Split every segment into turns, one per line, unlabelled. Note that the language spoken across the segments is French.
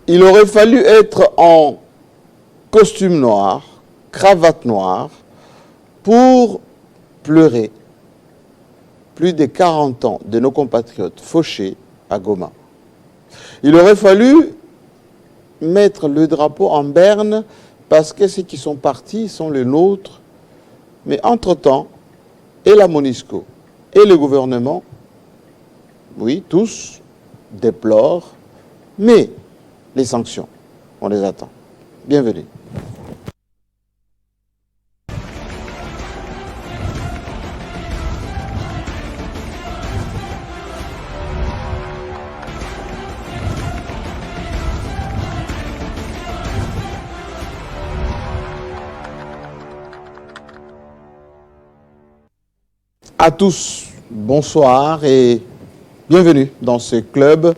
il aurait fallu être en costume noir, cravate noire, pour pleurer plus de 40 ans de nos compatriotes fauchés à Goma. Il aurait fallu mettre le drapeau en berne parce que ceux qui sont partis sont les nôtres. Mais entre-temps, et la MONUSCO et le gouvernement, oui, tous déplorent, mais les sanctions, on les attend. Bienvenue. À tous, bonsoir et bienvenue dans ce club.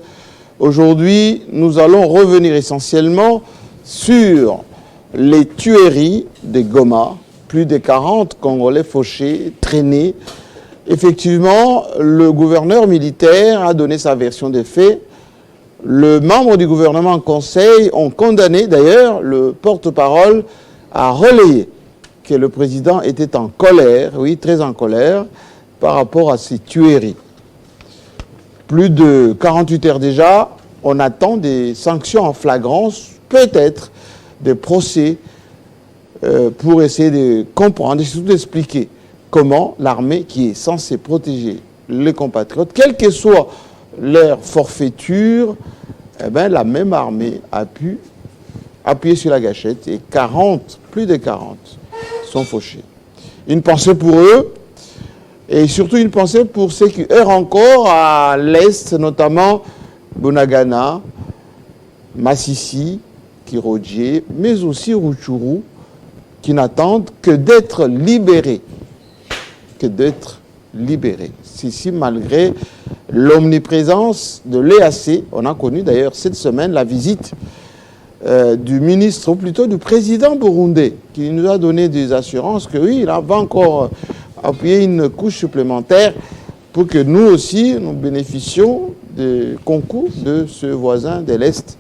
Aujourd'hui, nous allons revenir essentiellement sur les tueries de Goma. Plus de 40 Congolais fauchés, traînés. Effectivement, le gouverneur militaire a donné sa version des faits. Le membre du gouvernement en conseil ont condamné, d'ailleurs, le porte-parole a relayé que le président était en colère, oui, très en colère, par rapport à ces tueries. Plus de 48 heures déjà, on attend des sanctions en flagrance, peut-être des procès pour essayer de comprendre et surtout d'expliquer comment l'armée qui est censée protéger les compatriotes, quelle que soit leur forfaiture, eh bien, la même armée a pu appuyer sur la gâchette et 40, plus de 40 sont fauchés. Une pensée pour eux. Et surtout une pensée pour ceux qui errent encore à l'Est, notamment Bunagana, Massissi, Kirodje, mais aussi Rutshuru, qui n'attendent que d'être libérés. Que d'être libérés. Ceci malgré l'omniprésence de l'EAC. On a connu d'ailleurs cette semaine la visite du ministre, ou plutôt du président burundais, qui nous a donné des assurances que oui, il va encore appuyer une couche supplémentaire pour que nous aussi, nous bénéficions des concours de ce voisin de l'Est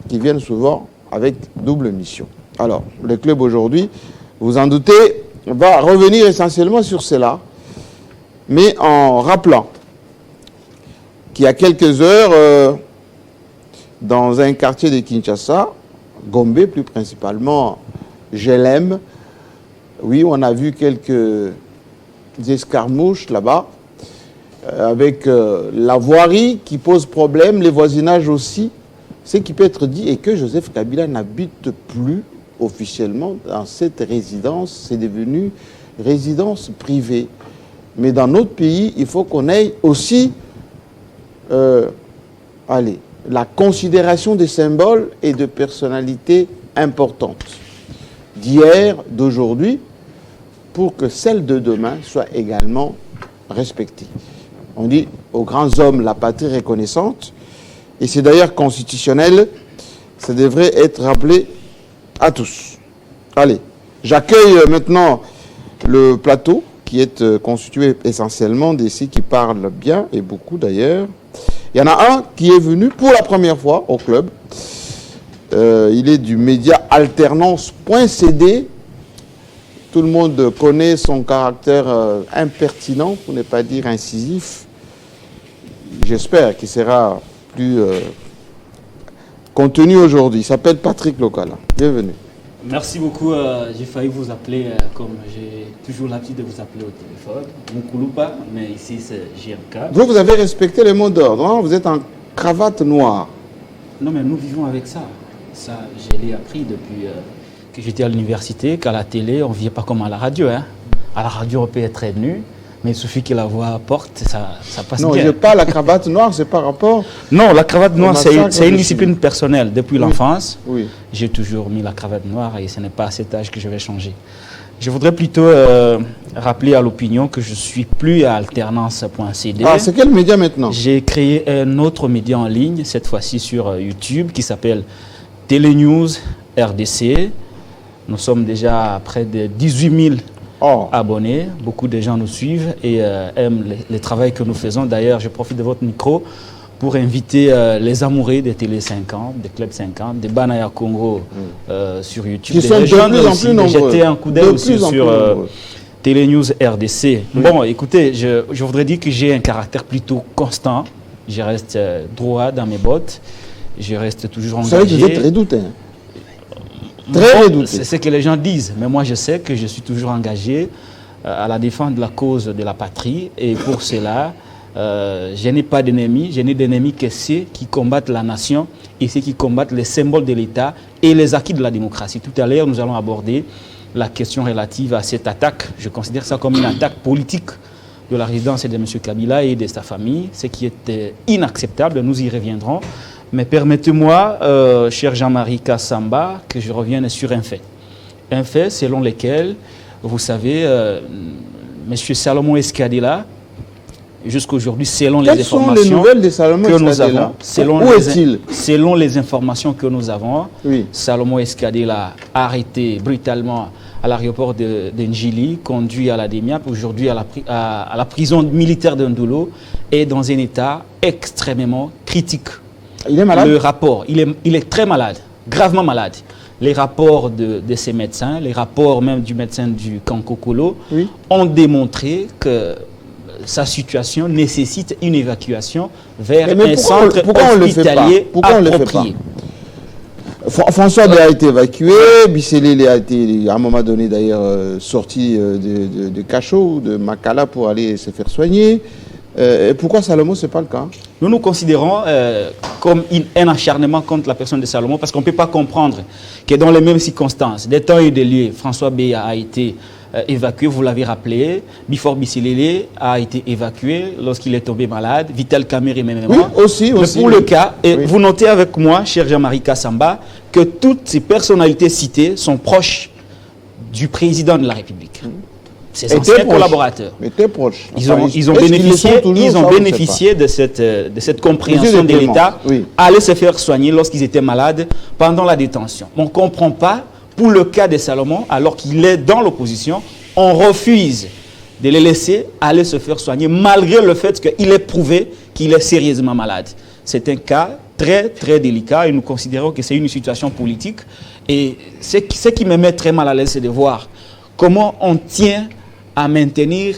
qui viennent souvent avec double mission. Alors, le club aujourd'hui, vous en doutez, va revenir essentiellement sur cela, mais en rappelant qu'il y a quelques heures, dans un quartier de Kinshasa, Gombe plus principalement, Jelem, oui, on a vu quelques escarmouches là-bas, avec la voirie qui pose problème, les voisinages aussi. Ce qui peut être dit est que Joseph Kabila n'habite plus officiellement dans cette résidence, c'est devenu résidence privée. Mais dans notre pays, il faut qu'on ait aussi la considération des symboles et de personnalités importantes d'hier, d'aujourd'hui, pour que celle de demain soit également respectée. On dit aux grands hommes la patrie reconnaissante, et c'est d'ailleurs constitutionnel, ça devrait être rappelé à tous. Allez, j'accueille maintenant le plateau qui est constitué essentiellement de ceux qui parlent bien, et beaucoup d'ailleurs. Il y en a un qui est venu pour la première fois au club. Il est du média alternance.cd. Tout le monde connaît son caractère impertinent, pour ne pas dire incisif. J'espère qu'il sera plus contenu aujourd'hui. Il s'appelle Patrick Lokala. Bienvenue.
Merci beaucoup. J'ai failli vous appeler comme j'ai toujours l'habitude de vous appeler au téléphone. Mounkouloupa, mais ici c'est JMK.
Vous avez respecté les mots d'ordre, hein? Vous êtes en cravate noire.
Non, mais nous vivons avec ça. Ça, je l'ai appris depuis que j'étais à l'université, qu'à la télé, on ne vit pas comme à la radio. Hein. À la radio, on peut être nu, mais il suffit que la voix porte, ça passe bien.
Non, je pas la cravate noire, c'est par rapport...
Non, la cravate noire, c'est une discipline personnelle. Depuis l'enfance,
oui.
J'ai toujours mis la cravate noire et ce n'est pas à cet âge que je vais changer. Je voudrais plutôt rappeler à l'opinion que je ne suis plus à alternance.cd.
Ah, c'est quel média maintenant?
J'ai créé un autre média en ligne, cette fois-ci sur YouTube, qui s'appelle Télénews RDC. Nous sommes déjà à près de 18 000 abonnés. Beaucoup de gens nous suivent et aiment le travail que nous faisons. D'ailleurs, je profite de votre micro pour inviter les amoureux des Télé 50, des Club 50, des Banaya Congo sur YouTube.
Qui sont de plus en plus nombreux.
Jeter un coup d'œil aussi sur Télé News RDC. Oui. Bon, écoutez, je voudrais dire que j'ai un caractère plutôt constant. Je reste droit dans mes bottes. Je reste toujours engagé.
Vous savez que vous êtes redouté. Très redouté.
C'est ce que les gens disent. Mais moi, je sais que je suis toujours engagé à la défense de la cause de la patrie. Et pour cela, je n'ai pas d'ennemis. Je n'ai d'ennemis que ceux qui combattent la nation et ceux qui combattent les symboles de l'État et les acquis de la démocratie. Tout à l'heure, nous allons aborder la question relative à cette attaque. Je considère ça comme une attaque politique de la résidence de M. Kabila et de sa famille, ce qui est inacceptable. Nous y reviendrons. Mais permettez-moi, cher Jean-Marie Kassamba, que je revienne sur un fait. Un fait selon lequel, vous savez, M. Salomon Escadela, jusqu'aujourd'hui, selon les informations
sont les nouvelles de Salomon
que nous avons,
où est-il?
Selon les informations que nous avons,
oui.
Salomon Escadela, arrêté brutalement à l'aéroport de Njili, conduit à la DEMIAP, aujourd'hui à la prison militaire de Ndoulo, est dans un état extrêmement critique.
Il est malade?
Le rapport, il est très malade, gravement malade. Les rapports de ces médecins, les rapports même du médecin du Kankokolo, oui, ont démontré que sa situation nécessite une évacuation vers un centre hospitalier approprié.
François B a été évacué, Bisselé a été à un moment donné d'ailleurs sorti de Cachot, de Makala pour aller se faire soigner. Pourquoi Salomon, ce n'est pas le cas?
Nous nous considérons comme un acharnement contre la personne de Salomon parce qu'on ne peut pas comprendre que dans les mêmes circonstances, des temps et des lieux, François B a été évacué, vous l'avez rappelé, Bifor Bisselé a été évacué lorsqu'il est tombé malade, Vital Kamerhe même.
Oui, aussi.
Pour le cas, et oui, vous notez avec moi, cher Jean-Marie Kassamba, que toutes ces personnalités citées sont proches du président de la République. Ses anciens collaborateurs.
Mais t'es proche.
Ils ont bénéficié de cette compréhension de l'État, oui, aller se faire soigner lorsqu'ils étaient malades pendant la détention. On ne comprend pas, pour le cas de Salomon, alors qu'il est dans l'opposition, on refuse de les laisser aller se faire soigner malgré le fait qu'il est prouvé qu'il est sérieusement malade. C'est un cas très, très délicat et nous considérons que c'est une situation politique. Et ce qui me met très mal à l'aise, c'est de voir comment on tient à maintenir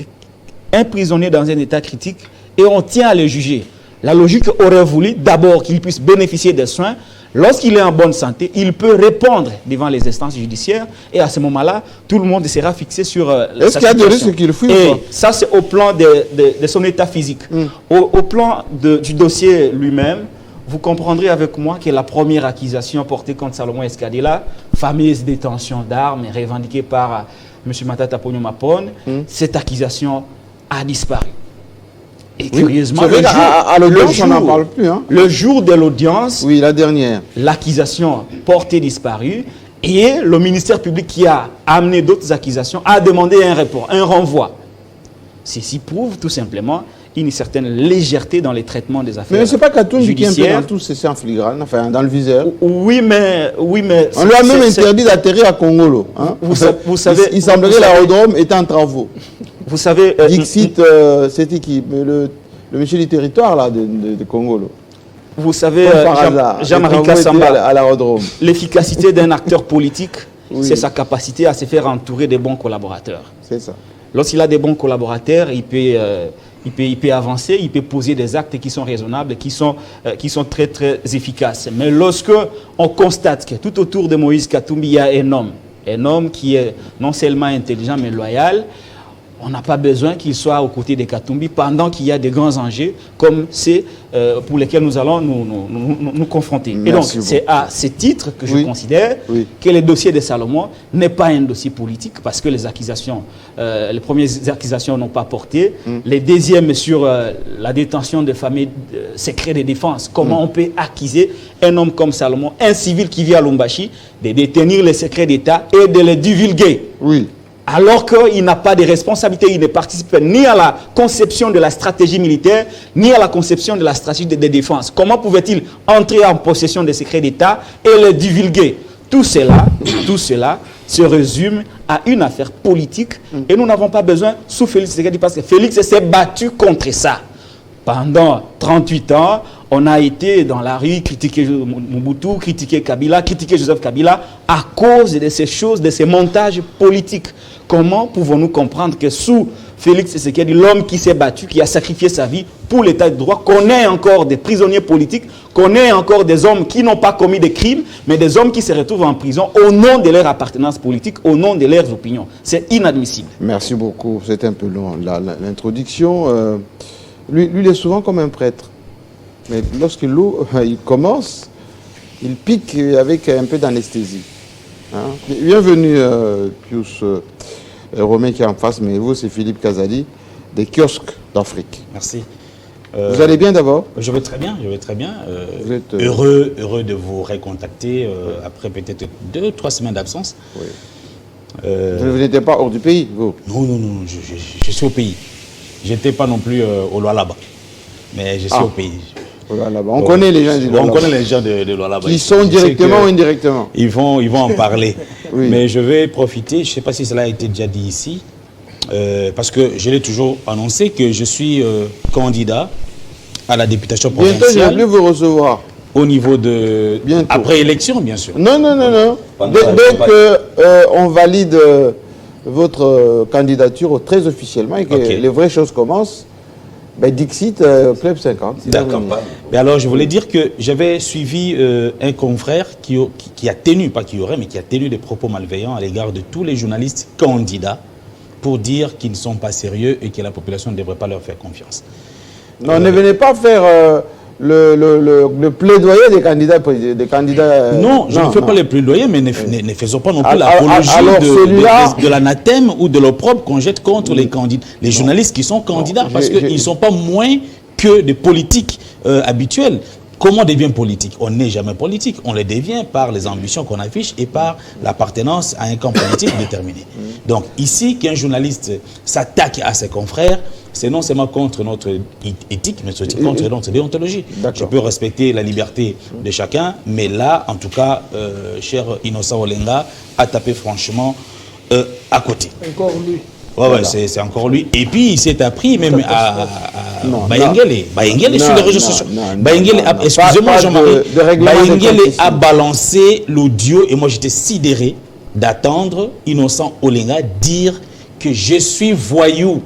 un prisonnier dans un état critique et on tient à le juger. La logique aurait voulu d'abord qu'il puisse bénéficier des soins. Lorsqu'il est en bonne santé, il peut répondre devant les instances judiciaires et à ce moment-là, tout le monde sera fixé sur
Est-ce qu'il y a des risques qu'il fuit ou pas?
Ça, c'est au plan de son état physique. Au plan du dossier lui-même, vous comprendrez avec moi que la première accusation portée contre Salomon Escadela, fameuse détention d'armes revendiquée par M. Matata Ponyo Mapone, cette accusation a disparu. Et oui, curieusement, le jour de l'audience,
oui, la dernière,
l'accusation portée disparue, et le ministère public qui a amené d'autres accusations a demandé un renvoi. Ceci prouve tout simplement une certaine légèreté dans les traitements des affaires.
Mais ce n'est pas Katumbi qui est un peu dans tout c'est en filigrane, enfin dans le viseur.
Oui, mais
on lui a même interdit d'atterrir à Congolo. Hein?
Vous savez,
il semblerait que l'aérodrome était en travaux.
Vous savez,
Dixit, c'était qui? Le monsieur du territoire là de Congolo.
Vous savez, Jean-Marie Kassamba, l'efficacité d'un acteur politique, oui, c'est sa capacité à se faire entourer des bons collaborateurs.
C'est ça.
Lorsqu'il a des bons collaborateurs, il peut avancer, il peut poser des actes qui sont raisonnables, qui sont très, très efficaces. Mais lorsque on constate que tout autour de Moïse Katumbi, il y a un homme qui est non seulement intelligent, mais loyal, on n'a pas besoin qu'il soit aux côtés de Katumbi pendant qu'il y a des grands enjeux comme ceux pour lesquels nous allons nous confronter. Merci. Et donc, c'est à ce titre que je considère que le dossier de Salomon n'est pas un dossier politique parce que les premières accusations n'ont pas porté. Les deuxièmes sur la détention de familles secrets de défense. Comment on peut accuser un homme comme Salomon, un civil qui vit à Lumbashi, de détenir les secrets d'État et de les divulguer?
Oui.
Alors qu'il n'a pas de responsabilité, il ne participe ni à la conception de la stratégie militaire, ni à la conception de la stratégie de défense. Comment pouvait-il entrer en possession des secrets d'État et les divulguer? Tout cela se résume à une affaire politique et nous n'avons pas besoin, sous Félix Tshisekedi, parce que Félix s'est battu contre ça. Pendant 38 ans, On a été dans la rue, critiquer Mobutu, critiquer Kabila, critiquer Joseph Kabila à cause de ces choses, de ces montages politiques. Comment pouvons-nous comprendre que sous Félix Tshisekedi, l'homme qui s'est battu, qui a sacrifié sa vie pour l'état de droit, qu'on ait encore des prisonniers politiques, qu'on ait encore des hommes qui n'ont pas commis des crimes, mais des hommes qui se retrouvent en prison au nom de leur appartenance politique, au nom de leurs opinions. C'est inadmissible.
Merci beaucoup. C'était un peu long, l'introduction. Lui, il est souvent comme un prêtre. Mais lorsqu'il il commence, il pique avec un peu d'anesthésie. Hein? Bienvenue, Pius Romain qui est en face, mais vous, c'est Philippe Kazadi, des kiosques d'Afrique.
Merci.
Vous allez bien d'abord?
Je vais très bien, je vais très bien.
Vous êtes,
heureux de vous recontacter après peut-être 2-3 semaines d'absence.
Oui. Vous n'étiez pas hors du pays, vous?
Non, je suis au pays. Je n'étais pas non plus au Lualaba, mais je suis au pays.
On connaît les gens du Lualaba.
On connaît les gens de Lualaba.
Qui sont directement ou indirectement?
Ils vont en parler.
Oui.
Mais je vais profiter, je ne sais pas si cela a été déjà dit ici, parce que je l'ai toujours annoncé que je suis candidat à la députation provinciale.
Bientôt, je vais plus vous recevoir.
Au niveau de...
Bientôt.
Après élection, bien sûr.
Non. Dès qu'on valide votre candidature très officiellement et que les vraies choses commencent, ben Dixit, Club 50.
D'accord. Mais alors, je voulais dire que j'avais suivi un confrère qui a tenu, pas qui aurait, mais qui a tenu des propos malveillants à l'égard de tous les journalistes candidats pour dire qu'ils ne sont pas sérieux et que la population ne devrait pas leur faire confiance.
Non, ne venez pas faire le plaidoyer des candidats.
Non, je ne fais pas le plaidoyer, mais ne faisons pas non plus l'apologie de l'anathème ou de l'opprobre qu'on jette contre les candidats, les journalistes qui sont candidats, parce qu'ils ne sont pas moins que des politiques habituels. Comment on devient politique? On n'est jamais politique. On le devient par les ambitions qu'on affiche et par l'appartenance à un camp politique déterminé. Donc ici, qu'un journaliste s'attaque à ses confrères, c'est non seulement contre notre éthique, mais c'est contre notre déontologie. Je peux respecter la liberté de chacun, mais là, en tout cas, cher Innocent Olenga a tapé franchement à côté.
Encore lui.
Ouais, c'est encore lui. Et puis, il s'est appris même à Bayengele. Bayengele sur les réseaux sociaux. Bayengele, excusez-moi Jean-Marie, Bayengele a balancé l'audio et moi j'étais sidéré d'attendre Innocent Olenga dire que je suis voyou.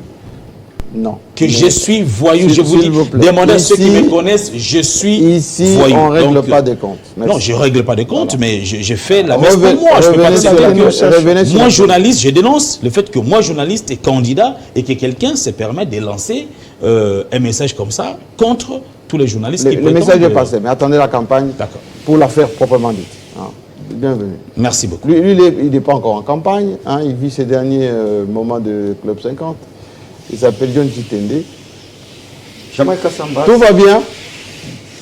Non.
Que je suis voyou. Je vous dis, demandez à ceux qui me connaissent, je suis voyou.
Ici, on ne règle pas des comptes.
Non, je ne règle pas des comptes, mais je fais la messe pour moi. Je peux pas dire que moi, journaliste, je dénonce le fait que moi, journaliste, est candidat et que quelqu'un se permet de lancer un message comme ça contre tous les journalistes qui prétendent...
Le message est passé, mais attendez la campagne pour la faire proprement dite. Bienvenue.
Merci beaucoup.
Lui, il n'est pas encore en campagne. Il vit ses derniers moments de Club 50. Il s'appelle John Kitende.
Jean-Marie Kassamba.
Tout va bien?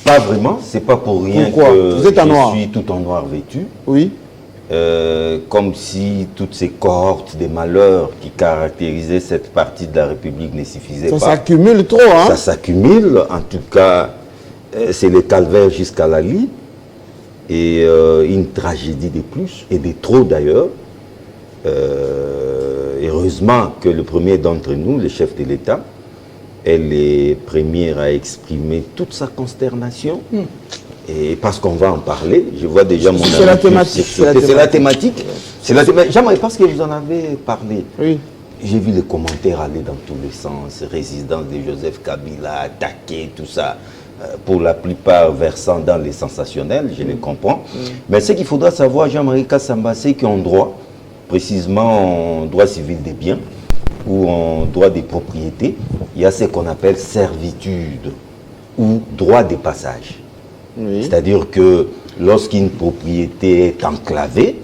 Pas vraiment. C'est pas pour rien
Pourquoi?
que
vous êtes en noir.
Je suis tout en noir vêtu.
Oui.
Comme si toutes ces cohortes des malheurs qui caractérisaient cette partie de la République ne suffisaient pas.
Ça s'accumule trop, hein?
Ça s'accumule. En tout cas, c'est le calvaire jusqu'à la lie. Et une tragédie de plus, et de trop d'ailleurs. Heureusement que le premier d'entre nous, le chef de l'État, est le premier à exprimer toute sa consternation. Et parce qu'on va en parler, je vois déjà mon ami.
C'est la thématique.
C'est la thématique. C'est la thématique. Jamais, parce que vous en avez parlé.
Oui.
J'ai vu les commentaires aller dans tous les sens. Résidence de Joseph Kabila, attaqué, tout ça. Pour la plupart versant dans les sensationnels, je les comprends. Mais ce qu'il faudra savoir, Jean-Marie Kassamba, c'est qu'en droit, précisément en droit civil des biens ou en droit des propriétés, il y a ce qu'on appelle servitude ou droit des passages. Oui. C'est-à-dire que lorsqu'une propriété est enclavée,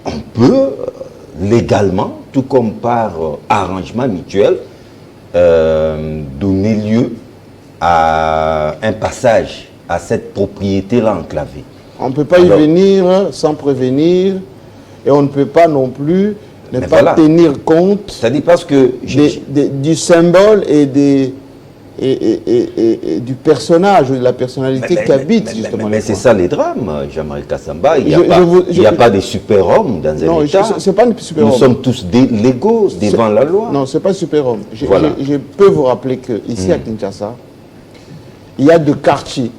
on peut légalement, tout comme par arrangement mutuel, donner lieu à un passage à cette propriété-là enclavée.
On ne peut pas y venir sans prévenir et on ne peut pas non plus ne pas tenir compte.
C'est-à-dire parce que
du symbole et du personnage ou de la personnalité qui habite justement.
Mais c'est ça les drames, Jean-Marie Kassamba. Il n'y a pas de super-hommes dans un État.
Non, c'est pas un super-homme.
Nous sommes tous légaux devant la loi.
Non, ce n'est pas super-homme.
Voilà.
Je peux vous rappeler qu'ici à Kinshasa, il y a de quartiers,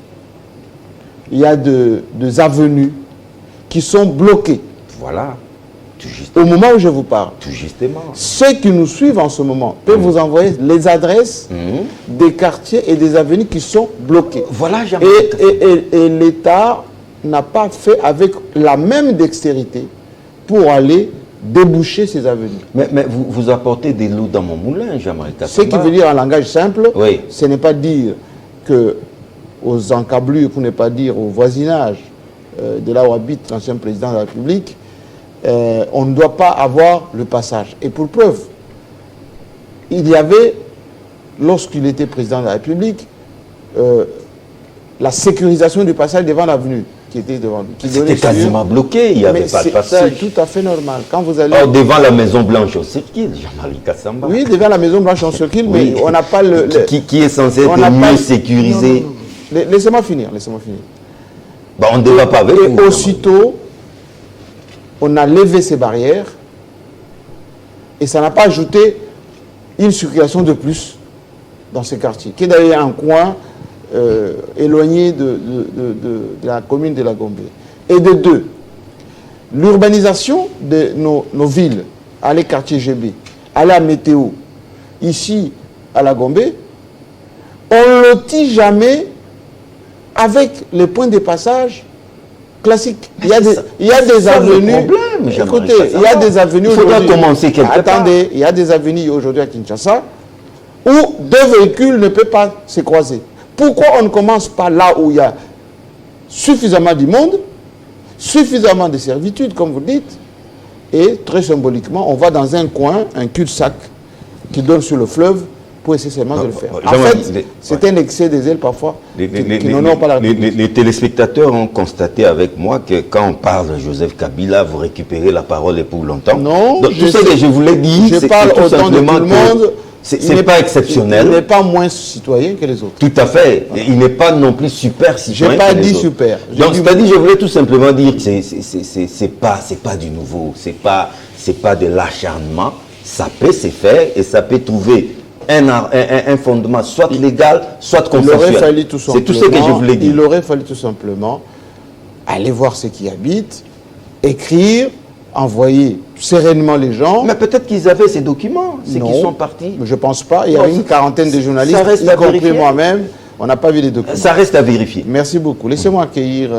il y a des avenues qui sont bloquées.
Voilà. Tout justement.
Au moment où je vous parle.
Tout justement.
Ceux qui nous suivent en ce moment peuvent vous envoyer les adresses des quartiers et des avenues qui sont bloquées.
Voilà,
et l'État n'a pas fait avec la même dextérité pour aller déboucher ces avenues.
Mais vous apportez des loups dans mon moulin, Jean-Marie Kassamba.
Ce qui veut dire en langage simple,
oui.
Ce n'est pas dire que aux encablures, pour ne pas dire au voisinage de là où habite l'ancien président de la République, on ne doit pas avoir le passage. Et pour preuve, il y avait, lorsqu'il était président de la République, la sécurisation du passage devant l'avenue qui était devant lui.
C'était quasiment bloqué, il n'y avait pas de passage.
C'est tout à fait normal. Quand vous allez...
devant la Maison Blanche, on circule, Jean-Marie Kassamba.
Oui, devant la Maison Blanche, on circule, mais on n'a pas le...
Qui est censé être mieux sécurisé.
Laissez-moi finir, laissez-moi finir.
Bah, on ne débat pas avec vous.
Et aussitôt, on a levé ces barrières et ça n'a pas ajouté une circulation de plus dans ces quartiers, qui est d'ailleurs un coin éloigné de la commune de la Gombe. Et de deux, l'urbanisation de nos villes, aller quartier GB, aller à Météo, ici à la Gombe, on ne lotit jamais avec les points de passage classiques. Il y a des avenues. Écoutez, il y a des avenues aujourd'hui.
Il faudra commencer quelque part.
Attendez, il y a des avenues aujourd'hui à Kinshasa où deux véhicules ne peuvent pas se croiser. Pourquoi on ne commence pas là où il y a suffisamment du monde, suffisamment de servitudes, comme vous dites, et très symboliquement, on va dans un coin, un cul-de-sac qui donne sur le fleuve pour essayer seulement de le faire. En fait, c'est un excès des ailes parfois qui n'honorent pas la République.
Les téléspectateurs ont constaté avec moi que quand on parle de Joseph Kabila, vous récupérez la parole et pour longtemps.
Non,
donc, tout ce que je voulais dire,
je parle
tout
autant de tout le monde.
C'est pas exceptionnel.
Il n'est pas moins citoyen que les autres.
Tout à fait. Voilà. Il n'est pas non plus super citoyen.
Je n'ai pas dit super.
Donc, c'est-à-dire, je voulais tout simplement dire que c'est pas du nouveau. C'est pas de l'acharnement. Ça peut se faire et ça peut trouver un fondement soit légal, soit consensuel. C'est tout ce que je voulais dire.
Il aurait fallu tout simplement aller voir ceux qui habitent, écrire, envoyer sereinement les gens.
Mais peut-être qu'ils avaient ces documents, ceux qui sont partis.
Je ne pense pas. Il y a une quarantaine de journalistes, y compris moi-même. On n'a pas vu les documents.
Ça reste à vérifier.
Merci beaucoup. Laissez-moi accueillir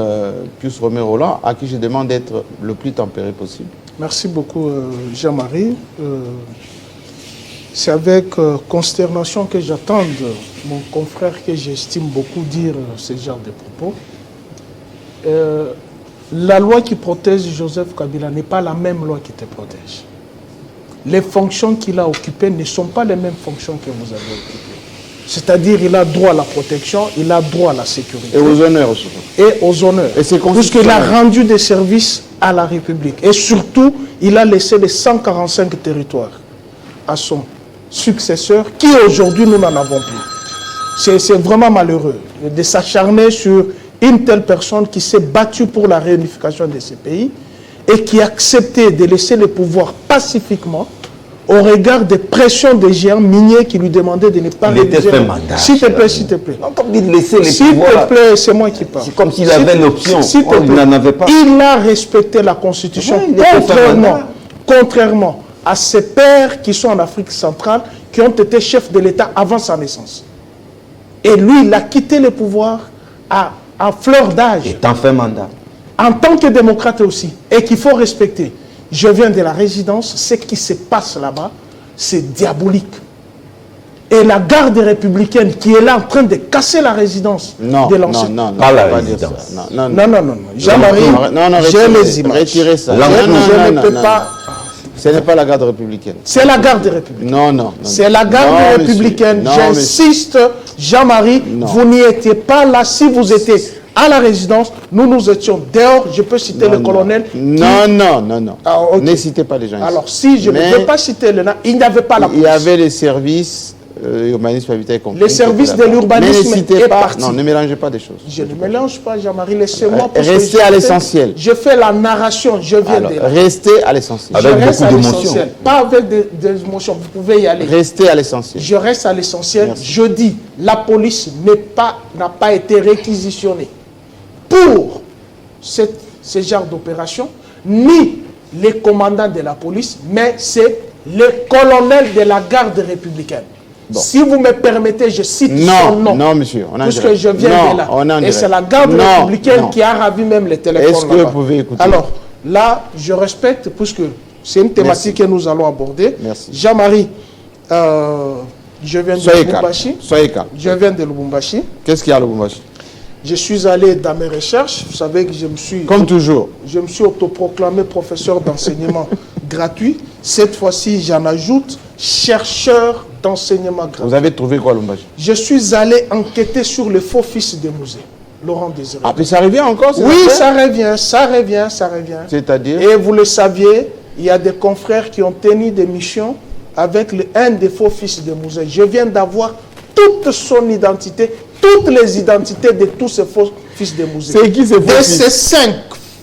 Pius Romero là, à qui je demande d'être le plus tempéré possible.
Merci beaucoup, Jean-Marie. C'est avec consternation que j'attends mon confrère que j'estime beaucoup dire ce genre de propos. La loi qui protège Joseph Kabila n'est pas la même loi qui te protège. Les fonctions qu'il a occupées ne sont pas les mêmes fonctions que vous avez occupées. C'est-à-dire il a droit à la protection, il a droit à la sécurité.
Et aux honneurs aussi.
Et aux honneurs. Puisqu'il a rendu des services à la République. Et surtout, il a laissé les 145 territoires à son successeur, qui aujourd'hui nous n'en avons plus. C'est vraiment malheureux de s'acharner sur une telle personne qui s'est battue pour la réunification de ces pays et qui a accepté de laisser le pouvoir pacifiquement au regard des pressions des géants miniers qui lui demandaient de ne pas réaliser. S'il te plaît, s'il te plaît.
Comme dit de laisser les
s'il te plaît, c'est moi qui parle.
C'est comme s'il avait l'option.
Il n'en avait pas. Il a respecté la Constitution, contrairement à ses pères qui sont en Afrique centrale, qui ont été chefs de l'État avant sa naissance. Et lui, il a quitté le pouvoir à fleur d'âge.
Et en fin mandat.
En tant que démocrate aussi, et qu'il faut respecter. Je viens de la résidence, ce qui se passe là-bas, c'est diabolique. Et la garde républicaine qui est là en train de casser la résidence de l'ancien...
Non, pas la résidence.
Non. Jean-Marie, j'ai les images.
Retirez ça.
Je ne peux pas...
Ce n'est pas la garde républicaine.
C'est la garde républicaine.
Non.
C'est la garde républicaine. J'insiste, Jean-Marie, vous n'y étiez pas là. Si vous étiez à la résidence, nous étions dehors. Je peux citer le colonel.
Non.
Ah, okay.
Ne citez pas les gens ici.
Alors, si je ne veux pas citer le nom, il n'y avait pas la police.
Il y avait les services L'urbanisme habité est compris.
Les services de l'urbanisme est parti.
Non, ne mélangez pas des choses.
Je ne mélange pas, Jean-Marie, laissez-moi.
Restez à l'essentiel.
Je fais la narration, je viens de là.
Restez à l'essentiel.
Avec beaucoup d'émotions.
Pas avec des émotions, vous pouvez y aller.
Restez à l'essentiel.
Je reste à l'essentiel. Je dis, la police n'a pas été réquisitionnée pour ce genre d'opération, ni les commandants de la police, mais c'est le colonel de la garde républicaine. Bon. Si vous me permettez, je cite son nom.
Non, monsieur.
Puisque je viens de là. Et c'est la garde républicaine qui a ravi même les téléphones.
Est-ce que vous pouvez écouter?
Alors, là, je respecte, puisque c'est une thématique que nous allons aborder.
Merci.
Jean-Marie, je viens de Lubumbashi.
Soyez calme.
Je viens de Lubumbashi.
Qu'est-ce qu'il y a à Lubumbashi?
Je suis allé dans mes recherches. Vous savez que je me suis...
Comme toujours.
Je me suis autoproclamé professeur d'enseignement gratuit. Cette fois-ci, j'en ajoute chercheur d'enseignement gratuit.
Vous avez trouvé quoi à Lubumbashi?
Je suis allé enquêter sur le faux fils des musées, Laurent Désiré.
Ah, puis ça revient encore?
Oui, ça revient.
C'est-à-dire?
Et vous le saviez, il y a des confrères qui ont tenu des missions avec un des faux fils des musées. Je viens d'avoir toute son identité, toutes les identités de tous ces faux fils des musées.
C'est qui ces faux fils?
De ces 5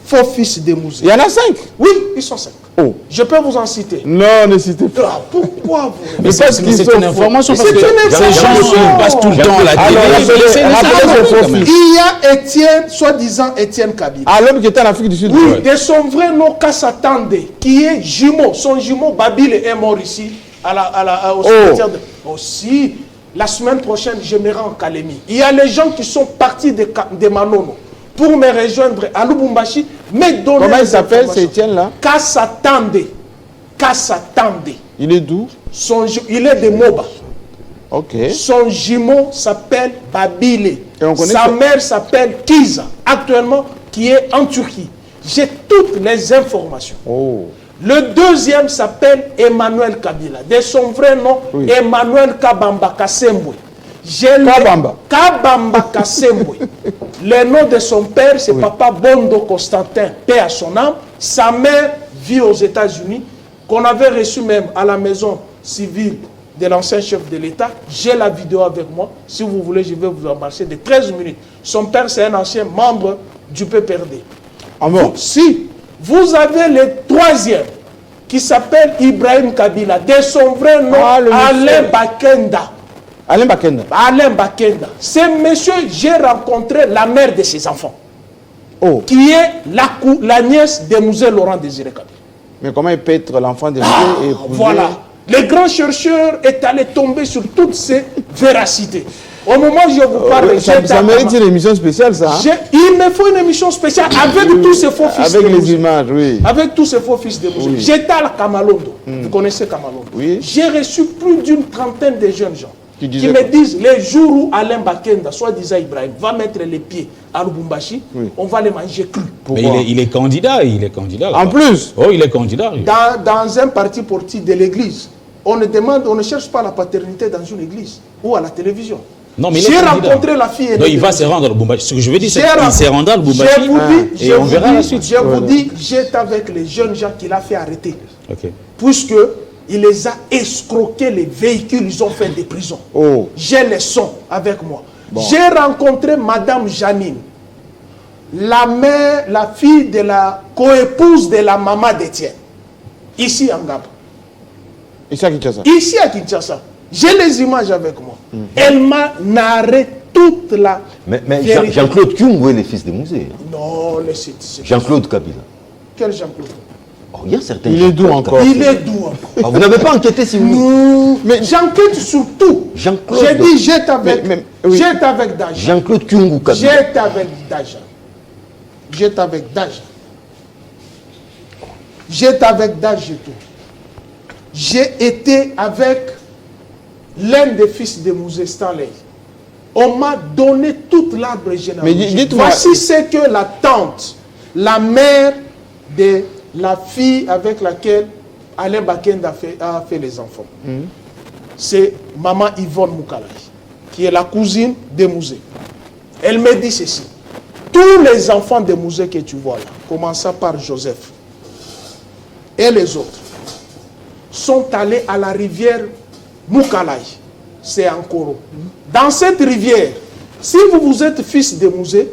faux fils des musées.
Il y en a 5?
Oui, ils sont 5.
Oh.
Je peux vous en citer.
Non, ne citez pas.
Ah, pourquoi vous...
Mais c'est une information parce que
ces
gens passent tout le temps à la télé.
Il y a Étienne, soi-disant Étienne Kabila.
Ah, l'homme qui était en Afrique du Sud.
Oui, de son vrai nom Kassatande, qui est jumeau. Son jumeau Babile est mort ici, au cimetière de... Aussi, la semaine prochaine, je me rends en Calémie. Il y a les gens qui sont partis de Manono pour me rejoindre à Lubumbashi, me donner...
Comment il s'appelle, c'est Étienne là?
Kassatande. Kassatande.
Il est d'où?
Il est de Moba.
Ok.
Son jumeau s'appelle Babile. Sa mère s'appelle Kiza, actuellement, qui est en Turquie. J'ai toutes les informations.
Oh.
Le deuxième s'appelle Emmanuel Kabila. De son vrai nom, oui. Emmanuel Kabamba Kassembwe. Kabamba Kassembwe. Le nom de son père, c'est oui. Papa Bondo Constantin, paix à son âme. Sa mère vit aux États-Unis, qu'on avait reçu même à la maison civile de l'ancien chef de l'État. J'ai la vidéo avec moi. Si vous voulez, je vais vous embarquer de 13 minutes. Son père, c'est un ancien membre du PPRD.
Ah bon?
Si vous avez le troisième, qui s'appelle Ibrahim Kabila, de son vrai nom, Alain Bakenda.
Alain Bakenda.
Alain Bakenda. Ce monsieur, j'ai rencontré la mère de ses enfants, qui est la nièce de Musée Laurent Désiré Kabila.
Mais comment il peut être l'enfant de Musée et épouser...
Voilà. Le grand chercheur est allé tomber sur toutes ces véracités. Au moment où je vous parle,
ça mérite une émission spéciale, ça. Hein?
Il me faut une émission spéciale avec tous ces faux fils
de Musée. Avec les images, oui.
Avec tous ces faux fils de Musée. Oui. J'étais à Kamalondo. Vous connaissez Kamalondo?
Oui.
J'ai reçu plus d'une trentaine de jeunes gens qui me disent, les jours où Alain Bakenda, soi-disant Ibrahim, va mettre les pieds à Lubumbashi, oui. On va les manger crus.
Mais il est candidat,
En plus?
Oh, il est candidat.
Dans un parti politique de l'église, on ne cherche pas la paternité dans une église ou à la télévision.
Non, mais
j'ai rencontré la fille.
Non, il va se rendre à Lubumbashi. Ce que je veux dire, c'est qu'il se rendra à Lubumbashi et on verra la suite.
Je vous dis, j'étais avec les jeunes gens qu'il a fait arrêter.
Okay.
Puisqu'il les a escroqués, les véhicules, ils ont fait des prisons. J'ai les sons avec moi. Bon. J'ai rencontré Madame Janine, la fille de la coépouse de la maman d'Étienne, ici en Gabon.
Ici à Kinshasa.
Ici à Kinshasa. J'ai les images avec moi. Elle m'a narré toute la...
Mais Jean-Claude Kyung, où est le fils de Musée?
Non,
Jean-Claude Kabila.
Quel Jean-Claude?
Il y a certains...
Il est d'où encore?
Il est d'où encore?
Vous n'avez pas enquêté si vous...
Mais j'enquête sur tout. J'ai dit, j'étais avec Daja.
Jean-Claude Kyung ou Kabila?
J'étais avec Daja. J'étais avec Daja. J'étais avec Daja et tout. J'ai été avec l'un des fils de Musée Stanley. On m'a donné toute l'arbre généalogique. Voici ce que la tante, la mère de la fille avec laquelle Alain Bakenda a fait les enfants. C'est maman Yvonne Moukalai, qui est la cousine de Musée. Elle me dit ceci. Tous les enfants de Musée que tu vois là, commençant par Joseph et les autres, sont allés à la rivière Moukalai. c'est Ankoro. Dans cette rivière, si vous êtes fils de musée,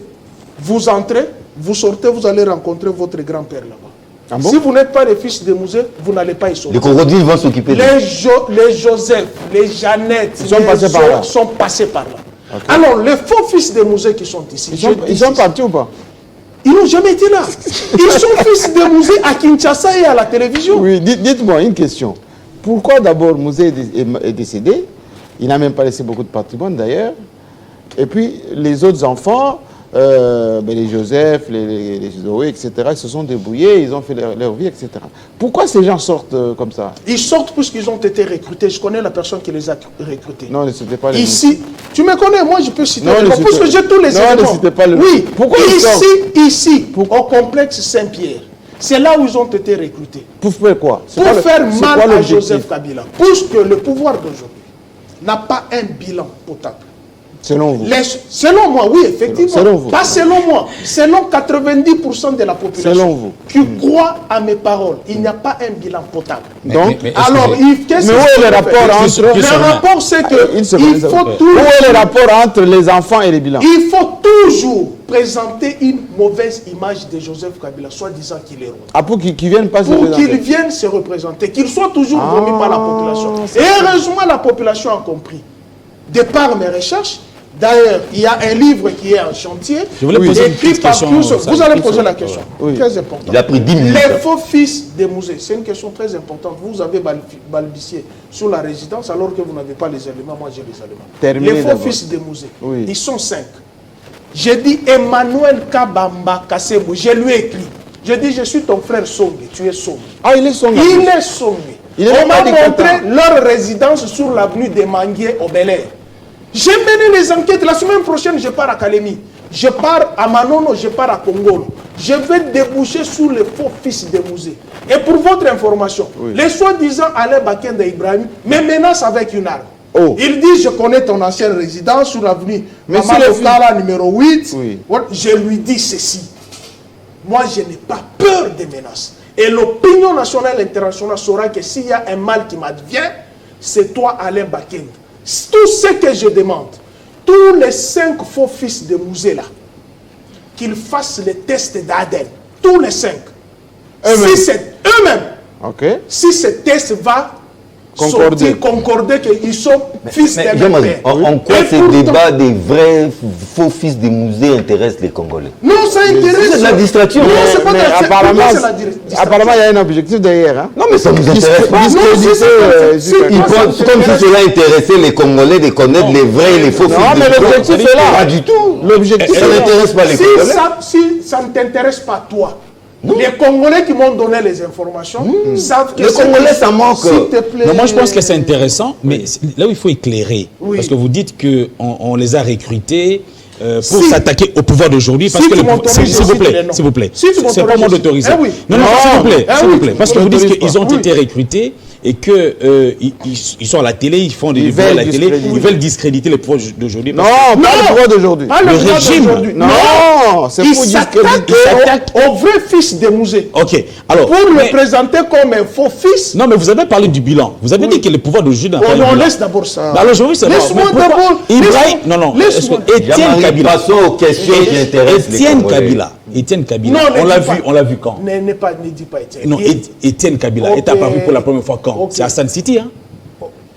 vous entrez, vous sortez, vous allez rencontrer votre grand-père là-bas.
Ah bon?
Si vous n'êtes pas des fils de musée, vous n'allez pas y sortir.
Les crocodiles vont s'occuper de
Les Joseph, les Jeannette,
Ils sont passés par là.
sont passés par là. Okay. Alors, les faux fils de musée qui sont ici,
ils sont partis ou pas?
Ils n'ont jamais été là. Ils sont fils de musée à Kinshasa et à la télévision.
Oui, dites-moi une question. Pourquoi d'abord Musée est décédé? Il n'a même pas laissé beaucoup de patrimoine d'ailleurs. Et puis les autres enfants, les Joseph, les Zoé, etc., ils se sont débrouillés, ils ont fait leur vie, etc. Pourquoi ces gens sortent comme ça?
Ils sortent parce qu'ils ont été recrutés. Je connais la personne qui les a recrutés.
Non, ne citez pas les
ici, tu me connais, moi je peux citer
non,
le nom, parce que j'ai tous les éléments.
Non, ne citez pas le nom.
Oui,
pourquoi
ici, au complexe Saint-Pierre, c'est là où ils ont été recrutés.
Pour faire quoi?
Pour faire mal à Joseph Kabila. Puisque le pouvoir d'aujourd'hui n'a pas un bilan potable.
Selon vous?
Selon moi, oui, effectivement.
Selon vous?
Pas selon moi. Selon 90% de la population
selon vous?
qui croit à mes paroles, il n'y a pas un bilan potable.
Donc,
alors, qu'est-ce que
où est le rapport entre...
Le rapport, c'est que il faut toujours...
Où est le rapport entre les enfants et les bilans?
Il faut toujours présenter une mauvaise image de Joseph Kabila, soi-disant qu'il est roi.
Ah, pour qu'ils viennent pas se
pour
représenter?
qu'il vienne se représenter, qu'il soit toujours vomi par la population. Et heureusement, la population a compris. De par mes recherches, d'ailleurs, il y a un livre qui est en chantier, écrit par tous. Vous allez poser la question, très importante.
Il a pris 10 minutes.
Les faux fils des musées, c'est une question très importante. Vous avez balbutié sur la résidence alors que vous n'avez pas les éléments, moi j'ai les éléments.
Terminez
les faux fils des musées, ils sont 5. J'ai dit Emmanuel Kabamba Kassebou, je lui ai écrit. J'ai dit, je suis ton frère Songé, tu es Songé.
Ah, il est Songé.
Il est Songé. On m'a montré leur résidence sur l'avenue des Manguiers au Bel Air. J'ai mené les enquêtes. La semaine prochaine, je pars à Kalemi. Je pars à Manono, je pars à Congolo. Je vais déboucher sur les faux fils des musées. Et pour votre information, les soi-disant Alain Bakenda Ibrahim me menacent avec une arme. Oh. Il dit, je connais ton ancienne résidence sur l'avenue Mamadokala numéro 8. Je lui dis ceci. Moi, je n'ai pas peur des menaces. Et l'opinion nationale et internationale saura que s'il y a un mal qui m'advient, c'est toi, Alain Bakenda. Tout ce que je demande, tous les 5 faux fils de musée là, qu'ils fassent les tests d'ADN. Tous les 5. Si c'est eux-mêmes, si ce test va concorder qu'ils sont fils de musée.
En quoi ces débats des vrais faux fils de musée intéressent les Congolais?
Non, ça intéresse.
C'est de la distraction.
Non, c'est pas de la distraction.
Apparemment, il y a un objectif derrière. Hein?
Non, mais ça ne nous intéresse pas. Comme si cela intéressait les Congolais de connaître les vrais et les faux fils de musée.
Non, mais l'objectif est là.
Pas du tout.
L'objectif,
ça n'intéresse pas les Congolais.
Si ça ne t'intéresse pas, toi, les Congolais qui m'ont donné les informations savent que
les Congolais, ça manque.
S'il te plaît.
Non, moi, je pense que c'est intéressant, mais là où il faut éclairer, parce que vous dites qu'on les a recrutés pour s'attaquer au pouvoir d'aujourd'hui, parce que s'il vous plaît, c'est pas moi d'autoriser. Non, s'il vous plaît, parce que vous dites qu'ils ont été recrutés et qu'ils sont à la télé, ils font des débats à la télé, ils veulent discréditer les pouvoirs d'aujourd'hui.
Non, pas le pouvoir d'aujourd'hui.
Le régime.
Non, c'est pour discréditer
au vrai fils des musées.
Ok, alors.
Pour le présenter comme un faux fils.
Non, mais vous avez parlé du bilan. Vous avez dit que le pouvoir d'aujourd'hui n'a pas de bilan.
On laisse d'abord ça.
Alors, aujourd'hui, c'est
laisse-moi d'abord.
Ibrahim, non. Étienne Kabila.
Passons aux questions qui intéressent les Congolais.
Étienne Kabila, on l'a vu quand?
Ne dis pas Étienne.
Non, Étienne Kabila est apparu pour la première fois quand? C'est à Hassan City, hein?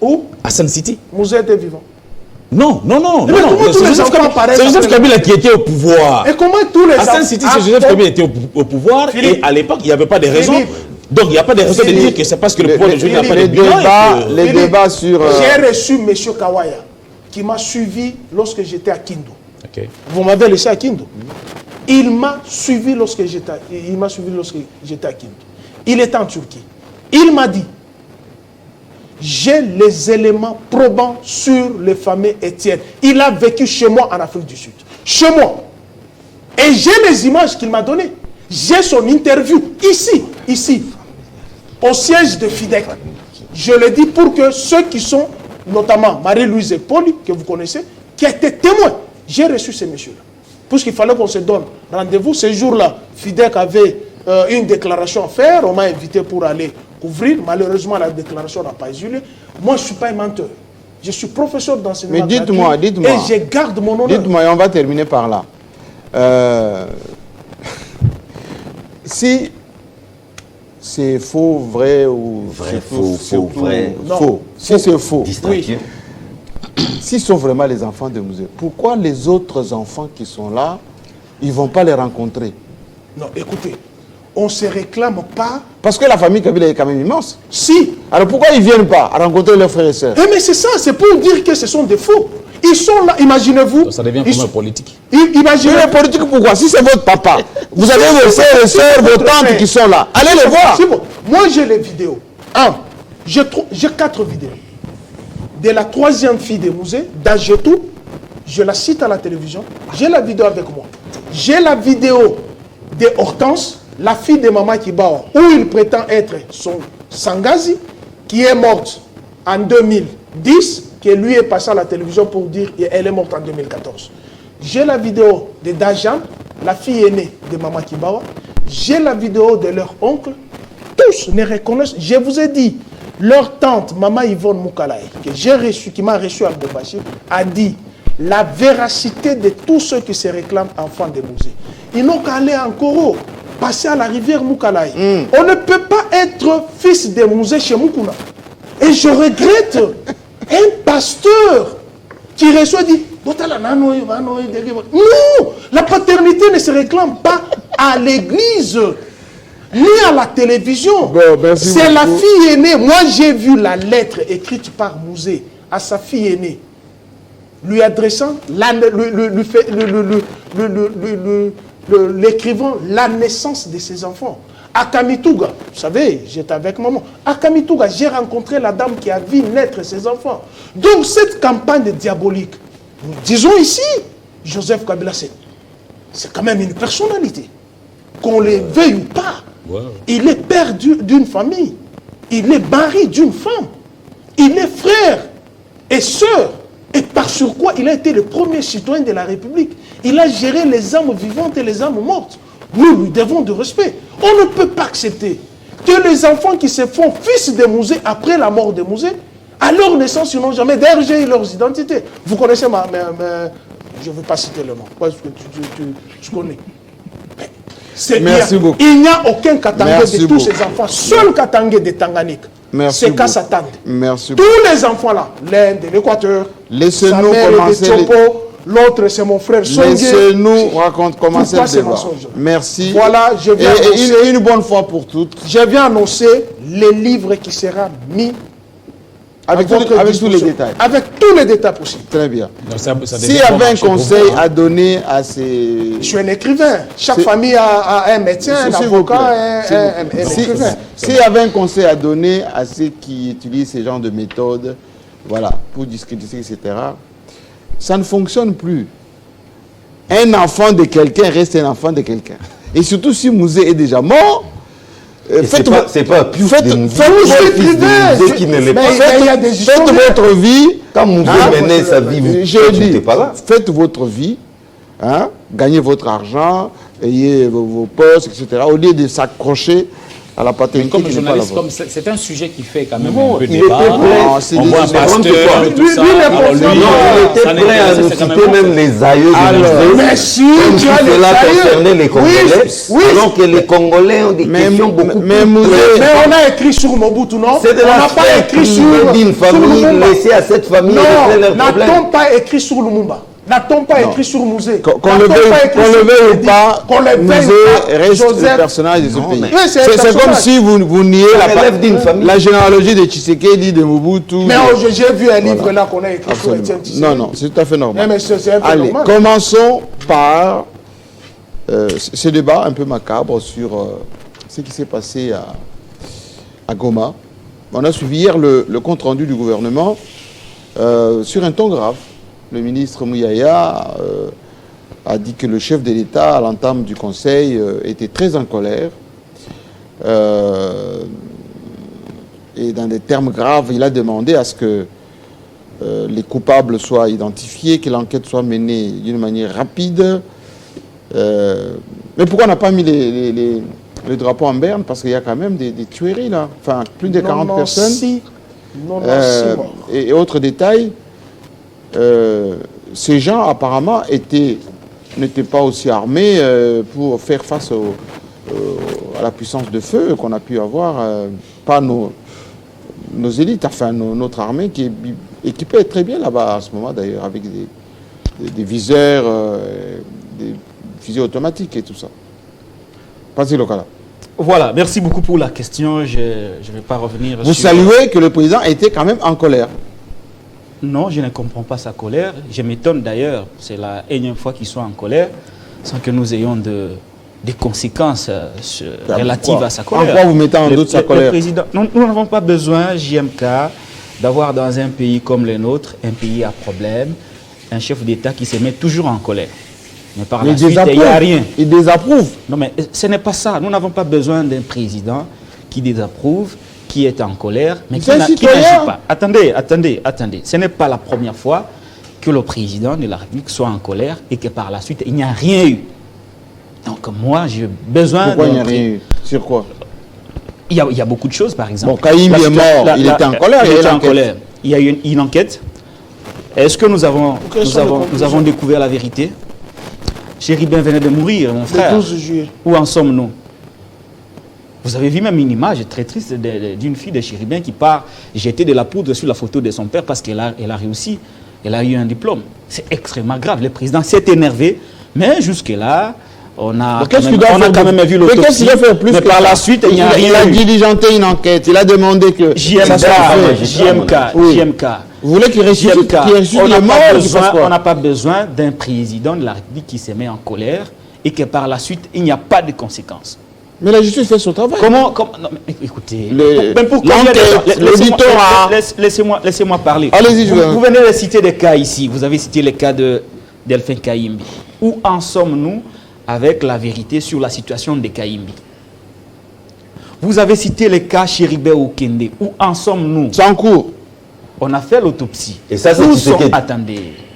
Où?
Hassan City.
Musée était vivant.
Non.
C'est
Joseph Kabila qui était au pouvoir.
Et comment tous les
Hassan City, c'est Joseph Kabila qui était au pouvoir. Et à l'époque, il n'y avait pas de raison. Donc, il n'y a pas de raison de dire que c'est parce que le pouvoir d'aujourd'hui n'a pas de bilan.
Les débats sur...
J'ai reçu M. Kawaya, qui m'a suivi lorsque j'étais à Kindu. Vous m'avez laissé à Kindu. Il m'a suivi lorsque j'étais à Kindu. Il était en Turquie. Il m'a dit, j'ai les éléments probants sur le fameux Étienne. Il a vécu chez moi en Afrique du Sud. Chez moi. Et j'ai les images qu'il m'a données. J'ai son interview ici, au siège de FIDEC. Je le dis pour que ceux qui sont, notamment Marie-Louise et Paul, que vous connaissez, qui étaient témoins, j'ai reçu ces messieurs-là. Puisqu'il fallait qu'on se donne rendez-vous. Ce jour-là, FIDEC avait une déclaration à faire. On m'a invité pour aller couvrir. Malheureusement, la déclaration n'a pas eu lieu. Moi, je ne suis pas un menteur. Je suis professeur d'enseignement.
Mais dites-moi.
Et je garde mon honneur.
Dites-moi, et on va terminer par là. Si c'est faux, vrai ou...
Vrai, faux, vrai.
Faux. Si c'est faux.
Distraction.
S'ils sont vraiment les enfants de musée, pourquoi les autres enfants qui sont là, ils ne vont pas les rencontrer?
Non, écoutez, on ne se réclame pas.
Parce que la famille Kabila est quand même immense.
Si.
Alors pourquoi ils ne viennent pas rencontrer leurs frères et sœurs?
Mais c'est ça, c'est pour dire que ce sont des faux. Ils sont là, imaginez-vous.
Ça devient comme un politique.
Imaginez le politique, pourquoi? Si c'est votre papa, vous avez vos frères et sœurs, vos tantes qui sont là. Allez les voir.
Bon. Moi, j'ai les vidéos. J'ai 4 vidéos. De la 3e fille des musées, d'Agetou, je la cite à la télévision. J'ai la vidéo avec moi. J'ai la vidéo de Hortense, la fille de Maman Kibao, où il prétend être son Sangazi, qui est morte en 2010, qui lui est passé à la télévision pour dire qu'elle est morte en 2014. J'ai la vidéo de Dajan, la fille aînée de Maman Kibawa. J'ai la vidéo de leur oncle. Tous ne reconnaissent. Je vous ai dit, leur tante, Maman Yvonne Moukalaï, que j'ai reçu, qui m'a reçu à Bobachir, a dit la véracité de tous ceux qui se réclament enfants des musées. Ils n'ont qu'à aller en Koro, passer à la rivière Moukalaï. On ne peut pas être fils des musées chez Moukouna. Et je regrette un pasteur qui reçoit dit non, la paternité ne se réclame pas à l'église ni à la télévision. C'est la fille aînée. Moi, j'ai vu la lettre écrite par Mouzé à sa fille aînée, lui adressant, l'écrivant la naissance de ses enfants. À Kamituga, vous savez, j'étais avec maman. À Kamituga, j'ai rencontré la dame qui a vu naître ses enfants. Donc, cette campagne diabolique, nous disons ici, Joseph Kabila, c'est quand même une personnalité. Qu'on le veuille ou pas. Wow. Il est père d'une famille. Il est mari d'une femme. Il est frère et sœur. Et par sur quoi il a été le premier citoyen de la République. Il a géré les âmes vivantes et les âmes mortes. Nous lui devons de respect. On ne peut pas accepter que les enfants qui se font fils des musées après la mort des musées, à leur naissance, ils n'ont jamais. D'ailleurs, j'ai leurs identités. Vous connaissez je ne veux pas citer le nom, parce que tu connais.
Merci beaucoup.
Il n'y a aucun Katangé de tous ces enfants. Seul Katangé de Tanganik. C'est Kassatande.
Merci
beaucoup. Tous les enfants là, l'un de l'Équateur,
laissez-nous commencer.
L'autre, c'est mon frère Songe.
Laissez-nous commencer le débat. Merci.
Voilà, je viens annoncer,
et une bonne fois pour toutes.
Je viens annoncer les livres qui seront mis
avec tous les détails.
Avec tous les détails possibles.
Très bien. S'il y avait un conseil à donner à ces...
Je suis un écrivain. Chaque famille a un médecin, un avocat, un écrivain.
S'il y avait un conseil à donner à ceux qui utilisent ce genre de méthodes, voilà, pour discréditer, etc., ça ne fonctionne plus. Un enfant de quelqu'un reste un enfant de quelqu'un. Et surtout si Mouzé est déjà mort,
faites votre
vie.
Quand Mouzé menait sa vie, vous n'étiez pas là.
Faites votre vie, gagnez votre argent, ayez vos postes, etc. Au lieu de s'accrocher à la paternité.
Comme journaliste, c'est un sujet qui fait quand même un peu
il
débat.
On voit un pasteur, tout ça. Il était prêt à nous citer même les aïeux de
mais si,
cela concernait les Congolais, alors que les Congolais ont des questions beaucoup plus...
Mais on a écrit sur Mobutu, non?
C'est de la
pas écrit sur
d'une famille, laissée à cette famille
régler leurs problèmes. N'a-t-on pas écrit sur Lumumba? N'a-t-on pas écrit sur Mouzé?
Qu'on le veuille ou pas, Mouzé reste le personnage de ce pays. C'est comme si vous niez la généalogie de Tshisekedi, de Mobutu.
Mais j'ai vu un livre là qu'on a écrit sur Etienne Tshisekedi.
Non, c'est tout à fait normal.
Mais c'est un peu
Allez,
normal.
commençons par ce débat un peu macabre sur ce qui s'est passé à Goma. On a suivi hier le compte-rendu du gouvernement sur un ton grave. Le ministre Mouyaya a dit que le chef de l'État, à l'entame du Conseil, était très en colère. Et dans des termes graves, il a demandé à ce que les coupables soient identifiés, que l'enquête soit menée d'une manière rapide. Mais pourquoi on n'a pas mis le drapeau en berne? Parce qu'il y a quand même des tueries là. Enfin, plus de 40 personnes.
Non,
et autres détails, ces gens apparemment n'étaient pas aussi armés pour faire face à la puissance de feu qu'on a pu avoir, pas nos élites, enfin notre armée qui est équipée très bien là-bas à ce moment d'ailleurs, avec des viseurs, des fusils automatiques et tout ça. Passez Lokala.
Voilà, merci beaucoup pour la question. Je ne vais pas revenir
Vous saluez que le président était quand même en colère.
Non, je ne comprends pas sa colère. Je m'étonne d'ailleurs, c'est la énième fois qu'il soit en colère, sans que nous ayons des conséquences relatives à sa colère.
En quoi vous mettez en doute sa colère?
Nous n'avons pas besoin, JMK, d'avoir dans un pays comme le nôtre, un pays à problème, un chef d'État qui se met toujours en colère. Mais par la suite, il n'y a rien.
Il désapprouve.
Non, mais ce n'est pas ça. Nous n'avons pas besoin d'un président qui désapprouve, qui est en colère, mais qui n'agit pas. Attendez. Ce n'est pas la première fois que le président de la République soit en colère et que par la suite, il n'y a rien eu. Donc moi, j'ai besoin...
Pourquoi il n'y a rien eu? Sur quoi?
Il y a beaucoup de choses, par exemple.
Bon, Kaïmbi est mort, il était en colère.
Il était en colère. Il y a eu une enquête. Est-ce que nous avons découvert la vérité? Chéribin venait de mourir, mon frère.
Le 12 juillet.
Où en sommes-nous? Vous avez vu même une image très triste d'une fille de Chéribin qui part jeter de la poudre sur la photo de son père parce qu'elle a réussi. Elle a eu un diplôme. C'est extrêmement grave. Le président s'est énervé, mais jusque-là, on a quand même vu l'autopsie.
Qu'est-ce qu'il a fait plus
mais par la suite, il
a diligenté une enquête. Il a demandé que...
JMK.
Vous voulez qu'il ressuscite les morts?
On n'a pas besoin d'un président de la République qui se met en colère et que par la suite, il n'y a pas de conséquences.
Mais la justice fait son travail.
Non, mais écoutez, laissez-moi parler.
Allez-y,
vous venez de citer des cas ici. Vous avez cité le cas de Delphin Kaïmbi. Où en sommes-nous avec la vérité sur la situation de Kaïmbi? Vous avez cité le cas Chéribé Okende. Où en sommes-nous?
C'est en cours.
On a fait l'autopsie.
Et ça, c'est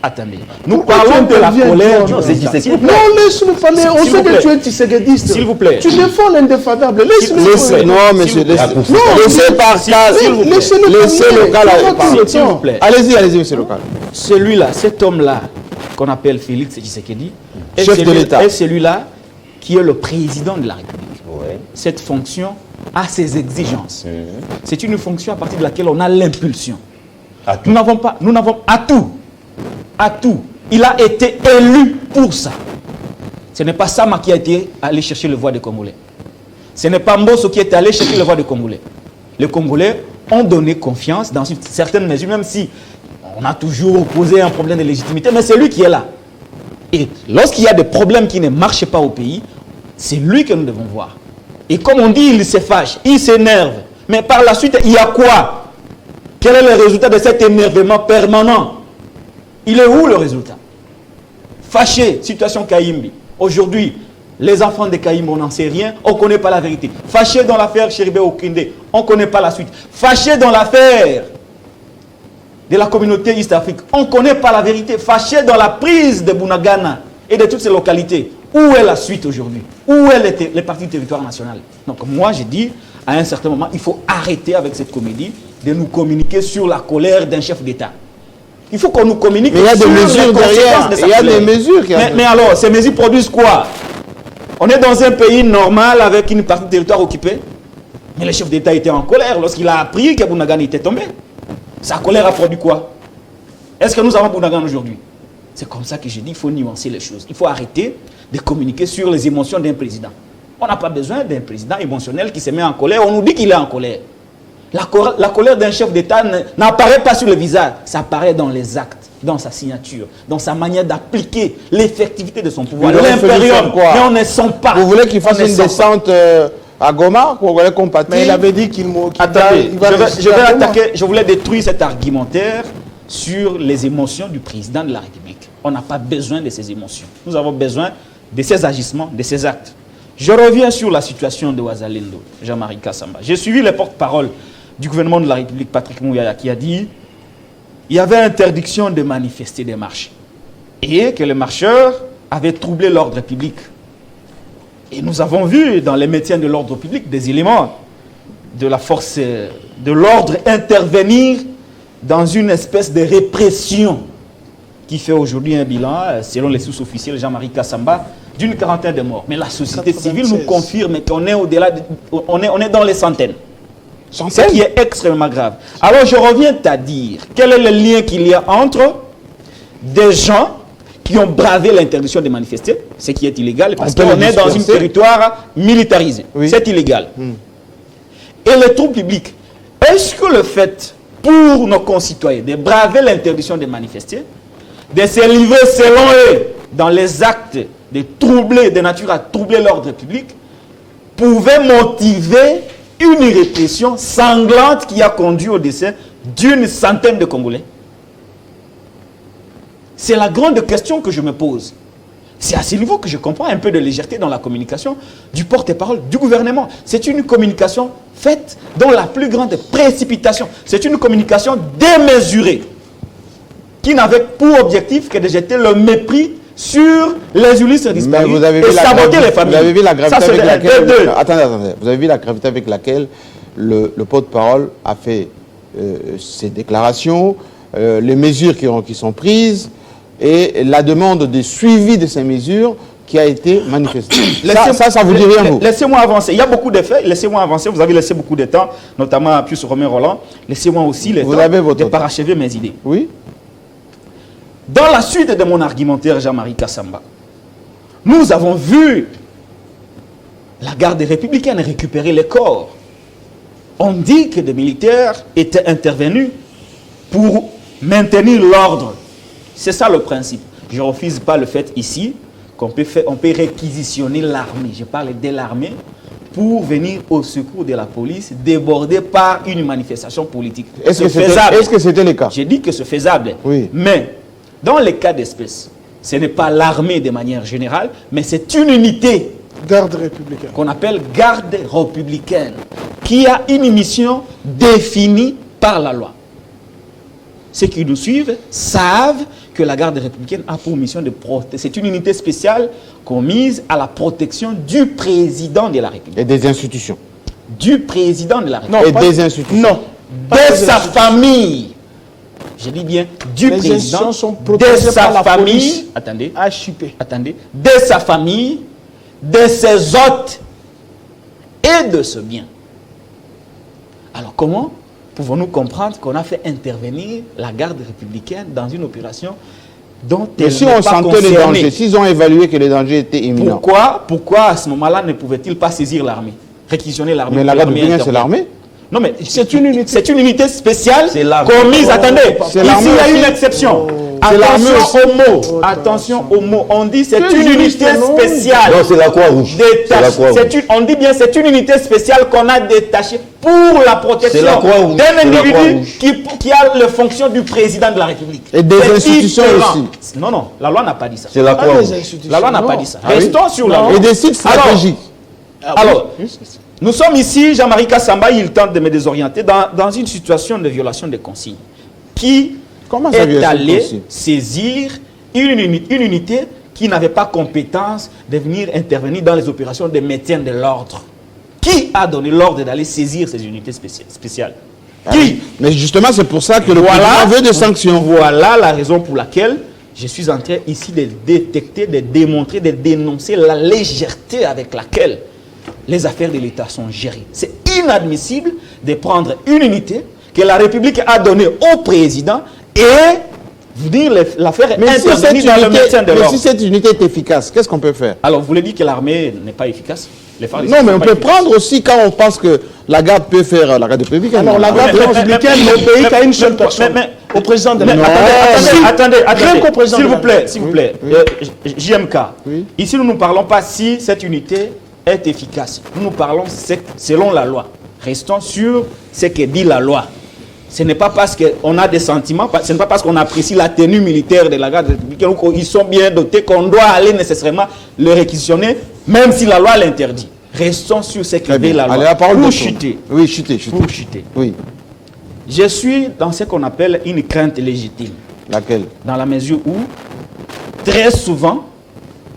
Attendez. Nous parlons de la colère du président.
Non, laisse-nous parler. On sait que tu es tisséguediste.
S'il vous plaît.
Tu défends l'indéfendable. Laisse-nous.
Non, monsieur. Laissez par cas. Laissez le cas là parler.
S'il vous plaît.
Allez-y, monsieur le cas.
Celui-là, cet homme-là, qu'on appelle Félix Tshisekedi,
chef de l'État.
est celui-là qui est le président de la République.
Ouais.
Cette fonction a ses exigences. C'est une fonction à partir de laquelle on a l'impulsion. Nous n'avons à tout. Il a été élu pour ça. Ce n'est pas Sama qui a été allé chercher le voix des Congolais. Ce n'est pas Mbosso qui est allé chercher le voix des Congolais. Les Congolais ont donné confiance dans certaines mesures, même si on a toujours posé un problème de légitimité, mais c'est lui qui est là. Et lorsqu'il y a des problèmes qui ne marchent pas au pays, c'est lui que nous devons voir. Et comme on dit, il se fâche, il s'énerve. Mais par la suite, il y a quoi? Quel est le résultat de cet énervement permanent? Il est où le résultat? Fâché, situation Kaïmbi. Aujourd'hui, les enfants de Kaïmbi, on n'en sait rien, on ne connaît pas la vérité. Fâché dans l'affaire Chéribé Okende, on ne connaît pas la suite. Fâché dans l'affaire de la communauté East Afrique, on ne connaît pas la vérité. Fâché dans la prise de Bunagana et de toutes ces localités. Où est la suite aujourd'hui? Où est les partis du territoire national? Donc moi, j'ai dit, à un certain moment, il faut arrêter avec cette comédie de nous communiquer sur la colère d'un chef d'État. Il faut qu'on nous communique sur les conséquences de sa colère. Il y a des mesures. Mais alors, ces mesures produisent quoi? On est dans un pays normal avec une partie du territoire occupée. Mais le chef d'État était en colère lorsqu'il a appris que Bunagana était tombé. Sa colère a produit quoi? Est-ce que nous avons Bunagana aujourd'hui? C'est comme ça que j'ai dit, il faut nuancer les choses. Il faut arrêter de communiquer sur les émotions d'un président. On n'a pas besoin d'un président émotionnel qui se met en colère. On nous dit qu'il est en colère. La colère d'un chef d'État n'apparaît pas sur le visage. Ça apparaît dans les actes, dans sa signature, dans sa manière d'appliquer l'effectivité de son pouvoir. L'impérium, mais on ne sent pas.
Vous voulez qu'il fasse une descente à Goma pour voler compatir?
Mais il avait dit qu'il
Attendez, je voulais détruire cet argumentaire sur les émotions du président de la République. On n'a pas besoin de ces émotions. Nous avons besoin de ses agissements, de ses actes. Je reviens sur la situation de Ouazalendo, Jean-Marie Kassamba. J'ai suivi le porte-parole du gouvernement de la République, Patrick Mouyaya, qui a dit qu'il y avait interdiction de manifester des marches et que les marcheurs avaient troublé l'ordre public. Et nous avons vu dans les maintiens de l'ordre public des éléments de la force de l'ordre intervenir dans une espèce de répression qui fait aujourd'hui un bilan, selon les sous-officiels Jean-Marie Kassamba, d'une quarantaine de morts. Mais la société civile nous confirme qu'on est au-delà, on est dans les centaines. Ce qui est extrêmement grave. Alors je reviens à dire, quel est le lien qu'il y a entre des gens qui ont bravé l'interdiction de manifester, ce qui est illégal, parce qu'on est dans un territoire militarisé. Oui. C'est illégal. Et les troubles publics. Est-ce que le fait pour nos concitoyens de braver l'interdiction de manifester, de se livrer selon eux dans les actes de nature à troubler l'ordre public, pouvait motiver une répression sanglante qui a conduit au décès d'une centaine de Congolais? C'est la grande question que je me pose. C'est à ce niveau que je comprends un peu de légèreté dans la communication du porte-parole du gouvernement. C'est une communication faite dans la plus grande précipitation. C'est une communication démesurée qui n'avait pour objectif que de jeter le mépris sur les Ulysses disparus et saboter les familles.
Vous avez vu la gravité avec laquelle... Attendez. Vous avez vu la gravité avec laquelle le porte-parole a fait ses déclarations, les mesures qui sont prises et la demande de suivi de ces mesures qui a été manifestée. Ça vous dit rien, vous?
Laissez-moi avancer. Il y a beaucoup de faits. Laissez-moi avancer. Vous avez laissé beaucoup de temps, notamment à Pius Romain Roland. Laissez-moi aussi le temps de parachever mes idées.
Oui.
Dans la suite de mon argumentaire, Jean-Marie Kassamba, nous avons vu la garde républicaine récupérer les corps. On dit que des militaires étaient intervenus pour maintenir l'ordre. C'est ça le principe. Je ne refuse pas le fait ici qu'on peut réquisitionner l'armée. Je parle de l'armée pour venir au secours de la police débordée par une manifestation politique.
Est-ce que c'était le cas?
J'ai dit que c'est faisable.
Oui.
Mais dans les cas d'espèce, ce n'est pas l'armée de manière générale, mais c'est une unité
garde républicaine
qu'on appelle garde républicaine, qui a une mission définie par la loi. Ceux qui nous suivent savent que la garde républicaine a pour mission de protéger. C'est une unité spéciale commise à la protection du président de la République.
Et des institutions.
Du président de la République.
Non, et des institutions.
Non, de sa famille. Je dis bien du président, de sa famille. Attendez. Attendez. De sa famille, de ses hôtes et de ce bien. Alors comment pouvons-nous comprendre qu'on a fait intervenir la garde républicaine dans une opération dont elle n'est pas concernée? Si on sentait les dangers,
s'ils ont évalué que les dangers étaient imminents.
Pourquoi à ce moment-là ne pouvaient-ils pas saisir l'armée, réquisitionner l'armée?
Mais la garde républicaine, c'est l'armée?
Non, mais c'est une unité spéciale commise. Attendez, ici il y a une exception. Attention aux mots. On dit c'est une unité spéciale.
Non, c'est la Croix-Rouge.
On dit bien c'est une unité spéciale qu'on a détachée pour la protection d'un individu qui a les fonctions du président de la République.
Et des institutions aussi.
Non, la loi n'a pas dit ça.
C'est la Croix-Rouge.
La loi n'a pas dit ça. Restons sur la loi.
Et des sites stratégiques.
Alors, nous sommes ici, Jean-Marie Kassamba, il tente de me désorienter dans une situation de violation des consignes. Qui est allé saisir une unité qui n'avait pas compétence de venir intervenir dans les opérations de maintien de l'ordre. Qui a donné l'ordre d'aller saisir ces unités spéciales? Qui?
Mais justement, c'est pour ça que le gouvernement veut des sanctions.
Voilà la raison pour laquelle je suis en train ici de détecter, de démontrer, de dénoncer la légèreté avec laquelle les affaires de l'État sont gérées. C'est inadmissible de prendre une unité que la République a donnée au président et venir la faire intervenir dans le maintien de l'ordre.
Mais si cette unité est efficace, qu'est-ce qu'on peut faire?
Alors, vous voulez dire que l'armée n'est pas efficace?
Non, mais on peut prendre aussi quand on pense que la garde peut faire la garde républicaine.
Alors, la garde républicaine n'obéit qu'à une seule personne, au président de la République.
Attendez, s'il vous plaît. JMK, ici nous ne parlons pas si cette unité est efficace. Nous parlons selon la loi. Restons sur ce que dit la loi. Ce n'est pas parce qu'on a des sentiments, ce n'est pas parce qu'on apprécie la tenue militaire de la garde républicaine ou qu'ils sont bien dotés qu'on doit aller nécessairement le réquisitionner, même si la loi l'interdit. Restons sur ce que dit la loi.
Allez, la parole
pour chuter.
Oui, chuter.
Pour chuter.
Oui.
Je suis dans ce qu'on appelle une crainte légitime.
Laquelle?
Dans la mesure où, très souvent,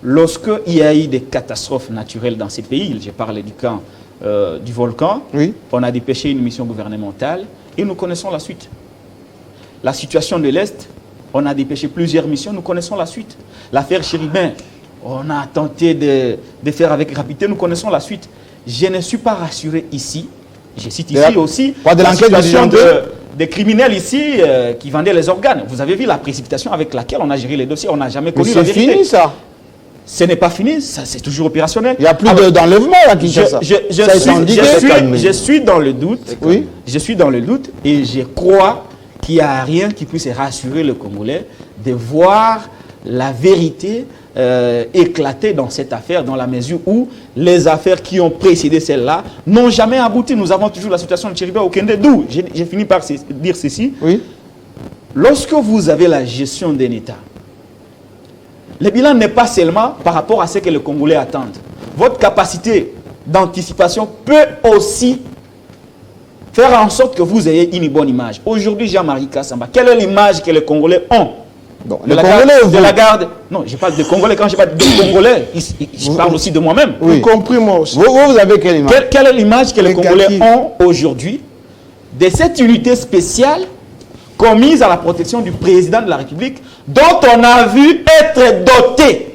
lorsqu'il y a eu des catastrophes naturelles dans ces pays, j'ai parlé du camp du volcan,
Oui.
on a dépêché une mission gouvernementale et nous connaissons la suite. La situation de l'Est, on a dépêché plusieurs missions, nous connaissons la suite. L'affaire Chéribin, on a tenté de faire avec rapidité, nous connaissons la suite. Je ne suis pas rassuré ici. Je cite ici aussi
pas de
la
l'enquête
situation des criminels ici qui vendaient les organes. Vous avez vu la précipitation avec laquelle on a géré les dossiers. On n'a jamais connu la vérité.
C'est fini ça.
Ce n'est pas fini, ça c'est toujours opérationnel.
Il n'y a plus d'enlèvement là qui fait ça.
Je suis dans le doute.
Oui.
Je suis dans le doute et je crois qu'il n'y a rien qui puisse rassurer le Congolais de voir la vérité éclater dans cette affaire, dans la mesure où les affaires qui ont précédé celle-là n'ont jamais abouti. Nous avons toujours la situation de Chéribin au Kende. D'où j'ai fini par dire ceci.
Oui.
Lorsque vous avez la gestion d'un État, le bilan n'est pas seulement par rapport à ce que les Congolais attendent. Votre capacité d'anticipation peut aussi faire en sorte que vous ayez une bonne image. Aujourd'hui, Jean-Marie Kassamba, quelle est l'image que les Congolais ont
Bon, de la
garde. Non, je parle de Congolais. Quand je parle de Congolais, je parle aussi de moi-même.
Oui.
Y compris moi aussi.
Vous avez quelle image?
Quelle est l'image que les Congolais ont aujourd'hui de cette unité spéciale commise à la protection du président de la République, dont on a vu être doté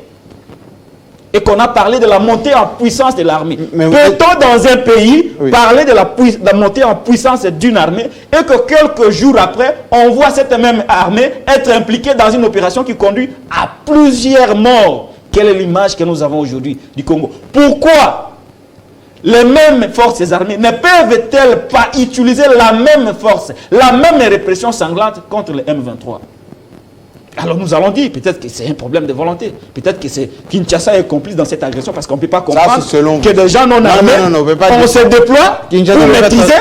et qu'on a parlé de la montée en puissance de l'armée. Peut-on dans un pays parler de la montée en puissance d'une armée et que quelques jours après, on voit cette même armée être impliquée dans une opération qui conduit à plusieurs morts? Quelle est l'image que nous avons aujourd'hui du Congo? Pourquoi les mêmes forces armées ne peuvent-elles pas utiliser la même force, la même répression sanglante contre les M23? Alors nous allons dire, peut-être que c'est un problème de volonté. Peut-être que Kinshasa est complice dans cette agression parce qu'on ne peut pas comprendre que des gens non armés, on se déploie pour maîtriser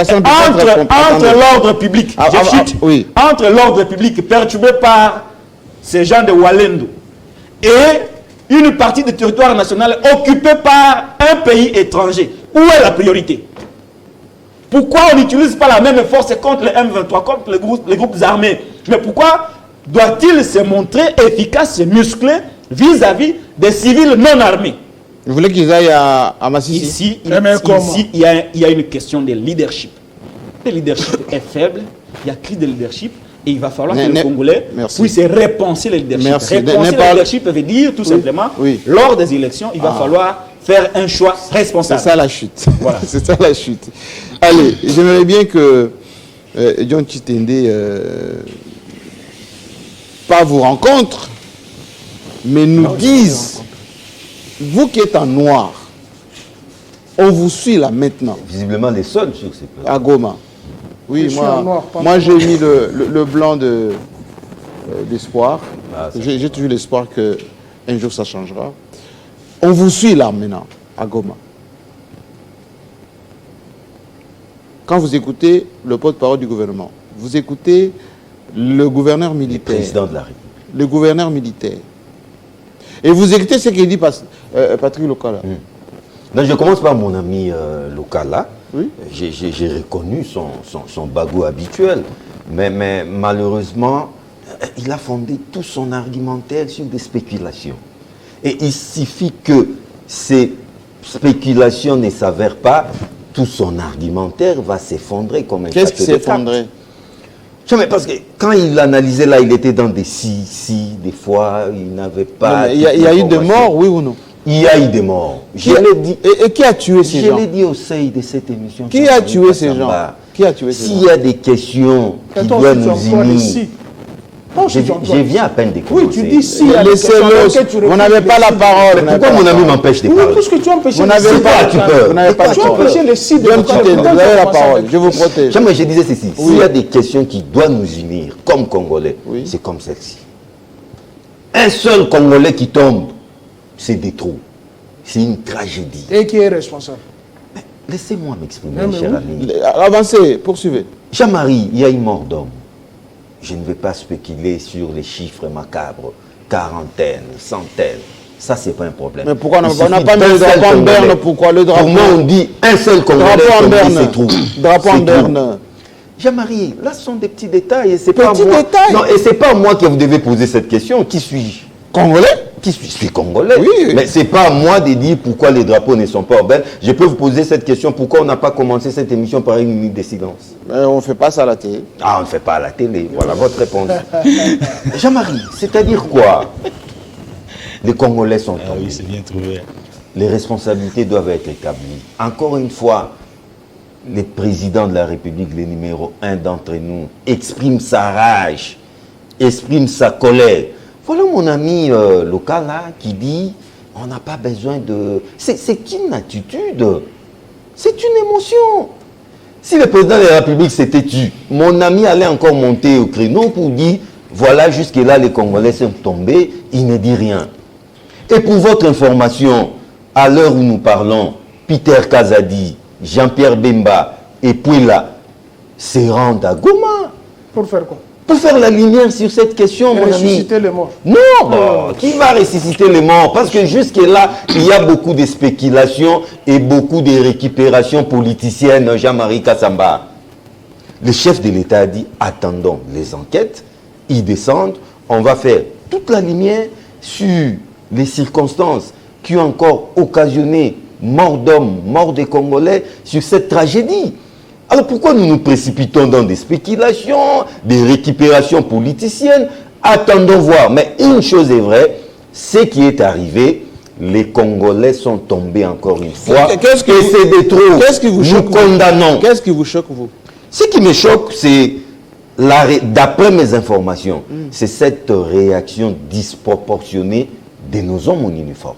entre l'ordre public. Entre l'ordre public perturbé par ces gens de Walendo et une partie du territoire national occupé par un pays étranger. Où est la priorité? Pourquoi on n'utilise pas la même force contre les M23, contre les groupes armés? Mais pourquoi doit-il se montrer efficace et musclé vis-à-vis des civils non armés?
Vous voulez qu'ils aillent à Massissi?
Ici, il y a une question de leadership. Le leadership est faible, il y a crise de leadership. Et il va falloir que les Congolais puissent repenser le leadership. Repenser le leadership veut dire tout simplement, lors des élections, il va falloir faire un choix responsable.
C'est ça la chute.
Voilà.
C'est ça la chute. Allez, j'aimerais bien que John Chitende pas vous rencontre, mais nous dise, vous qui êtes en noir, on vous suit là maintenant.
Visiblement les seuls sur ces plateaux.
À Goma. Oui, moi j'ai mis le blanc d'espoir. J'ai toujours l'espoir qu'un jour ça changera. On vous suit là maintenant, à Goma. Quand vous écoutez le porte-parole du gouvernement, vous écoutez le gouverneur militaire.
Le président de la République.
Le gouverneur militaire. Et vous écoutez ce qu'il dit Patrick Lokala.
Donc je commence par mon ami Lokala.
Oui.
J'ai reconnu son bagou habituel, mais malheureusement, il a fondé tout son argumentaire sur des spéculations. Et il suffit que ces spéculations ne s'avèrent pas, tout son argumentaire va s'effondrer comme un château de cartes.
Qu'est-ce qui s'effondrait?
Parce que quand il analysait là, il était dans des si, des fois, il n'avait pas...
Il y a eu des morts, oui ou non?
Il y a eu des morts.
Et qui a tué ces gens?
Je l'ai dit au seuil de cette émission.
Qui a tué ces gens?
S'il y a des questions qui doivent nous unir, je viens à peine d'écouter.
Oui, tu dis si.
Vous n'avez pas la parole.
Pourquoi mon ami m'empêche de parler?
Oui, puisque tu empêches
vous n'avez pas la parole.
Tu empêches les sites de
vous avez la parole. Je vous protège.
Je disais ceci. S'il y a des questions qui doivent nous unir comme Congolais, c'est comme celle-ci. Un seul Congolais qui tombe, c'est des trous. C'est une tragédie.
Et qui est responsable?
Laissez-moi m'exprimer, cher ami.
Avancez, poursuivez.
Jean-Marie, il y a une mort d'homme. Je ne vais pas spéculer sur les chiffres macabres. Quarantaine, centaine. Ça, c'est pas un problème.
Mais pourquoi on n'a pas mis le drapeau en berne? Pourquoi le drapeau?
Pour moi, on dit un seul Congolais
drapeau en berne.
C'est trop.
Drapeau en berne.
Jean-Marie, là, ce sont des petits détails. Et c'est pas moi. Non, et c'est pas moi qui vous devez poser cette question. Qui suis-je?
Congolais?
je suis congolais.
Oui.
Mais ce n'est pas à moi de dire pourquoi les drapeaux ne sont pas au bel. Je peux vous poser cette question, pourquoi on n'a pas commencé cette émission par une minute de silence?
On ne fait pas ça à la télé.
Ah, on ne fait pas à la télé. Voilà votre réponse. Jean-Marie, c'est-à-dire quoi? Les Congolais sont tombés.
Ah oui, c'est bien trouvé.
Les responsabilités doivent être établies. Encore une fois, le président de la République, le numéro 1 d'entre nous, exprime sa rage, exprime sa colère. Voilà mon ami local là qui dit on n'a pas besoin de... C'est une attitude, c'est une émotion. Si le président de la République s'était tué, mon ami allait encore monter au créneau pour dire voilà, jusque-là les Congolais sont tombés, il ne dit rien. Et pour votre information, à l'heure où nous parlons, Peter Kazadi, Jean-Pierre Bemba et Pouila se rendent à Goma.
Pour faire quoi?
Pour faire la lumière sur cette question, mon ami.
Ressusciter les morts.
Non, qui va ressusciter les morts? Parce que jusque-là, il y a beaucoup de spéculations et beaucoup de récupérations politiciennes, Jean-Marie Kassamba. Le chef de l'État a dit, attendons les enquêtes, ils descendent, on va faire toute la lumière sur les circonstances qui ont encore occasionné mort d'hommes, mort des Congolais sur cette tragédie. Alors pourquoi nous nous précipitons dans des spéculations, des récupérations politiciennes? Attendons voir. Mais une chose est vraie, ce qui est arrivé, les Congolais sont tombés encore une fois.
Qu'est-ce qui vous choque?
Nous condamnons.
Qu'est-ce qui vous choque, vous?
Ce qui me choque, c'est, d'après mes informations, c'est cette réaction disproportionnée de nos hommes en uniforme.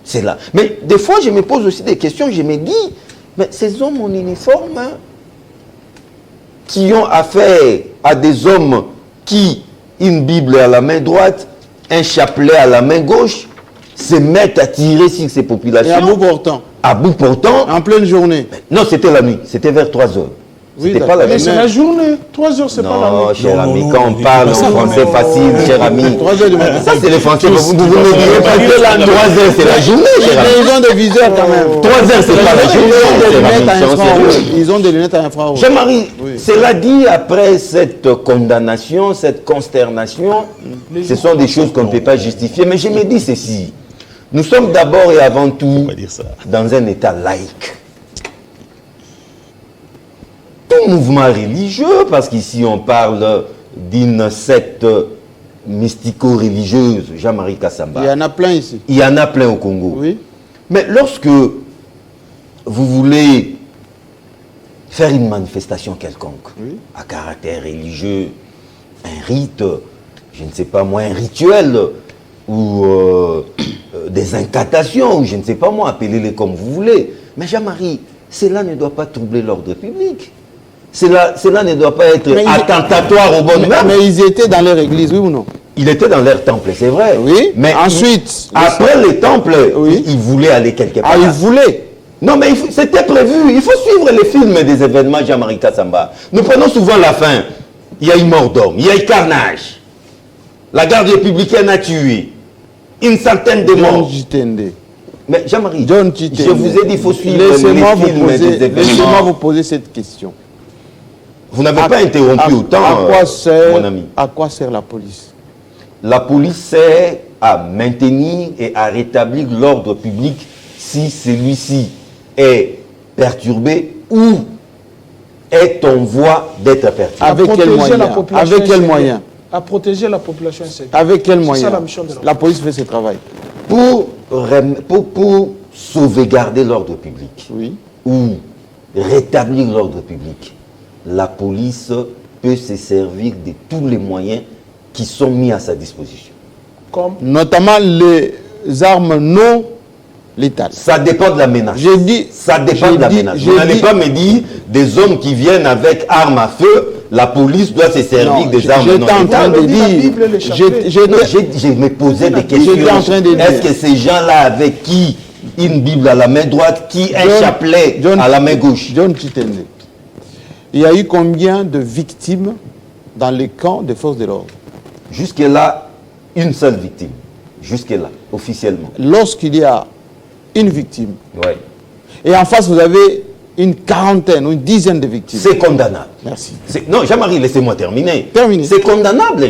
C'est là. Mais des fois, je me pose aussi des questions, je me dis, mais ces hommes en uniforme, hein, qui ont affaire à des hommes qui, une Bible à la main droite, un chapelet à la main gauche, se mettent à tirer sur ces populations.
Et à bout portant.
À bout portant.
En pleine journée.
Non, c'était la nuit, c'était vers 3 heures.
Oui,
c'était pas la
Mais
nuit.
c'est la journée. 3 heures, c'est pas la nuit.
Non, cher ami,
non,
quand
non,
on parle en
ça,
français facile, cher ami.
3 heures du matin.
Ça, c'est le français. Vous ne me direz pas que là, 3 heures, c'est la journée, cher ami.
Mais ils ont des viseurs quand même.
3 heures, c'est pas la journée.
Ils ont des lunettes à infrarouge.
Jean-Marie, cela dit, après cette condamnation, cette consternation, ce sont des choses qu'on ne peut pas justifier. Mais je me dis ceci. Nous sommes d'abord et avant tout dans un État laïque. Tout mouvement religieux, parce qu'ici on parle d'une secte mystico-religieuse, Jean-Marie Kassamba.
Il y en a plein ici.
Il y en a plein au Congo.
Oui.
Mais lorsque vous voulez faire une manifestation quelconque, à caractère religieux, un rite, je ne sais pas moi, un rituel, ou des incantations, ou je ne sais pas moi, appelez-les comme vous voulez. Mais Jean-Marie, cela ne doit pas troubler l'ordre public. Cela ne doit pas être attentatoire aux bonnes mœurs.
Mais ils étaient dans leur église, oui ou non?
Il était dans leur temple, c'est vrai.
Oui.
Mais
ensuite,
après les temples, il voulait aller quelque part.
Ah, ils voulaient.
Non, mais c'était prévu. Il faut suivre les films des événements, Jean-Marie Kassamba. Nous prenons souvent la fin. Il y a eu mort d'homme, il y a eu carnage. La garde républicaine a tué une centaine de morts. Mais Jean-Marie, je vous ai dit, il faut suivre les films des événements.
Laissez-moi vous poser cette question.
Vous n'avez pas interrompu autant, mon ami.
À quoi sert la police?
La police sert à maintenir et à rétablir l'ordre public si celui-ci est perturbé ou est en voie d'être perturbé.
Avec quel moyen? Avec quel moyen?
À protéger la population insécure.
Avec quel moyen?
C'est ça la mission de
la police fait ce travail.
Pour sauvegarder l'ordre public, ou rétablir l'ordre public, la police peut se servir de tous les moyens qui sont mis à sa disposition.
Comme?
Notamment les armes non létales.
Ça dépend de la menace.
J'ai dit,
ça dépend de la menace. Vous n'allez pas me dire des hommes qui viennent avec armes à feu, la police doit se servir des armes non létales.
J'étais en train de dire,
je me posais des questions. Est-ce que ces gens-là avec qui une Bible à la main droite, qui un chapelet à la main gauche?
John Chitende. Il y a eu combien de victimes dans les camps des forces de l'ordre?
Jusque-là, une seule victime. Jusque-là, officiellement.
Lorsqu'il y a une victime, et en face vous avez une quarantaine ou une dizaine de victimes.
C'est condamnable.
Merci.
Non, Jean-Marie, laissez-moi terminer.
Terminez.
C'est condamnable.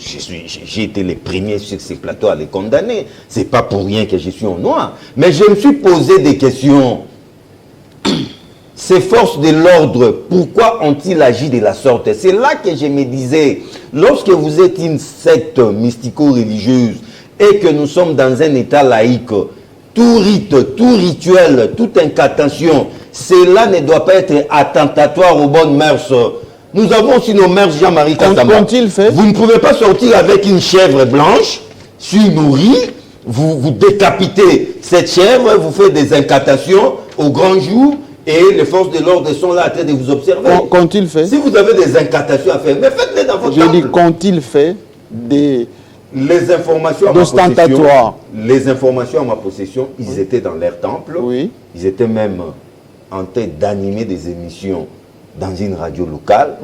j'ai été les premiers sur ces plateaux à les condamner. C'est pas pour rien que je suis en noir. Mais je me suis posé des questions. Ces forces de l'ordre, pourquoi ont-ils agi de la sorte? C'est là que je me disais, lorsque vous êtes une secte mystico-religieuse et que nous sommes dans un état laïque, tout rite, tout rituel, toute incantation, cela ne doit pas être attentatoire aux bonnes mœurs. Nous avons aussi nos mœurs, Jean-Marie Kassamba. Vous ne pouvez pas sortir avec une chèvre blanche, surnourrie, vous décapitez cette chèvre, vous faites des incantations au grand jour, et les forces de l'ordre sont là en train de vous observer.
Qu'ont-ils fait?
Si vous avez des incantations à faire, mais faites-les dans votre temple.
Je dis, qu'ont-ils fait des...
Les informations à ma possession, ils étaient dans leur temple.
Oui.
Ils étaient même en tête d'animer des émissions dans une radio locale,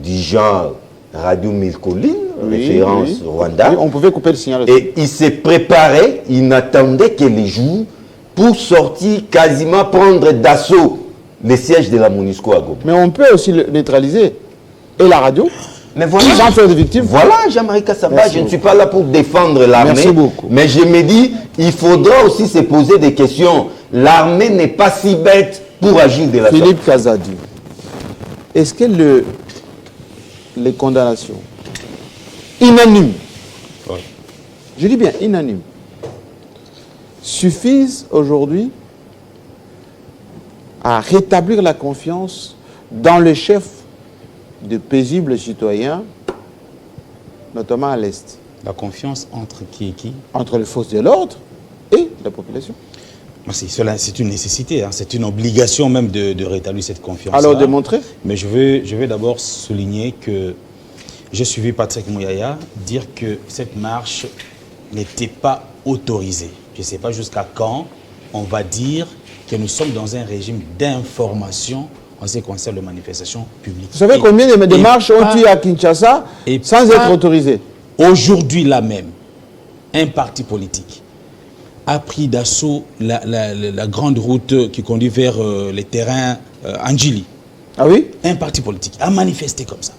du genre Radio 1000 Collines, référence Rwanda.
Oui, on pouvait couper le signal.
Et ils se préparaient, ils n'attendaient que les jours pour sortir, quasiment prendre d'assaut les sièges de la MONUSCO à Goma.
Mais on peut aussi le neutraliser. Et la radio,
mais voilà,
sans faire de victimes.
Voilà, Jean-Marie Kassamba, je ne suis pas là pour défendre l'armée.
Merci beaucoup.
Mais je me dis, il faudra aussi se poser des questions. L'armée n'est pas si bête pour agir de la sorte.
Philippe Kazadi, est-ce que les condamnations unanimes, je dis bien unanimes, suffisent aujourd'hui à rétablir la confiance dans le chef de paisibles citoyens, notamment à l'Est?
La confiance entre qui et qui?
Entre les forces de l'ordre et la population.
C'est une nécessité, hein. C'est une obligation même de rétablir cette confiance.
Alors démontrer. Mais
je vais d'abord souligner que j'ai suivi Patrick Mouyaya dire que cette marche n'était pas autorisée. Je ne sais pas jusqu'à quand on va dire que nous sommes dans un régime d'information en ce qui concerne les manifestations publiques.
Vous savez combien de marches ont eu à Kinshasa sans être autorisées? Aujourd'hui
là même, un parti politique a pris d'assaut la grande route qui conduit vers les terrains Anjili.
Ah oui?
Un parti politique a manifesté comme ça.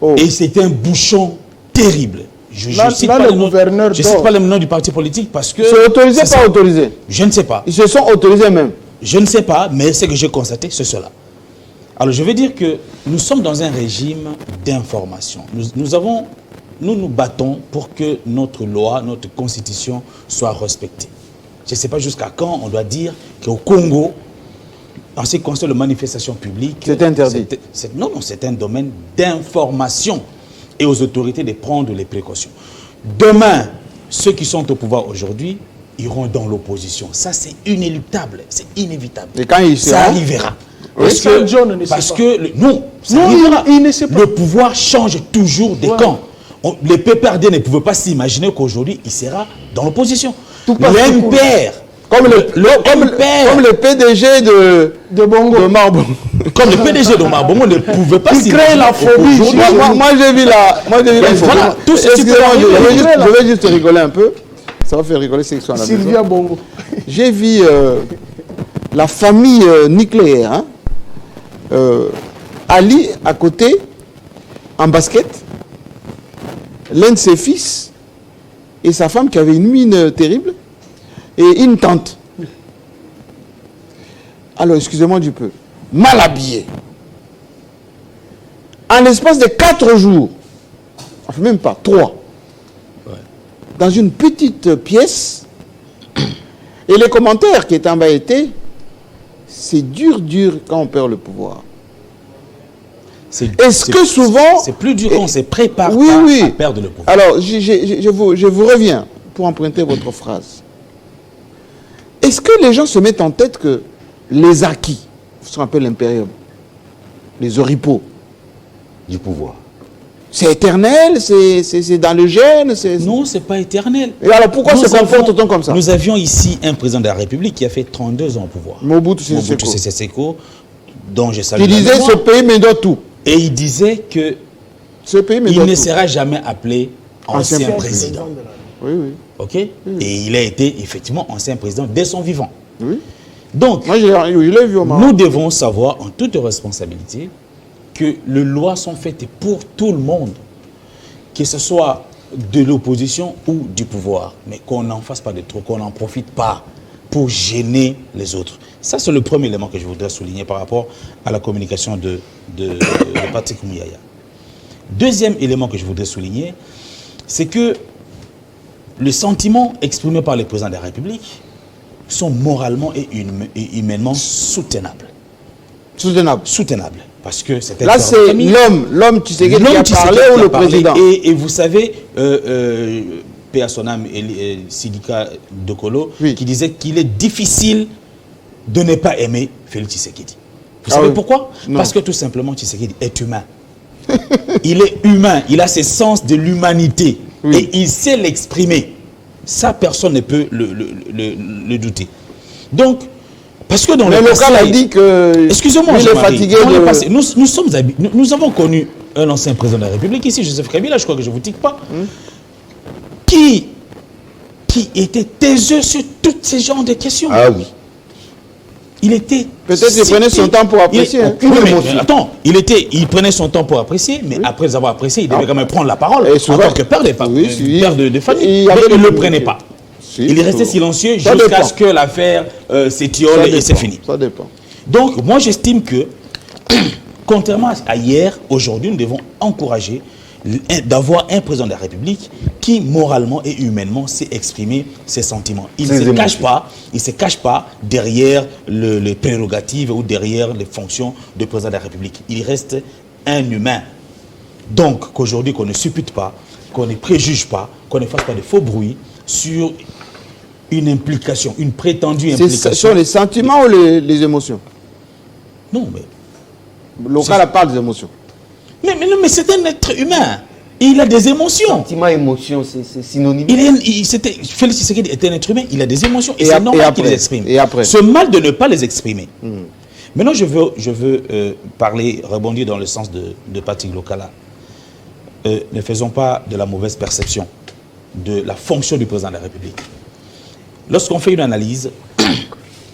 Oh. Et c'était un bouchon terrible. Je ne cite pas le nom du parti politique parce que...
C'est autorisé ou pas autorisé?
Je ne sais pas.
Ils se sont autorisés même?
Je ne sais pas, mais ce que j'ai constaté, c'est cela. Alors je veux dire que nous sommes dans un régime d'information. Nous nous battons pour que notre loi, notre constitution soit respectée. Je ne sais pas jusqu'à quand on doit dire qu'au Congo, en ce qui concerne les manifestations publiques...
C'est interdit.
Non, c'est un domaine d'information. Et aux autorités de prendre les précautions. Demain, ceux qui sont au pouvoir aujourd'hui iront dans l'opposition. Ça, c'est inéluctable, c'est inévitable.
Et quand
ça arrivera.
Oui,
parce que ça arrivera. Il ne sait pas. Le pouvoir change toujours de camp. Les PPRD ne pouvaient pas s'imaginer qu'aujourd'hui, il sera dans l'opposition. L'MPR,
comme le PDG de Bongo. De Marbongo.
Comme le PDG de Marbongo ne pouvait pas
s'imaginer. Il crée la phobie. Moi j'ai vu la
voilà, tout ce
je vais juste rigoler un peu. Ça va faire rigoler ceux qui sont à la maison.
Sylvia Bongo.
J'ai vu la famille nucléaire. Hein? Ali à côté, en basket. L'un de ses fils et sa femme qui avait une mine terrible et une tante. Alors, excusez-moi du peu. Mal habillé. En l'espace de 4 jours, enfin même pas, 3, dans une petite pièce, et les commentaires qui étaient en bas étaient, c'est dur quand on perd le pouvoir. Est-ce que souvent...
C'est plus dur quand on se prépare à perdre le pouvoir.
Alors, je vous reviens pour emprunter votre phrase. Est-ce que les gens se mettent en tête que les acquis, ce qu'on appelle l'impérium, les oripeaux
du pouvoir,
c'est éternel, c'est dans le gène?
Non, c'est pas éternel.
Et alors pourquoi se comporte-t-on comme ça?
Nous avions ici un président de la République qui a fait 32 ans au pouvoir.
Mobutu Sese
Seko, dont je salue.
Il disait ce pays me doit tout.
Et il disait que il ne sera jamais appelé ancien président.
Oui, oui.
Ok. Oui. Et il a été effectivement ancien président dès son vivant.
Oui.
Donc,
moi, je l'ai vu au Maroc.
Nous devons savoir en toute responsabilité que les lois sont faites pour tout le monde. que ce soit de l'opposition ou du pouvoir, mais qu'on n'en fasse pas de trop, qu'on n'en profite pas pour gêner les autres. Ça, c'est le premier élément que je voudrais souligner par rapport à la communication de Patrick Muyaya. Deuxième élément que je voudrais souligner, c'est que les sentiments exprimés par les présidents de la République sont moralement et humainement soutenables. Soutenables. Parce que c'était...
Là, c'est l'homme Tshisekedi qui a parlé ou le président?
Et vous savez, Paix à son âme, Sidika Dokolo, qui disait qu'il est difficile de ne pas aimer Félix Tshisekedi. Vous savez pourquoi? Parce que tout simplement, Tshisekedi est humain. Il est humain, il a ses sens de l'humanité. Et il sait l'exprimer. Ça, personne ne peut le douter. Donc, parce que dans le
local a dit que...
Excusez-moi,
il est fatigué de...
nous avons connu un ancien président de la République, ici, Joseph Kabila, je crois que je ne vous tique pas, qui était taiseux sur tous ces genres de questions.
Ah oui.
Il était...
Peut-être qu'il prenait son temps pour apprécier.
Il prenait son temps pour apprécier, mais après avoir apprécié, il devait quand même prendre la parole en tant que père de famille. Mais il ne le prenait pas. Il est resté silencieux jusqu'à ce que l'affaire s'étiole et c'est fini.
Ça dépend.
Donc, moi, j'estime que, contrairement à hier, aujourd'hui, nous devons encourager d'avoir un président de la République qui, moralement et humainement, sait exprimer ses sentiments. Il ne se cache pas derrière les prérogatives ou derrière les fonctions de président de la République. Il reste un humain. Donc, qu'aujourd'hui, qu'on ne suppute pas, qu'on ne préjuge pas, qu'on ne fasse pas de faux bruits sur une implication, une prétendue implication.
Ce sont les sentiments ou les émotions?
Non, mais...
Local parle des émotions.
Mais c'est un être humain. Il a des émotions.
Sentiment, émotion, c'est synonyme.
Félix Tshisekedi est un être humain, il a des émotions et c'est normal qu'il les exprime.
Et après?
C'est mal de ne pas les exprimer. Maintenant, je veux rebondir dans le sens de Patrick Lokala. Ne faisons pas de la mauvaise perception de la fonction du président de la République. Lorsqu'on fait une analyse,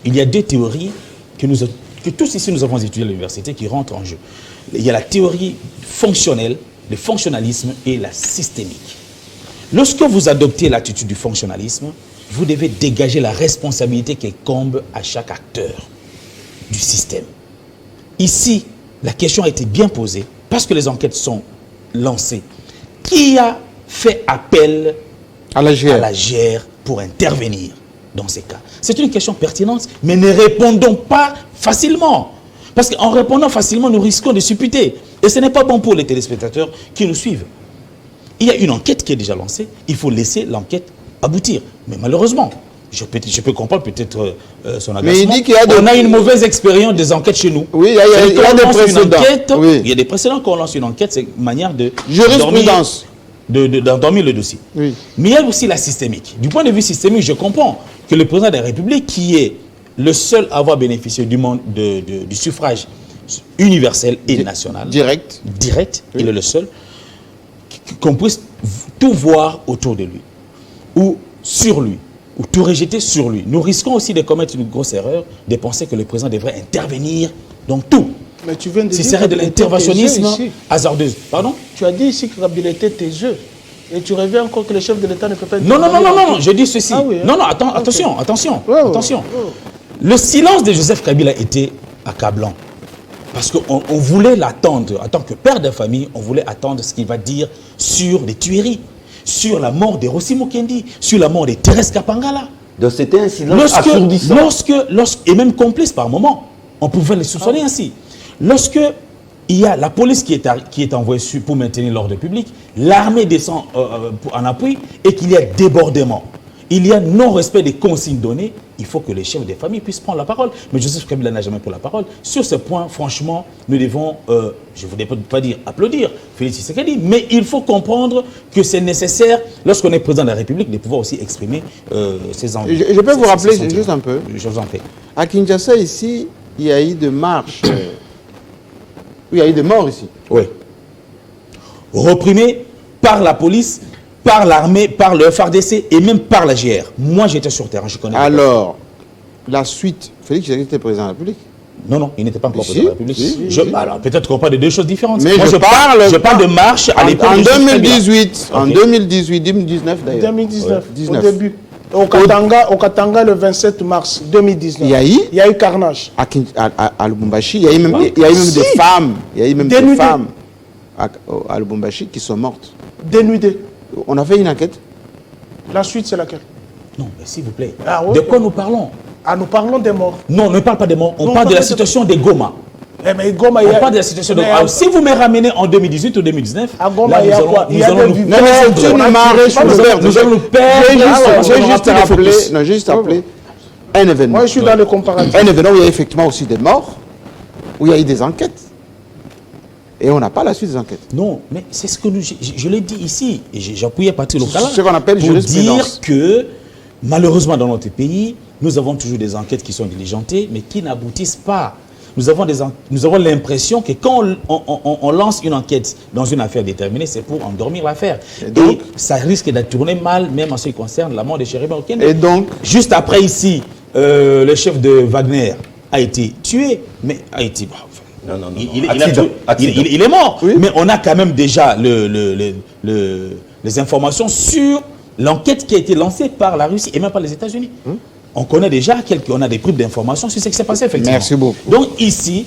il y a deux théories que tous ici nous avons étudiées à l'université qui rentrent en jeu. Il y a la théorie fonctionnelle, le fonctionnalisme et la systémique. Lorsque vous adoptez l'attitude du fonctionnalisme, vous devez dégager la responsabilité qui incombe à chaque acteur du système. Ici, la question a été bien posée parce que les enquêtes sont lancées. Qui a fait appel à la GR pour intervenir dans ces cas? C'est une question pertinente, mais ne répondons pas facilement. Parce qu'en répondant facilement, nous risquons de supputer. Et ce n'est pas bon pour les téléspectateurs qui nous suivent. Il y a une enquête qui est déjà lancée. Il faut laisser l'enquête aboutir. Mais malheureusement, je peux comprendre peut-être son agacement.
Mais il dit qu'il y a
on a une mauvaise expérience des enquêtes chez nous.
Oui, il y a des précédents.
Il y a des précédents quand on lance une enquête, c'est une manière de...
Jurisprudence.
D'endormir le dossier. Oui. Mais il y a aussi la systémique. Du point de vue systémique, je comprends que le président de la République, qui est le seul à avoir bénéficié du suffrage universel et national, direct, oui. Il est le seul, qu'on puisse tout voir autour de lui, ou sur lui, ou tout rejeter sur lui. Nous risquons aussi de commettre une grosse erreur, de penser que le président devrait intervenir dans tout.
Mais tu viens de dire
serait de l'interventionnisme hasardeuse. Pardon?
Tu as dit ici que Kabila était taiseux. Et tu reviens encore que le chef de l'État ne peut pas...
Non, je dis ceci. Ah oui, hein? Non, attention. Le silence de Joseph Kabila était accablant. Parce qu'on voulait l'attendre. En tant que père de famille, on voulait attendre ce qu'il va dire sur les tueries, sur la mort de Rossi Mukendi, sur la mort de Thérèse Kapangala.
Donc c'était un silence assourdissant.
Et même complice par moment. On pouvait les soupçonner ainsi. Lorsque il y a la police qui est envoyée pour maintenir l'ordre public, l'armée descend en appui et qu'il y a débordement. Il y a non-respect des consignes données, il faut que les chefs des familles puissent prendre la parole. Mais Joseph Kabila n'a jamais pris la parole. Sur ce point, franchement, nous devons, je ne voudrais pas dire applaudir Félix Tshisekedi, mais il faut comprendre que c'est nécessaire, lorsqu'on est président de la République, de pouvoir aussi exprimer ses envies.
Je peux vous rappeler juste un peu.
Je vous en prie.
À Kinshasa, ici, il y a eu des marches. Il y a eu des morts ici.
Oui. Reprimés par la police, par l'armée, par le FARDC et même par la GR. Moi, j'étais sur terrain, je connais.
Alors, la suite, Félix Tshisekedi était président de la République.
Non, il n'était pas encore président
Si,
de la République.
si.
Alors, peut-être qu'on parle de deux choses différentes.
Mais
moi, je parle de marche à l'époque
en
de Joseph
2018,
Kabila.
en 2019 d'ailleurs.
2019,
19.
au début. Au Katanga, le 27 mars 2019.
Il y a eu
carnage.
À Lubumbashi, il y a eu même, des femmes. Il y a eu même des femmes à Lubumbashi qui sont mortes.
Dénudées.
On a fait une enquête.
La suite, c'est laquelle?
Non, mais s'il vous plaît.
Ah, oui.
De quoi nous parlons?
Ah, nous parlons des morts.
Non, ne parle pas des morts. On parle de la situation des Goma.
Mais Goma,
On parle de la situation de Goma. Si vous me ramenez en 2018 ou 2019,
à Goma,
là,
il y a quoi?
nous allons nous
J'ai juste appelé un événement.
Moi, je suis dans le comparatif.
Un événement où il y a effectivement aussi des morts, où il y a eu des enquêtes. Et on n'a pas la suite des enquêtes.
Non, mais c'est ce que je l'ai dit ici, et j'ai appuyé à partir local.
Ce qu'on appelle
pour
jurisprudence.
dire que, malheureusement, dans notre pays, nous avons toujours des enquêtes qui sont diligentées, mais qui n'aboutissent pas. Nous avons l'impression que quand on lance une enquête dans une affaire déterminée, c'est pour endormir l'affaire. Et ça risque de tourner mal, même en ce qui concerne la mort de Chéribé Okende.
Et donc,
juste après ici, le chef de Wagner a été tué, mais a été...
Non.
Il est mort, oui. Mais on a quand même déjà les informations sur l'enquête qui a été lancée par la Russie et même par les États-Unis. On connaît déjà on a des bribes d'informations sur ce qui s'est passé effectivement.
Merci beaucoup.
Donc ici,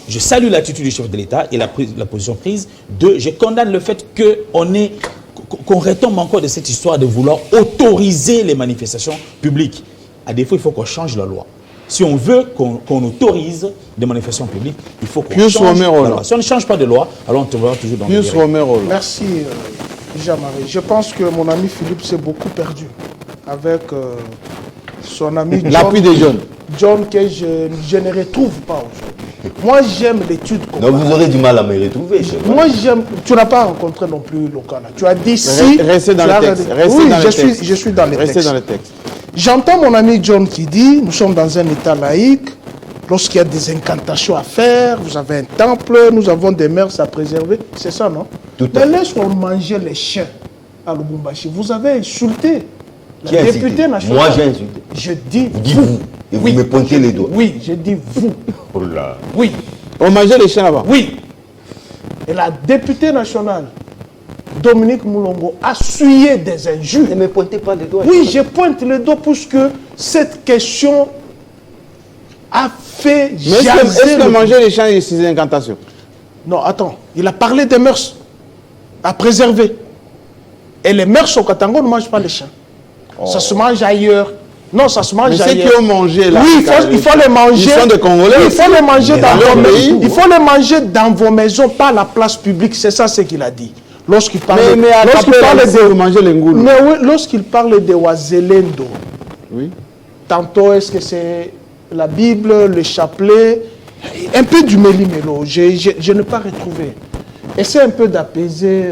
je salue l'attitude du chef de l'État et la position prise. Je condamne le fait qu'on retombe encore de cette histoire de vouloir autoriser les manifestations publiques. À défaut, il faut qu'on change la loi. Si on veut qu'on autorise des manifestations publiques, il faut qu'on change la loi. Si on ne change pas de loi, alors on te verra toujours dans le guérilla.
Merci, Jean-Marie. Je pense que mon ami Philippe s'est beaucoup perdu avec son ami John.
L'appui des jeunes.
John que je ne retrouve pas aujourd'hui. Moi, j'aime l'étude comparée.
Non, vous aurez du mal à me retrouver.
Moi, j'aime... Tu n'as pas rencontré non plus Lokana. Tu as dit si...
Restez dans le texte.
Oui, je suis dans le texte.
Restez dans le texte.
J'entends mon ami John qui dit, nous sommes dans un état laïque, lorsqu'il y a des incantations à faire, vous avez un temple, nous avons des mœurs à préserver. C'est ça, non? Mais laisse-nous manger les chiens à Lubumbashi. Vous avez insulté la députée nationale.
Moi, j'ai insulté.
Je dis
vous. Et vous me pointez les doigts.
Oui, je dis vous.
Oh là.
Oui.
On mangeait les chiens là-bas.
Oui. Et la députée nationale, Dominique Moulongo, a essuyé des injures.
Ne me pointez pas les doigts.
Oui, je pointe les doigts puisque cette question a fait
jaser. Mais est-ce que manger les chiens et ces incantations?
Non, attends. Il a parlé des mœurs à préserver. Et les mœurs au Katanga ne mangent pas les chiens. Oh. Ça se mange ailleurs. Non, ça se mange ailleurs.
Mais ceux qui ont mangé là,
oui, il faut les manger.
Ils sont des Congolais.
Oui, il faut les manger dans vos maisons. Il faut les manger dans vos maisons, pas à la place publique. C'est ça ce qu'il a dit. Lorsqu'il parle lorsqu'il parle de Wazelendo,
oui.
Tantôt est-ce que c'est la Bible, le chapelet, un peu du méli-mélo, je n'ai pas retrouvé. Essaie un peu d'apaiser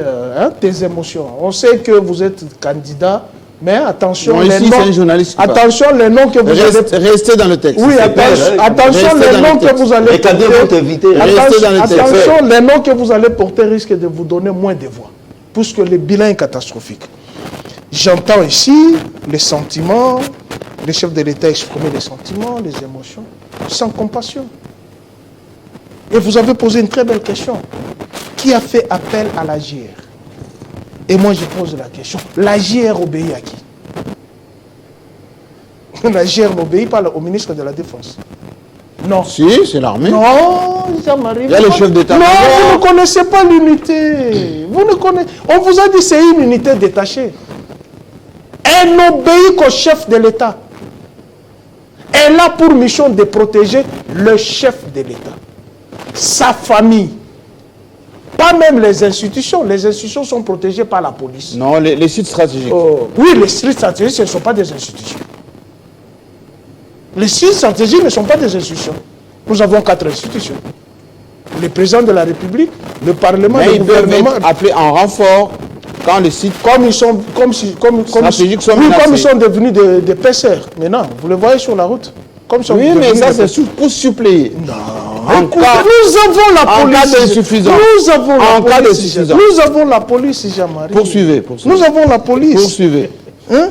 tes émotions. On sait que vous êtes candidat, mais attention, les noms que vous allez...
Restez dans le texte.
Oui, attention, les noms que vous allez porter... Attention, les noms que vous allez porter risquent de vous donner moins de voix, puisque le bilan est catastrophique. J'entends ici les sentiments, les chefs de l'État exprimer les sentiments, les émotions, sans compassion. Et vous avez posé une très belle question. Qui a fait appel à l'AJR? Et moi, je pose la question. L'AJR obéit à qui? L'AJR n'obéit pas au ministre de la Défense. Non.
Si, c'est l'armée.
Non, Jean-Marie.
Il y a le chef d'État.
Non, vous ne connaissez pas l'unité. Vous ne connaissez... On vous a dit que c'est une unité détachée. Elle n'obéit qu'au chef de l'État. Elle a pour mission de protéger le chef de l'État. Sa famille. Pas même les institutions. Les institutions sont protégées par la police.
Non, les sites stratégiques.
Oui, les sites stratégiques, ce ne sont pas des institutions. Les sites stratégiques ne sont pas des institutions. Nous avons 4 institutions. Le président de la République, le Parlement, le gouvernement...
Ils peuvent être appelés en renfort quand les sites
stratégiques sont menacés. Comme ils sont devenus des pêcheurs. Maintenant, vous le voyez sur la route.
Oui, mais ça c'est pour suppléer.
Non. Écoutez, nous avons la police.
En cas d'insuffisance.
Nous avons la police. Nous avons la police, Jean-Marie.
Poursuivez.
Nous avons la police.
Poursuivez.
Hein?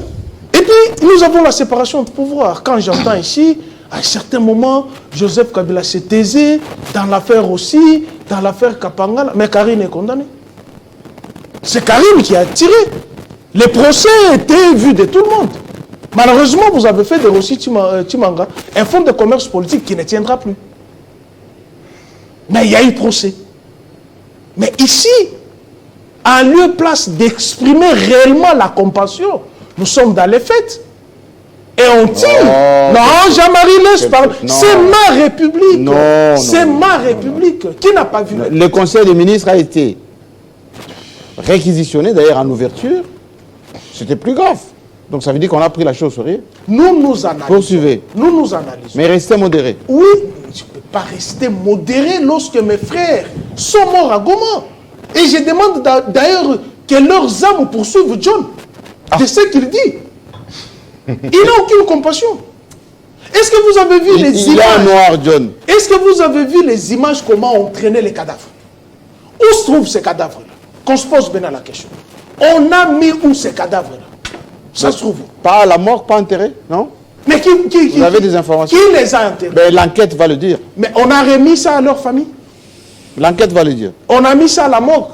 Et puis, nous avons la séparation de pouvoir. Quand j'entends ici, À un certain moment, Joseph Kabila s'est taisé, dans l'affaire aussi, dans l'affaire Kapangala. Mais Karim est condamné. C'est Karim qui a tiré. Les procès étaient vus de tout le monde. Malheureusement, vous avez fait de Rossi Timanga un fonds de commerce politique qui ne tiendra plus. Mais il y a eu procès. Mais ici, en lieu place d'exprimer réellement la compassion, nous sommes dans les fêtes. Et on tire. Non, Jean-Marie laisse parler. C'est ma République. C'est ma République. Qui n'a pas vu?
Le Conseil des ministres a été réquisitionné, d'ailleurs en ouverture. C'était plus grave. Donc ça veut dire qu'on a pris la chose au sérieux.
Nous nous analysons.
Poursuivez.
Nous nous analysons.
Mais restez modérés.
Oui, je ne peux pas rester modéré lorsque mes frères sont morts à Goma. Et je demande d'ailleurs que leurs âmes poursuivent John. De ce qu'il dit. Il n'a aucune compassion. Est-ce que vous avez vu les images?
Il est en noir, John.
Est-ce que vous avez vu les images, comment on traînait les cadavres? Où se trouvent ces cadavres-là? Qu'on se pose bien la question. On a mis où ces cadavres-là? Ça se trouve où?
Pas à la mort, pas enterré, non?
Mais
vous avez des informations?
Qui les a enterrés?
Ben, l'enquête va le dire.
Mais on a remis ça à leur famille?
L'enquête va le dire.
On a mis ça à la morgue.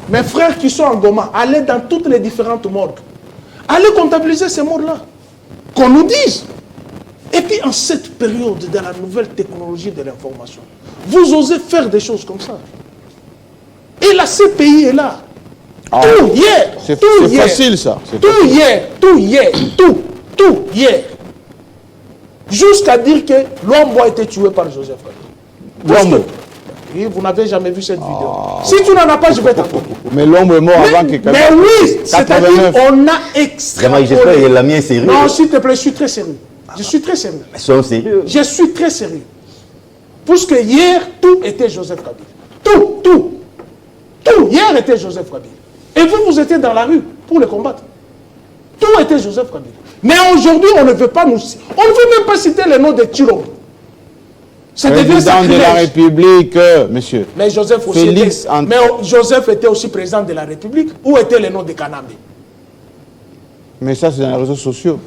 Mes frères qui sont en Goma, allez dans toutes les différentes morgues. Allez comptabiliser ces morts-là. Qu'on nous dise. Et puis en cette période de la nouvelle technologie de l'information, vous osez faire des choses comme ça. Et la CPI est là.
Ah,
tout hier.
C'est
hier.
Facile ça.
Tout hier. Tout hier. Jusqu'à dire que Luambo a été tué par Joseph Kabila.
Luambo.
Oui, vous n'avez jamais vu cette vidéo. Si tu n'en as pas, je vais t'attendre.
Mais l'homme est mort avant que Kabila.
Mais oui, c'est-à-dire on a extrêmement...
J'espère que la mienne est sérieux.
Non, s'il te plaît, je suis très sérieux. Je suis très sérieux.
Mais soyons sérieux.
Je suis très sérieux. Parce que hier, tout était Joseph Kabila. Tout. Hier était Joseph Kabila. Et vous étiez dans la rue pour le combattre. Tout était Joseph Kabila. Mais aujourd'hui, on ne veut pas nous... On ne veut même pas citer le nom de Tchilombo. Ça devient sacrilège.
De la République, monsieur.
Mais Joseph aussi Joseph était aussi président de la République. Où était le nom de Kanambe?
Mais ça, c'est dans les réseaux sociaux.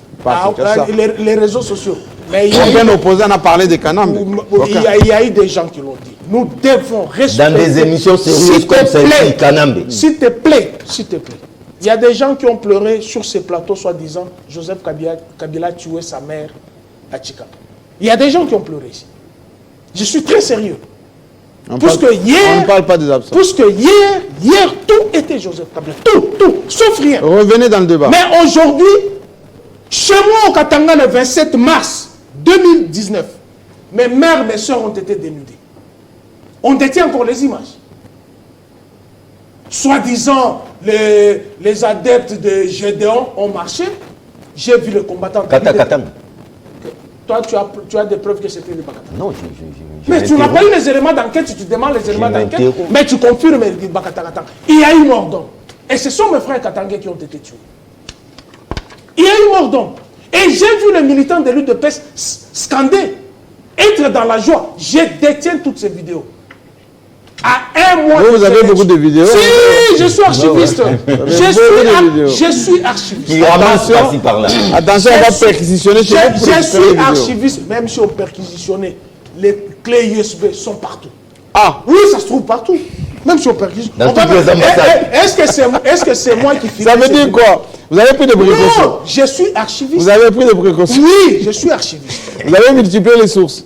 Les réseaux sociaux.
Aucun opposant n'a parlé de Kanambe.
Il y a eu des gens qui l'ont dit. Nous devons respecter.
Dans des émissions sérieuses comme celle-ci, Kanambe.
S'il te plaît. Il y a des gens qui ont pleuré sur ces plateaux, soi-disant, Joseph Kabila a tué sa mère à Tchikapa. Il y a des gens qui ont pleuré ici. Je suis très sérieux. On ne parle pas des absents. Parce que hier, tout était Joseph Kabila. Tout, sauf rien.
Revenez dans le débat.
Mais aujourd'hui, chez moi au Katanga, le 27 mars 2019, mes mères, mes soeurs ont été dénudées. On détient encore les images. Soi-disant, les adeptes de Gédéon ont marché. J'ai vu le combattant.
Katanga.
Toi, tu as des preuves que c'était des Bakatanga.
Non,
mais tu n'as pas eu les éléments d'enquête, tu te demandes les éléments d'enquête, mais tu confirmes les Bakatanga. Il y a eu mort d'homme. Et ce sont mes frères Katangais qui ont été tués. Il y a eu mort d'homme. Et j'ai vu les militants de l'UDPS scander, être dans la joie. Je détiens toutes ces vidéos. À un mois.
Vous avez beaucoup de vidéos?
Si, je suis archiviste. Je suis archiviste.
Qui ramasse par-ci par-là.
Attention, on va perquisitionner chez vous.
Je suis archiviste. Même si on perquisitionne, les clés USB sont partout.
Ah
oui, ça se trouve partout. Même si on perquisitionne.
Dans toutes les ambassades.
Est-ce que c'est moi qui filme?
Ça veut dire quoi? Vous avez pris des précautions?
Non, je suis archiviste.
Vous avez pris des précautions?
Oui, je suis archiviste.
Vous avez multiplié les sources.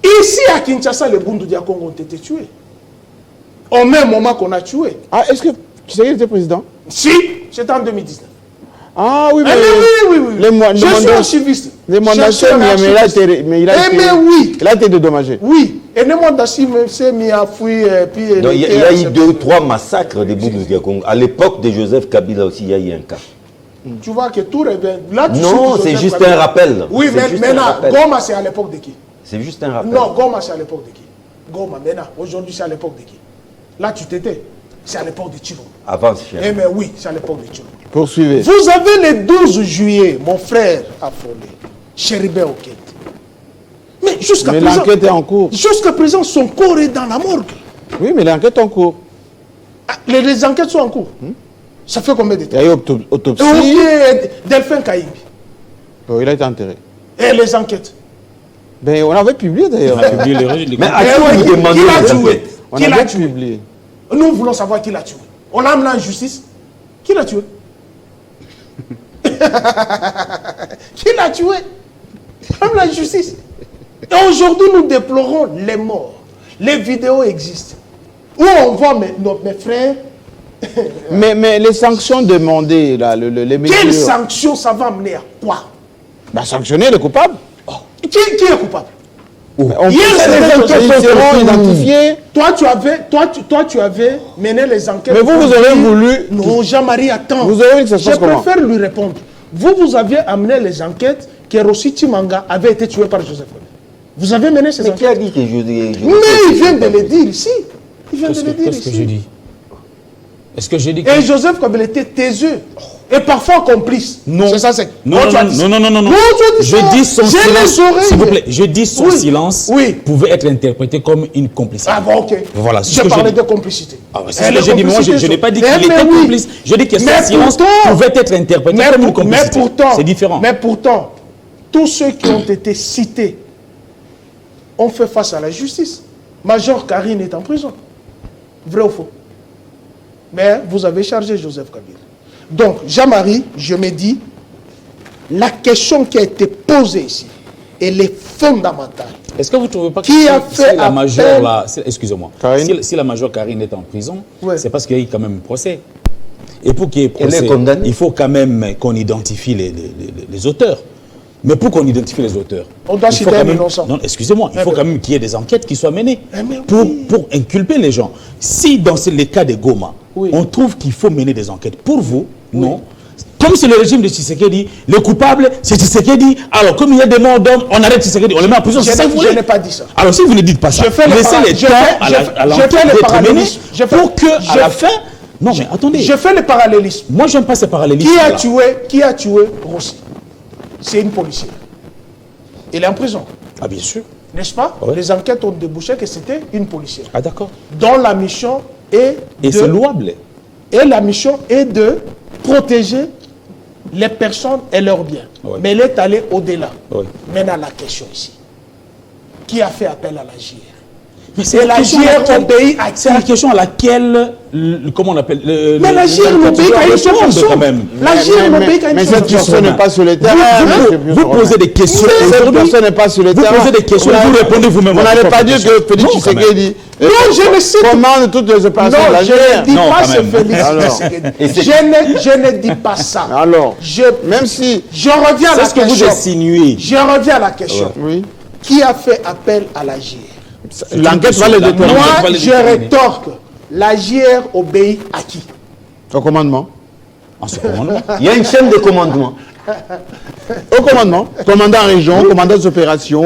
Ici à Kinshasa, les Bundu Diakongo ont été tués. Au même moment qu'on a tué.
Ah, est-ce que Tshisekedi était président?
Si, c'était en 2019.
Ah oui, mais
oui. Je suis archiviste.
Les mandats, mais il a été dédommagé.
Oui. Et les mandats, c'est mis à fouiller.
Il y a eu 2 ou 3 massacres des Bundu Diakongo. À l'époque de Joseph Kabila aussi, il y a eu un cas.
Tu vois que tout revient. Là,
non, c'est juste un rappel.
Oui, mais maintenant, Goma, c'est à l'époque de qui?
C'est juste un rappel.
Non, Goma, c'est à l'époque de qui? Goma, maintenant, aujourd'hui, c'est à l'époque de qui? Là, tu t'étais. C'est à l'époque de Tchilombo.
Avant, c'est
eh mais oui, c'est à l'époque de Tchilombo.
Poursuivez.
Vous avez le 12 juillet, mon frère affolé, Chéribé Okete. Mais jusqu'à présent...
l'enquête est en cours.
Jusqu'à présent, son corps est dans la morgue.
Oui, mais l'enquête est en cours.
Ah, les enquêtes sont en cours. Ça fait combien de temps?
Il y a eu autopsie.
Delphin Kaïbi.
Oh, il a été enterré.
Et les enquêtes?
Ben, on avait publié d'ailleurs.
On a publié les registres.
Mais à qui vous demandez
qui l'a
les
tué?
enquêtes?
On
Qui l'a
avait
tué?
publié.
Nous voulons savoir qui l'a tué. On l'a amené en justice. Qui l'a tué? Qui l'a tué? Même la justice. Et aujourd'hui, nous déplorons les morts. Les vidéos existent. Où on voit mes frères.
Mais les sanctions demandées, là, les mesures...
Quelles sanctions ça va amener à quoi?
Bah, sanctionner les coupables.
Qui est coupable?
On
Hier, les enquêtes
ils seront identifiés.
Toi, tu avais mené les enquêtes.
Mais vous avez voulu...
Non, Jean-Marie, attends.
Vous avez dit que ça se passe comment?
Je préfère lui répondre. Vous aviez amené les enquêtes que Rossi Timanga avait été tué par Joseph Kabila. Vous avez mené ces
Mais qui a
enquêtes.
dit que je
Mais il vient de le dire ici. Il vient de le dire
Qu'est-ce que j'ai
ici.
dit? Est-ce que j'ai dit que...
Et Joseph Kabila était taiseux. Et parfois complice.
Non.
C'est ça, c'est...
Non,
tu as dit ça.
non.
Non, tu as dit
Je
ça.
dis son
J'ai les
silence.
oreilles.
S'il vous plaît, je dis son
Oui.
silence
Oui.
pouvait être interprété comme une complicité.
Ah bon, ok.
Voilà, c'est ce
Je
que j'ai
parlais
dit.
de complicité.
Ah, c'est ce que j'ai dit. Moi, je n'ai pas dit qu'il
Mais
était
oui.
complice. Je dis que son
Mais
silence
pourtant-
pouvait être interprété comme une complicité. C'est différent.
Mais pourtant, tous ceux qui ont été cités ont fait face à la justice. Major Karine est en prison. Vrai ou faux? Mais vous avez chargé Joseph Kabila. Donc, Jean-Marie, je me dis, la question qui a été posée ici, elle est fondamentale.
Est-ce que vous ne trouvez pas que
Qui a
si
fait
la
appel-
majeure, là, excusez-moi,
Karine.
si la majeure Karine est en prison,
Ouais.
c'est parce qu'il y a eu quand même un procès. Et pour qu'il y ait
Elle est
procès,
condamnée.
il faut quand même qu'on identifie les auteurs. Mais pour qu'on identifie les auteurs,
On doit
il faut
citer
quand
un
même-
innocent.
Non, excusez-moi, il faut quand même qu'il y ait des enquêtes qui soient menées
mais
pour,
oui.
pour inculper les gens. Si dans les cas de Goma,
Oui.
on trouve qu'il faut mener des enquêtes, pour vous, non. Comme c'est le régime de Tshisekedi, le coupable, c'est Tshisekedi. Alors, comme il y a des morts d'hommes, on arrête Tshisekedi, on le met en prison.
Je
C'est ça que vous
n'ai
voulez.
pas dit ça.
Alors, si vous ne dites pas ça,
Je fais le
laissez
para-
les
je
temps
fais-
à
je
la-
fais-
à
je
l'enquête
fais le
d'être menée
parallélisme. Je fais-
pour que,
je-
à la fin... Non, mais attendez.
Je fais le parallélisme.
Moi, j'aime pas ces parallélismes.
Qui a tué Rossi? C'est une policière. Il est en prison,
Ah, bien sûr.
n'est-ce pas?
Ouais.
Les enquêtes ont débouché que c'était une policière.
Ah, d'accord.
Dont la mission est
Et c'est louable.
et la mission est de protéger les personnes et leurs biens.
Ouais.
Mais elle est allée au-delà.
Ouais.
Maintenant, la question ici. Qui a fait appel à la JR?
Mais
Et la JR obéit à qui?
C'est la question à laquelle, comment on appelle
Mais la JR n'obéit qu'à une seule personne.
quand même.
La JR n'obéit qu'à une
Mais
seule
cette personne
personne.
n'est pas sur le terrain.
Vous posez des questions.
Cette
aujourd'hui.
personne n'est pas sur le
Vous
terrain.
posez des questions, vous répondez vous-même.
Vous
à
n'allez
votre
pas dire
question.
que Félix
Non, quand même.
Tshisekedi
Non, je ne cite
commande toutes les opérations de
Non,
la
je ne
guerre.
dis
Non,
pas
quand
ce
même.
Félix
Alors.
Tshisekedi.
Et c'est-
Je ne dis pas ça.
Alors,
Je
même si...
reviens à
C'est
la
ce que vous
question.
insinuez.
Je reviens à la question.
Oui.
Qui a fait appel à la JR?
L'enquête va le déterminer.
Moi,
Moi,
les
je
déterminer.
rétorque. La JR obéit à qui?
Au commandement.
En ce moment-là.
Il y a une chaîne de commandement.
Au commandement. Commandant en région, commandant des opérations,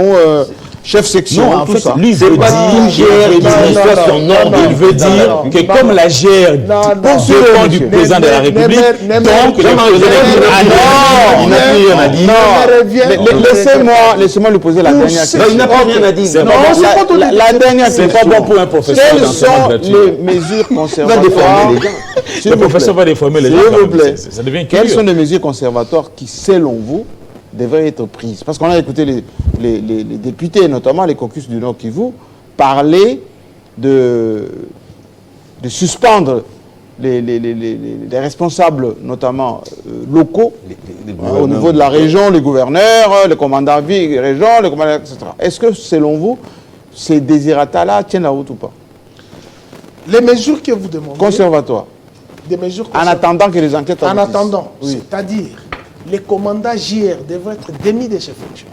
chef section,
Non, en
tout
fait,
ça.
lui, il
C'est
veut
pas une
dire...
GR et
non,
des histoires
non,
sur
non,
ordre.
Il veut dire
non,
que
non,
comme
non.
la GR
Non, non.
dépend du président de la République, donc le président
Il n'a plus rien à dire.
Laissez-moi lui poser la
Pour
dernière
ce-
Non,
question.
il n'a plus rien à dire.
C'est
Non,
pas bon.
c'est pas tout.
La dernière
C'est
question.
pas bon pour un professeur
Quelles
d'enseignement
sont
gratuit.
les mesures conservatoires
déformer les gens.
S'il
Le
vous
professeur
plaît.
va déformer les gens.
S'il
quand
vous
même.
plaît.
Ça devient
Quelles sont
curieux.
les mesures conservatoires qui, selon vous, devraient être prises? Parce qu'on a écouté les députés, notamment les caucus du Nord Kivu, parler de suspendre les responsables, notamment locaux, au niveau de la région, les gouverneurs, les commandants villes, régions, les commandants, etc. Est-ce que, selon vous, ces désirata-là tiennent la route ou pas?
Les mesures que vous demandez,
Conservatoire.
des mesures
En
conservatoires.
attendant que les enquêtes
En
aboutissent.
attendant,
Oui.
c'est-à-dire, les commandants JR devraient être démis de ses fonctions.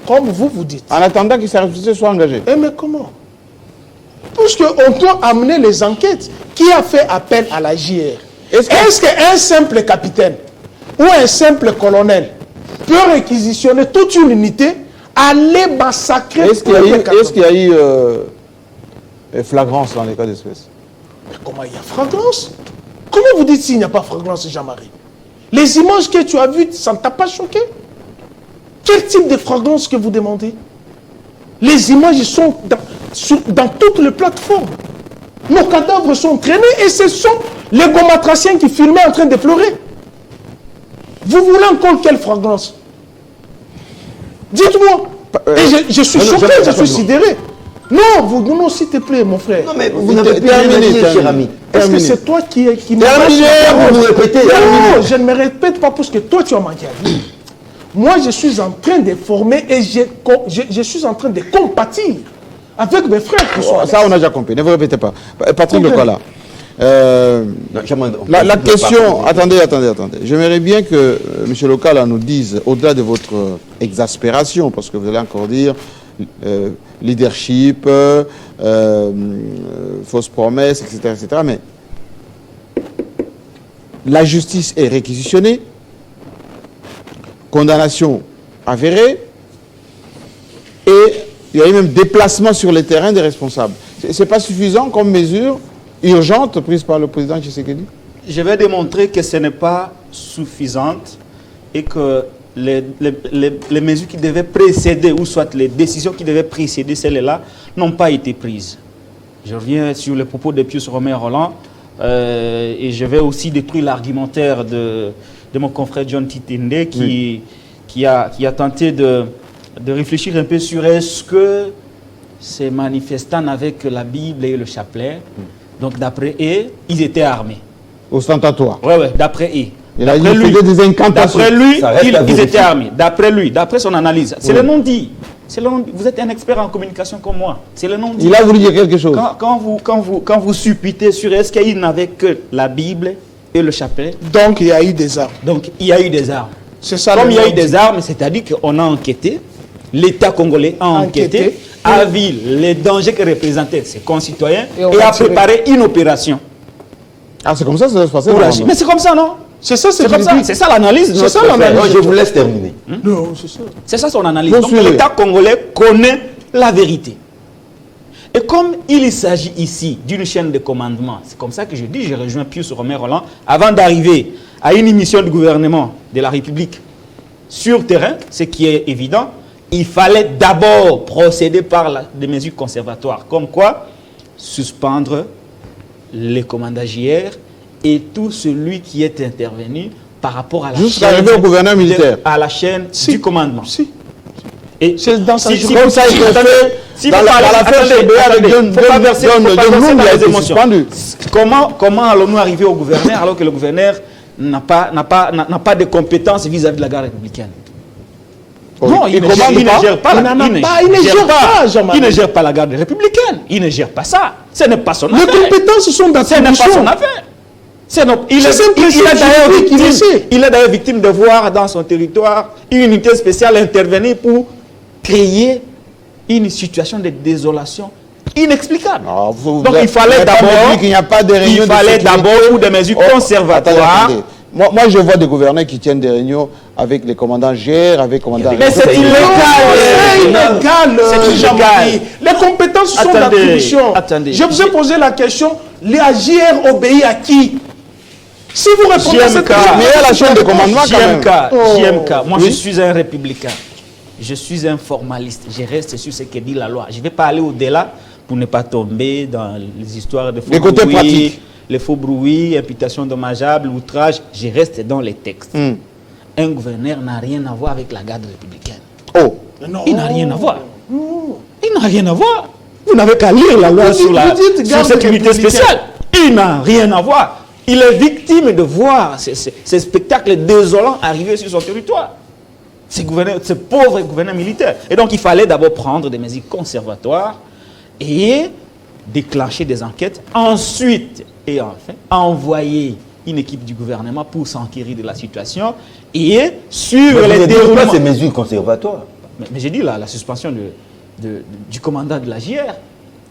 Comme vous dites.
En attendant que ces responsabilités soient engagées.
Eh mais comment? Puisqu'on doit amener les enquêtes. Qui a fait appel à la JR? Est-ce qu'un simple capitaine ou un simple colonel peut réquisitionner toute une unité, aller massacrer
Est-ce qu'il y a eu flagrance dans les cas d'espèce?
Mais comment il y a flagrance? Comment vous dites s'il n'y a pas flagrance, Jean-Marie? Les images que tu as vues, ça ne t'a pas choqué? Quel type de flagrance que vous demandez? Les images sont dans toutes les plateformes. Nos cadavres sont traînés et ce sont les gomatraciens qui filmaient en train de pleurer. Vous voulez encore quelle flagrance? Dites-moi. Et je suis choqué, je suis sidéré. Non, non, s'il te plaît, mon frère.
Non, mais vous n'avez pas terminé, cher ami.
Est-ce que c'est toi qui m'as...
Terminé, vous vous répétez.
Non, je ne me répète pas parce que toi, tu as manqué à vie. Moi, je suis en train de former et je suis en train de compatir avec mes frères qui sont...
Ça, on a déjà compris. Ne vous répétez pas. Patrick Lekola. La question... Attendez. J'aimerais bien que M. Lekola nous dise, au-delà de votre exaspération, parce que vous allez encore dire leadership, fausses promesses, etc., mais la justice est réquisitionnée, condamnation avérée, et il y a eu même déplacement sur le terrain des responsables. Ce n'est pas suffisant comme mesure urgente prise par le président Tshisekedi?
Je vais démontrer que ce n'est pas suffisant et que les mesures qui devaient précéder, ou soit les décisions qui devaient précéder celles-là, n'ont pas été prises. Je reviens sur les propos de Pius Romain-Rolland et je vais aussi détruire l'argumentaire de mon confrère John Titende qui a tenté de réfléchir un peu sur est-ce que ces manifestants n'avaient que la Bible et le chapelet. Donc d'après eux, ils étaient armés.
Ostentatoire.
Oui, d'après eux.
Il a dit des incantations.
D'après lui, ils étaient armés. D'après lui, d'après son analyse. C'est le non-dit. Vous êtes un expert en communication comme moi. C'est le non-dit.
Il a voulu dire quelque chose.
Quand vous supputez sur est-ce qu'ils n'avaient que la Bible et le chapelet.
Donc il y a eu des armes.
Donc il y a eu des armes.
C'est ça.
Comme il y a eu des armes, c'est-à-dire qu'on a enquêté, l'État congolais a enquêté, a vu les dangers que représentaient ses concitoyens et a préparé une opération.
Ah, c'est comme ça que ça se passait.
Mais c'est comme ça, non?
C'est ça, c'est
comme ça. C'est ça l'analyse.
C'est ça l'analyse.
Je vous laisse terminer.
Non, c'est ça.
C'est ça son analyse. Donc l'État congolais connaît la vérité. Et comme il s'agit ici d'une chaîne de commandement, c'est comme ça que je dis, je rejoins Pius Romain-Rolland, avant d'arriver à une mission du gouvernement de la République sur terrain, ce qui est évident, il fallait d'abord procéder par des mesures conservatoires, comme quoi suspendre les commandants JR et tout celui qui est intervenu par rapport à la
jusqu'à arriver au gouverneur militaire.
À la chaîne du commandement.
Et
c'est dans sa
comme ça, il faut faire dans l'affaire CBA avec John Blum, il a été suspendu.
Comment allons-nous arriver au gouverneur alors que le gouverneur n'a pas de compétences vis-à-vis de la garde républicaine? Non, il ne gère pas. Il ne gère pas la garde républicaine. Il ne gère pas ça. Ce n'est pas son affaire.
Les compétences sont d'attribution.
Ce n'est pas son affaire. Il est d'ailleurs victime de voir dans son territoire une unité spéciale intervenir pour créer une situation de désolation inexplicable. Donc il fallait d'abord des mesures conservatoires.
Moi, je vois des gouverneurs qui tiennent des réunions avec les commandants GR, avec les commandants...
Mais c'est illégal.
C'est illégal. Les compétences sont d'attribution. Je vous ai posé la question, la GR obéit à qui? Si vous répondez à cette question...
Mais il y a la chaîne de commandement quand même.
JMK, moi je suis un républicain. Je suis un formaliste. Je reste sur ce que dit la loi. Je ne vais pas aller au-delà pour ne pas tomber dans les histoires de faux bruits, les faux bruits, imputations dommageables, outrage. Je reste dans les textes. Un gouverneur n'a rien à voir avec la garde républicaine. Il n'a rien à voir. Il n'a rien à voir. Vous n'avez qu'à lire la loi sur cette unité spéciale. Il n'a rien à voir. Il est victime de voir ces spectacles désolants arriver sur son territoire. Ces pauvres gouverneurs militaires. Et donc, il fallait d'abord prendre des mesures conservatoires et déclencher des enquêtes. Ensuite, et enfin, envoyer une équipe du gouvernement pour s'enquérir de la situation et suivre les déroulements.
Pas ces mesures conservatoires.
Mais j'ai dit là, la suspension du commandant de la JR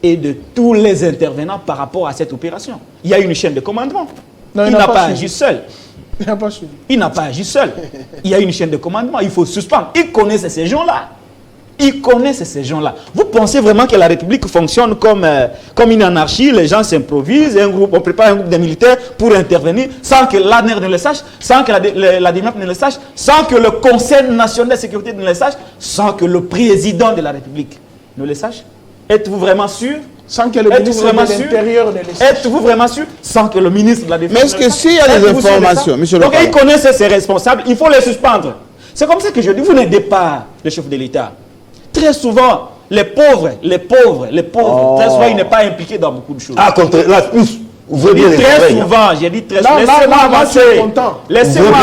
et de tous les intervenants par rapport à cette opération. Il y a une chaîne de commandement. Non, il n'a pas agi seul. Il n'a pas agi seul. Il y a une chaîne de commandement. Il faut suspendre. Il connaît ces gens-là. Ils connaissent ces gens-là. Vous pensez vraiment que la République fonctionne comme une anarchie? Les gens s'improvisent, on prépare un groupe de militaires pour intervenir sans que l'ANER ne le sache, sans que la DIMAP ne le sache, sans que le Conseil national de sécurité ne le sache, sans que le président de la République ne le sache? Êtes-vous vraiment sûr?
Sans que le ministre de l'Intérieur ne le sache.
Êtes-vous vraiment sûr? Sans que le ministre de la Défense
ne le sache. Mais est-ce que s'il y a des informations, monsieur le
Donc ils connaissent ces responsables, il faut les suspendre. C'est comme ça que je dis, vous n'aidez pas le chef de l'État. Très souvent, les pauvres, très souvent, il n'est pas impliqué dans beaucoup de choses.
Ah, contre la plus.
Très souvent, j'ai dit très souvent. Laissez-moi avancer. Laissez-moi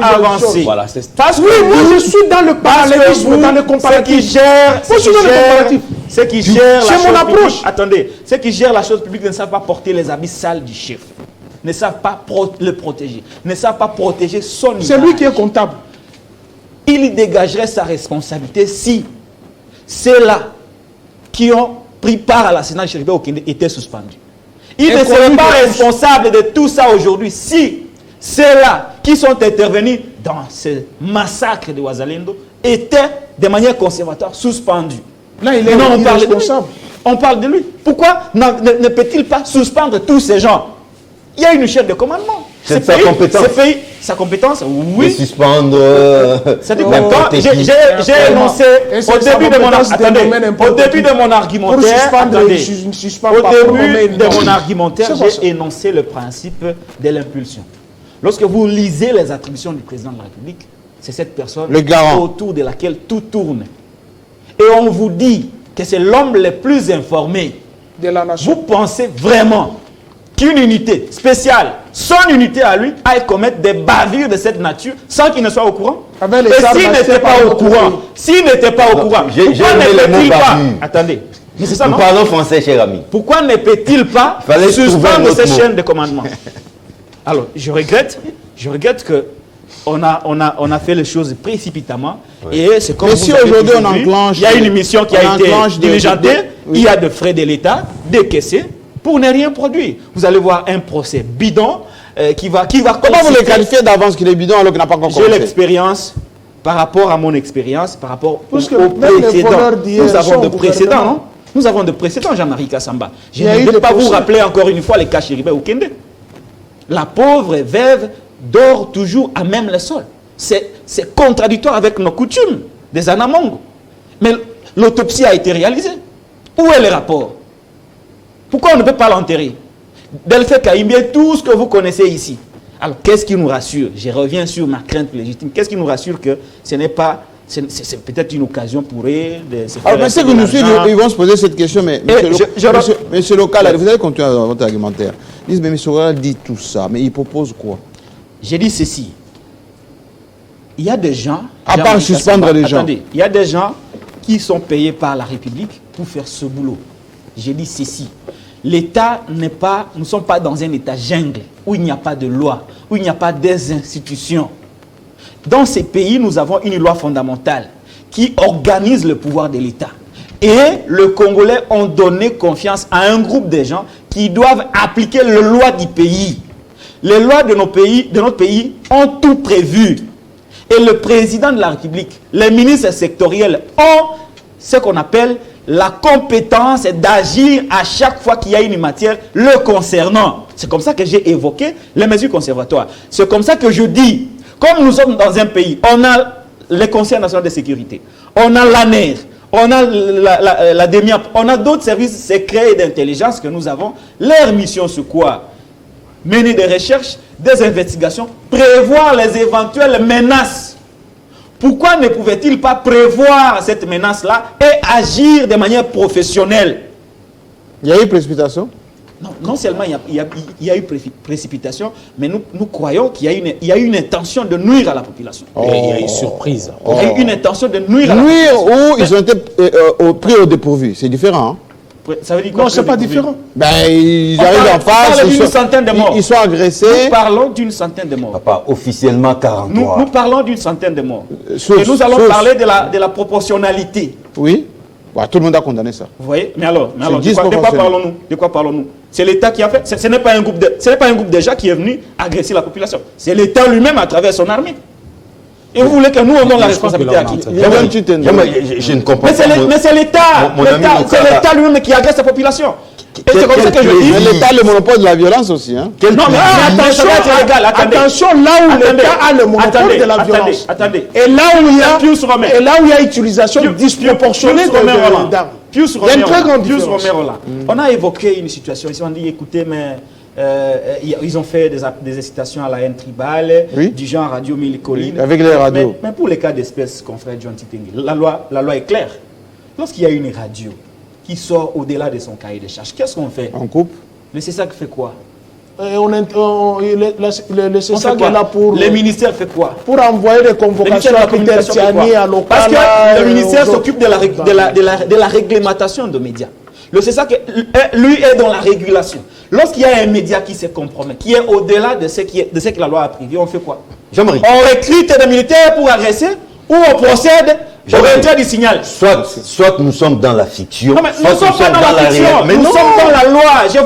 avancer.
Voilà, parce que moi, je suis dans le parallélisme, dans le comparatif.
Ceux qui gèrent la chose publique, attendez, ceux qui gèrent la chose publique ne savent pas porter les habits sales du chef, ne savent pas le protéger, ne savent pas protéger son image.
C'est lui qui est comptable.
Il dégagerait sa responsabilité si ceux-là qui ont pris part à l'assassinat de Chéribé Okende étaient suspendus. Il ne serait pas responsable de tout ça aujourd'hui si ceux-là qui sont intervenus dans ce massacre de Ouazalendo étaient de manière conservatoire suspendus.
Là, il est responsable.
On parle de lui. Pourquoi ne peut-il pas suspendre tous ces gens? Il y a une chaîne de commandement.
C'est sa compétence.
Sa compétence, oui.
De suspendre.
C'est-à-dire que j'ai énoncé au début de mon argumentaire, j'ai énoncé le principe de l'impulsion. Lorsque vous lisez les attributions du président de la République, c'est cette personne autour de laquelle tout tourne. Et on vous dit que c'est l'homme le plus informé
de la nation.
Vous pensez vraiment qu'une unité spéciale, son unité à lui, aille commettre des bavures de cette nature sans qu'il ne soit au courant? Et s'il n'était pas au courant, pourquoi ne peut-il pas... Attendez, mais c'est ça, non?
Nous parlons français, cher ami.
Pourquoi ne peut-il pas suspendre ces chaînes de commandement? Alors, je regrette que on a fait les choses précipitamment. Oui. Et c'est comme
si aujourd'hui on enclenche...
Il y a une mission qui a été diligentée, il y a de frais de l'État, décaissés, pour ne rien produire. Vous allez voir un procès bidon qui va
Comment vous le qualifiez d'avance qu'il est bidon alors qu'il n'a pas encore commencé?
J'ai l'expérience, par rapport à mon expérience, par rapport au précédent. Nous avons de précédents, non? Nous avons de précédents, Jean-Marie Kassamba. Je ne vais pas vous rappeler encore une fois les cas Chéribé Okende. La pauvre veuve dort toujours à même le sol. C'est contradictoire avec nos coutumes des Anamongo. Mais l'autopsie a été réalisée. Où est le rapport? Pourquoi on ne peut pas l'enterrer? Delphé Kaïmbé, tout ce que vous connaissez ici. Alors, qu'est-ce qui nous rassure? Je reviens sur ma crainte légitime. Qu'est-ce qui nous rassure que ce n'est pas... C'est peut-être une occasion pour eux de se faire...
Alors, pensez que nous suivons, ils vont se poser cette question, mais monsieur Local, vous allez continuer dans votre argumentaire. Ils disent, mais monsieur Local dit tout ça, mais il propose quoi?
J'ai dit ceci. Il y a des gens...
À part suspendre les gens.
Attendez, il y a des gens qui sont payés par la République pour faire ce boulot. J'ai dit ceci. L'État n'est pas... Nous ne sommes pas dans un État jungle, où il n'y a pas de loi, où il n'y a pas des institutions. Dans ces pays, nous avons une loi fondamentale qui organise le pouvoir de l'État. Et les Congolais ont donné confiance à un groupe de gens qui doivent appliquer les lois du pays. Les lois de notre pays ont tout prévu. Et le président de la République, les ministres sectoriels ont ce qu'on appelle la compétence d'agir à chaque fois qu'il y a une matière le concernant. C'est comme ça que j'ai évoqué les mesures conservatoires. C'est comme ça que je dis, comme nous sommes dans un pays, on a le Conseil national de sécurité, on a l'ANER, on a la DEMIAP, on a d'autres services secrets et d'intelligence que nous avons. Leur mission, c'est quoi? Mener des recherches, des investigations, prévoir les éventuelles menaces. Pourquoi ne pouvait-il pas prévoir cette menace-là et agir de manière professionnelle?
Il y a eu précipitation?
Non seulement il y a eu précipitation, mais nous croyons qu'il y a eu une intention de nuire à la population.
Il y a eu surprise.
Il y a eu une intention de nuire à la population.
Ou ils ont été pris au dépourvu. C'est différent, hein?
Ça veut dire quoi?
Non, c'est pas différent.
Ben, ils arrivent en face,
ils
sont agressés.
Nous parlons d'une centaine de morts.
Papa, officiellement 43.
Nous parlons d'une centaine de morts. Et nous allons parler de la proportionnalité.
Oui. Ouais, tout le monde a condamné ça.
Vous voyez? Mais alors de quoi parlons-nous? C'est l'État qui a fait. Ce n'est pas un groupe de gens qui est venu agresser la population. C'est l'État lui-même à travers son armée. Et vous voulez que nous on donne la responsabilité à qui?
Je ne comprends pas.
Mais c'est l'État. C'est l'État lui-même qui agresse la population. Et c'est comme ça que je dis.
L'État a le monopole de la violence aussi. Hein?
Non, mais
attention, là où l'État a le monopole de la violence.
Attendez.
Et là où il y a utilisation disproportionnée d'armes.
On a évoqué une situation ici, on dit écoutez, mais Ils ont fait des incitations à la haine tribale,
Oui.
du genre Radio Mille Collines.
Oui, avec les radios.
Mais pour les cas d'espèce, confrère John Titengi, la loi est claire. Lorsqu'il y a une radio qui sort au-delà de son cahier de charges, qu'est-ce qu'on fait?
On coupe.
Le CESAC fait quoi?
Le CESAC est là pour...
Le ministère fait quoi?
Pour envoyer des convocations à Peter Tiani, à Local.
Parce que le ministère s'occupe de la réglementation de médias. Le CESAC, lui, est dans la régulation. Lorsqu'il y a un média qui se compromet, qui est au-delà de ce que la loi a prévu, on fait quoi?
Jean-Marie.
On recrute des militaires pour agresser ou on procède au retrait du signal.
Soit nous sommes dans la fiction,
Non, mais
soit
nous sommes pas dans la fiction,
mais
nous
non.
sommes dans la loi. Je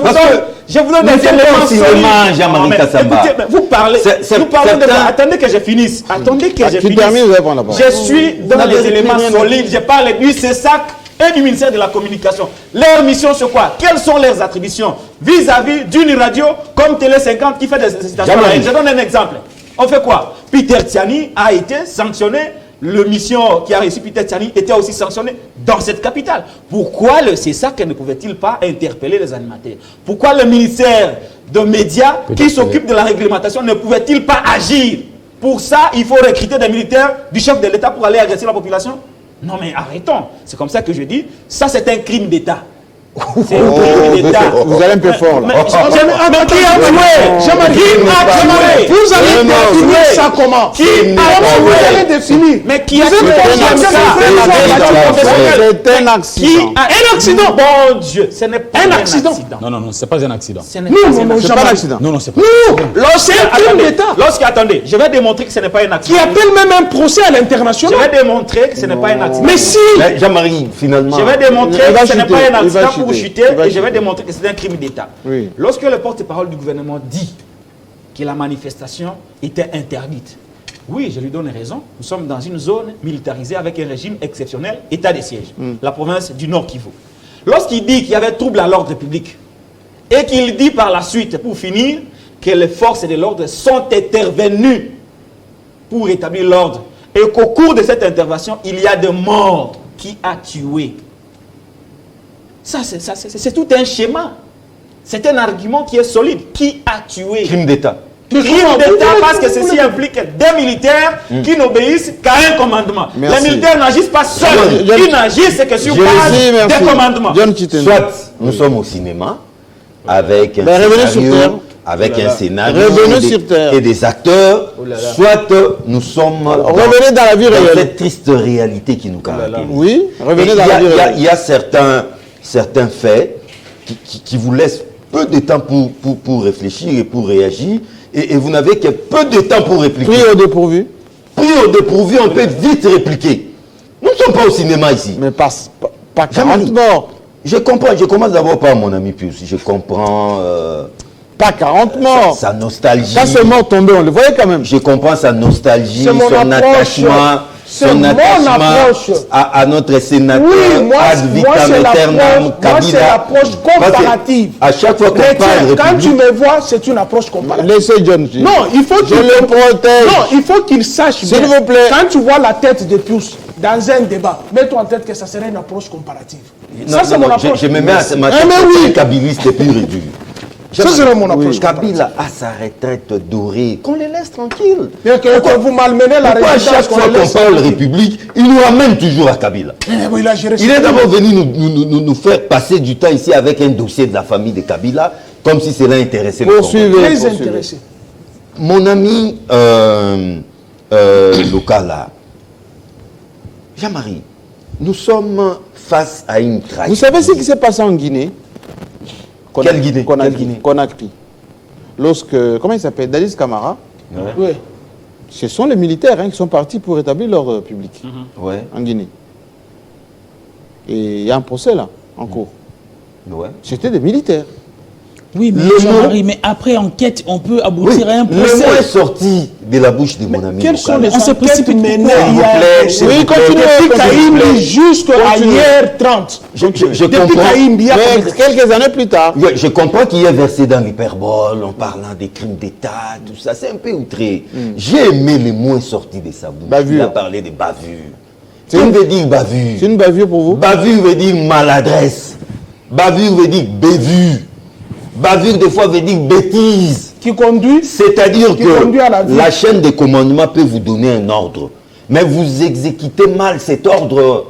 vous donne
nous
des
sommes
éléments
pas au cinéma,
solides.
Jean-Marie
Non, mais
Kassamba.
écoutez, mais vous parlez, nous parlons de... Attendez que je finisse. Attendez que je
Tu
finisse.
termines, vous allez prendre la parole.
Je suis dans les éléments solides. Je parle du CESAC et du ministère de la Communication. Leur mission, c'est quoi? Quelles sont leurs attributions vis-à-vis d'une radio comme Télé 50 qui fait des incitations? Je donne un exemple. On fait quoi? Peter Tiani a été sanctionné. Le mission qui a réussi Peter Tiani était aussi sanctionné dans cette capitale. Pourquoi le CESAC ne pouvait-il pas interpeller les animateurs? Pourquoi le ministère de médias qui s'occupe de la réglementation ne pouvait-il pas agir? Pour ça, il faut recruter des militaires du chef de l'État pour aller agresser la population? Non mais arrêtons. C'est comme ça que je dis, ça c'est un crime d'État. C'est un crime d'État.
Vous allez un peu fort là.
Mais qui a tué?
Vous allez définir ça comment? Vous allez définir.
Mais qui a tué?
C'est un accident.
Un accident.
Bon Dieu, ce n'est pas
Un accident.
Non, c'est pas un accident.
Ce n'est pas un accident.
C'est pas un accident.
Non, c'est pas un accident.
Attendez, je vais démontrer que ce n'est pas un accident.
Qui appelle même un procès à
Je
l'international.
vais démontrer que ce n'est pas un accident.
Mais si.
Mais Jean-Marie, finalement.
Je vais démontrer
Il va
que ce n'est
chuter,
pas un
il va
accident pour
chuter,
chuter
il va
et je vais
chuter.
démontrer que c'est un crime d'État.
Oui.
Lorsque le porte-parole du gouvernement dit que la manifestation était interdite, oui, je lui donne raison. Nous sommes dans une zone militarisée avec un régime exceptionnel, état de siège, la province du Nord Kivu. Lorsqu'il dit qu'il y avait trouble à l'ordre public et qu'il dit par la suite, pour finir, que les forces de l'ordre sont intervenues pour rétablir l'ordre et qu'au cours de cette intervention, il y a des morts qui a tué. Ça, c'est tout un schéma. C'est un argument qui est solide. Qui a tué?
Crime d'État.
Crime d'État parce que ceci implique des militaires qui n'obéissent qu'à un commandement.
Merci.
Les militaires n'agissent pas seuls. Ils n'agissent que sur base des commandements.
John Titengi.
Soit nous sommes au cinéma avec un
revenez sur
scénario,
terre.
avec un scénario
Revenez sur terre.
et des acteurs,
là là.
soit nous sommes
Revenez dans la vie
dans
réelle.
cette triste réalité qui nous caractérise.
Oui, revenez
Et
dans la vie réelle.
il y a certains faits qui vous laissent peu de temps pour réfléchir et pour réagir, et vous n'avez que peu de temps pour répliquer.
Pris au dépourvu.
Pris au dépourvu, on peut vite répliquer. Nous ne sommes pas au cinéma ici.
Mais pas 40
Jean-Marie.
morts.
Je comprends, je commence d'abord par mon ami Pius. Je comprends
Pas 40 morts.
sa nostalgie.
Ça, c'est mort tombé, on le voyait quand même.
Je comprends sa nostalgie,
C'est mon
son
approche.
attachement,
C'est
son
mon
attachement
approche.
à notre sénateur
Oui, moi,
ad vitam
c'est
aeternam
l'approche. Moi, c'est
Kabila.
l'approche
Parce que
comparative.
à chaque fois qu'on
Mais
parle
tiens, quand tu
République,
me vois, c'est une approche comparative.
Laissez John.
Non, il faut
Je
qu'il
le protège.
Non, il faut qu'il sache
S'il
bien.
vous plaît.
Quand tu vois la tête de Pius dans un débat, mets-toi en tête que ça serait une approche comparative. ça, c'est mon approche.
je me mets à ma
Ah, mais oui.
kabiliste pur et dur.
Ça serait mon approche.
Kabila a sa retraite dorée. Qu'on les laisse tranquilles.
Bien que vous malmenez la
Pourquoi à chaque
résistance,
fois
qu'on
qu'on
laisse
parle
tranquille.
République, il nous ramène toujours à Kabila?
Il a géré
Il
ça.
est d'abord venu nous faire passer du temps ici avec un dossier de la famille de Kabila, comme si cela intéressait le Congo.
Poursuivez.
Très
poursuivez.
intéressé.
Mon ami Lokala, Jean-Marie, nous sommes face à une tragédie.
Vous savez ce qui s'est passé en Guinée?
Quelle Guinée?
Conakry.
Quelle Guinée?
Conakry. Lorsque, comment il s'appelle? Dadis Camara.
Oui.
Ce sont les militaires qui sont partis pour établir l'ordre public
Ouais,
en Guinée. Et il y a un procès là, en cours.
ouais.
C'était des militaires.
Oui, mais
Le
Jean-Marie, mais après enquête, on peut aboutir à un
le
procès.
mot est sorti de la bouche de mon ami
Quelles sont
Lokala.
les
On se
enquêtes
précipite
menées
pourquoi?
S'il vous
hier?
plaît, s'il
Oui,
vous plaît.
continuez.
Depuis Kaïmbi jusqu'à hier 30.
Je
Depuis
comprends.
Kaïmbi, il y a
Mais
combien de-
quelques années plus tard,
Oui, je comprends qu'il est versé dans l'hyperbole en parlant des crimes d'État, tout ça. C'est un peu outré. J'ai aimé les mots sortis de sa bouche.
Bavure.
Il a parlé de bavure.
C'est
Qu'est-ce
une-
que veut dire bavure?
c'est une bavure pour vous?
Bavure veut dire maladresse. Bavure veut dire bévue. Bavure, des fois, veut dire bêtise.
Qui conduit.
C'est-à-dire que
la
chaîne de commandement peut vous donner un ordre, mais vous exécutez mal cet ordre.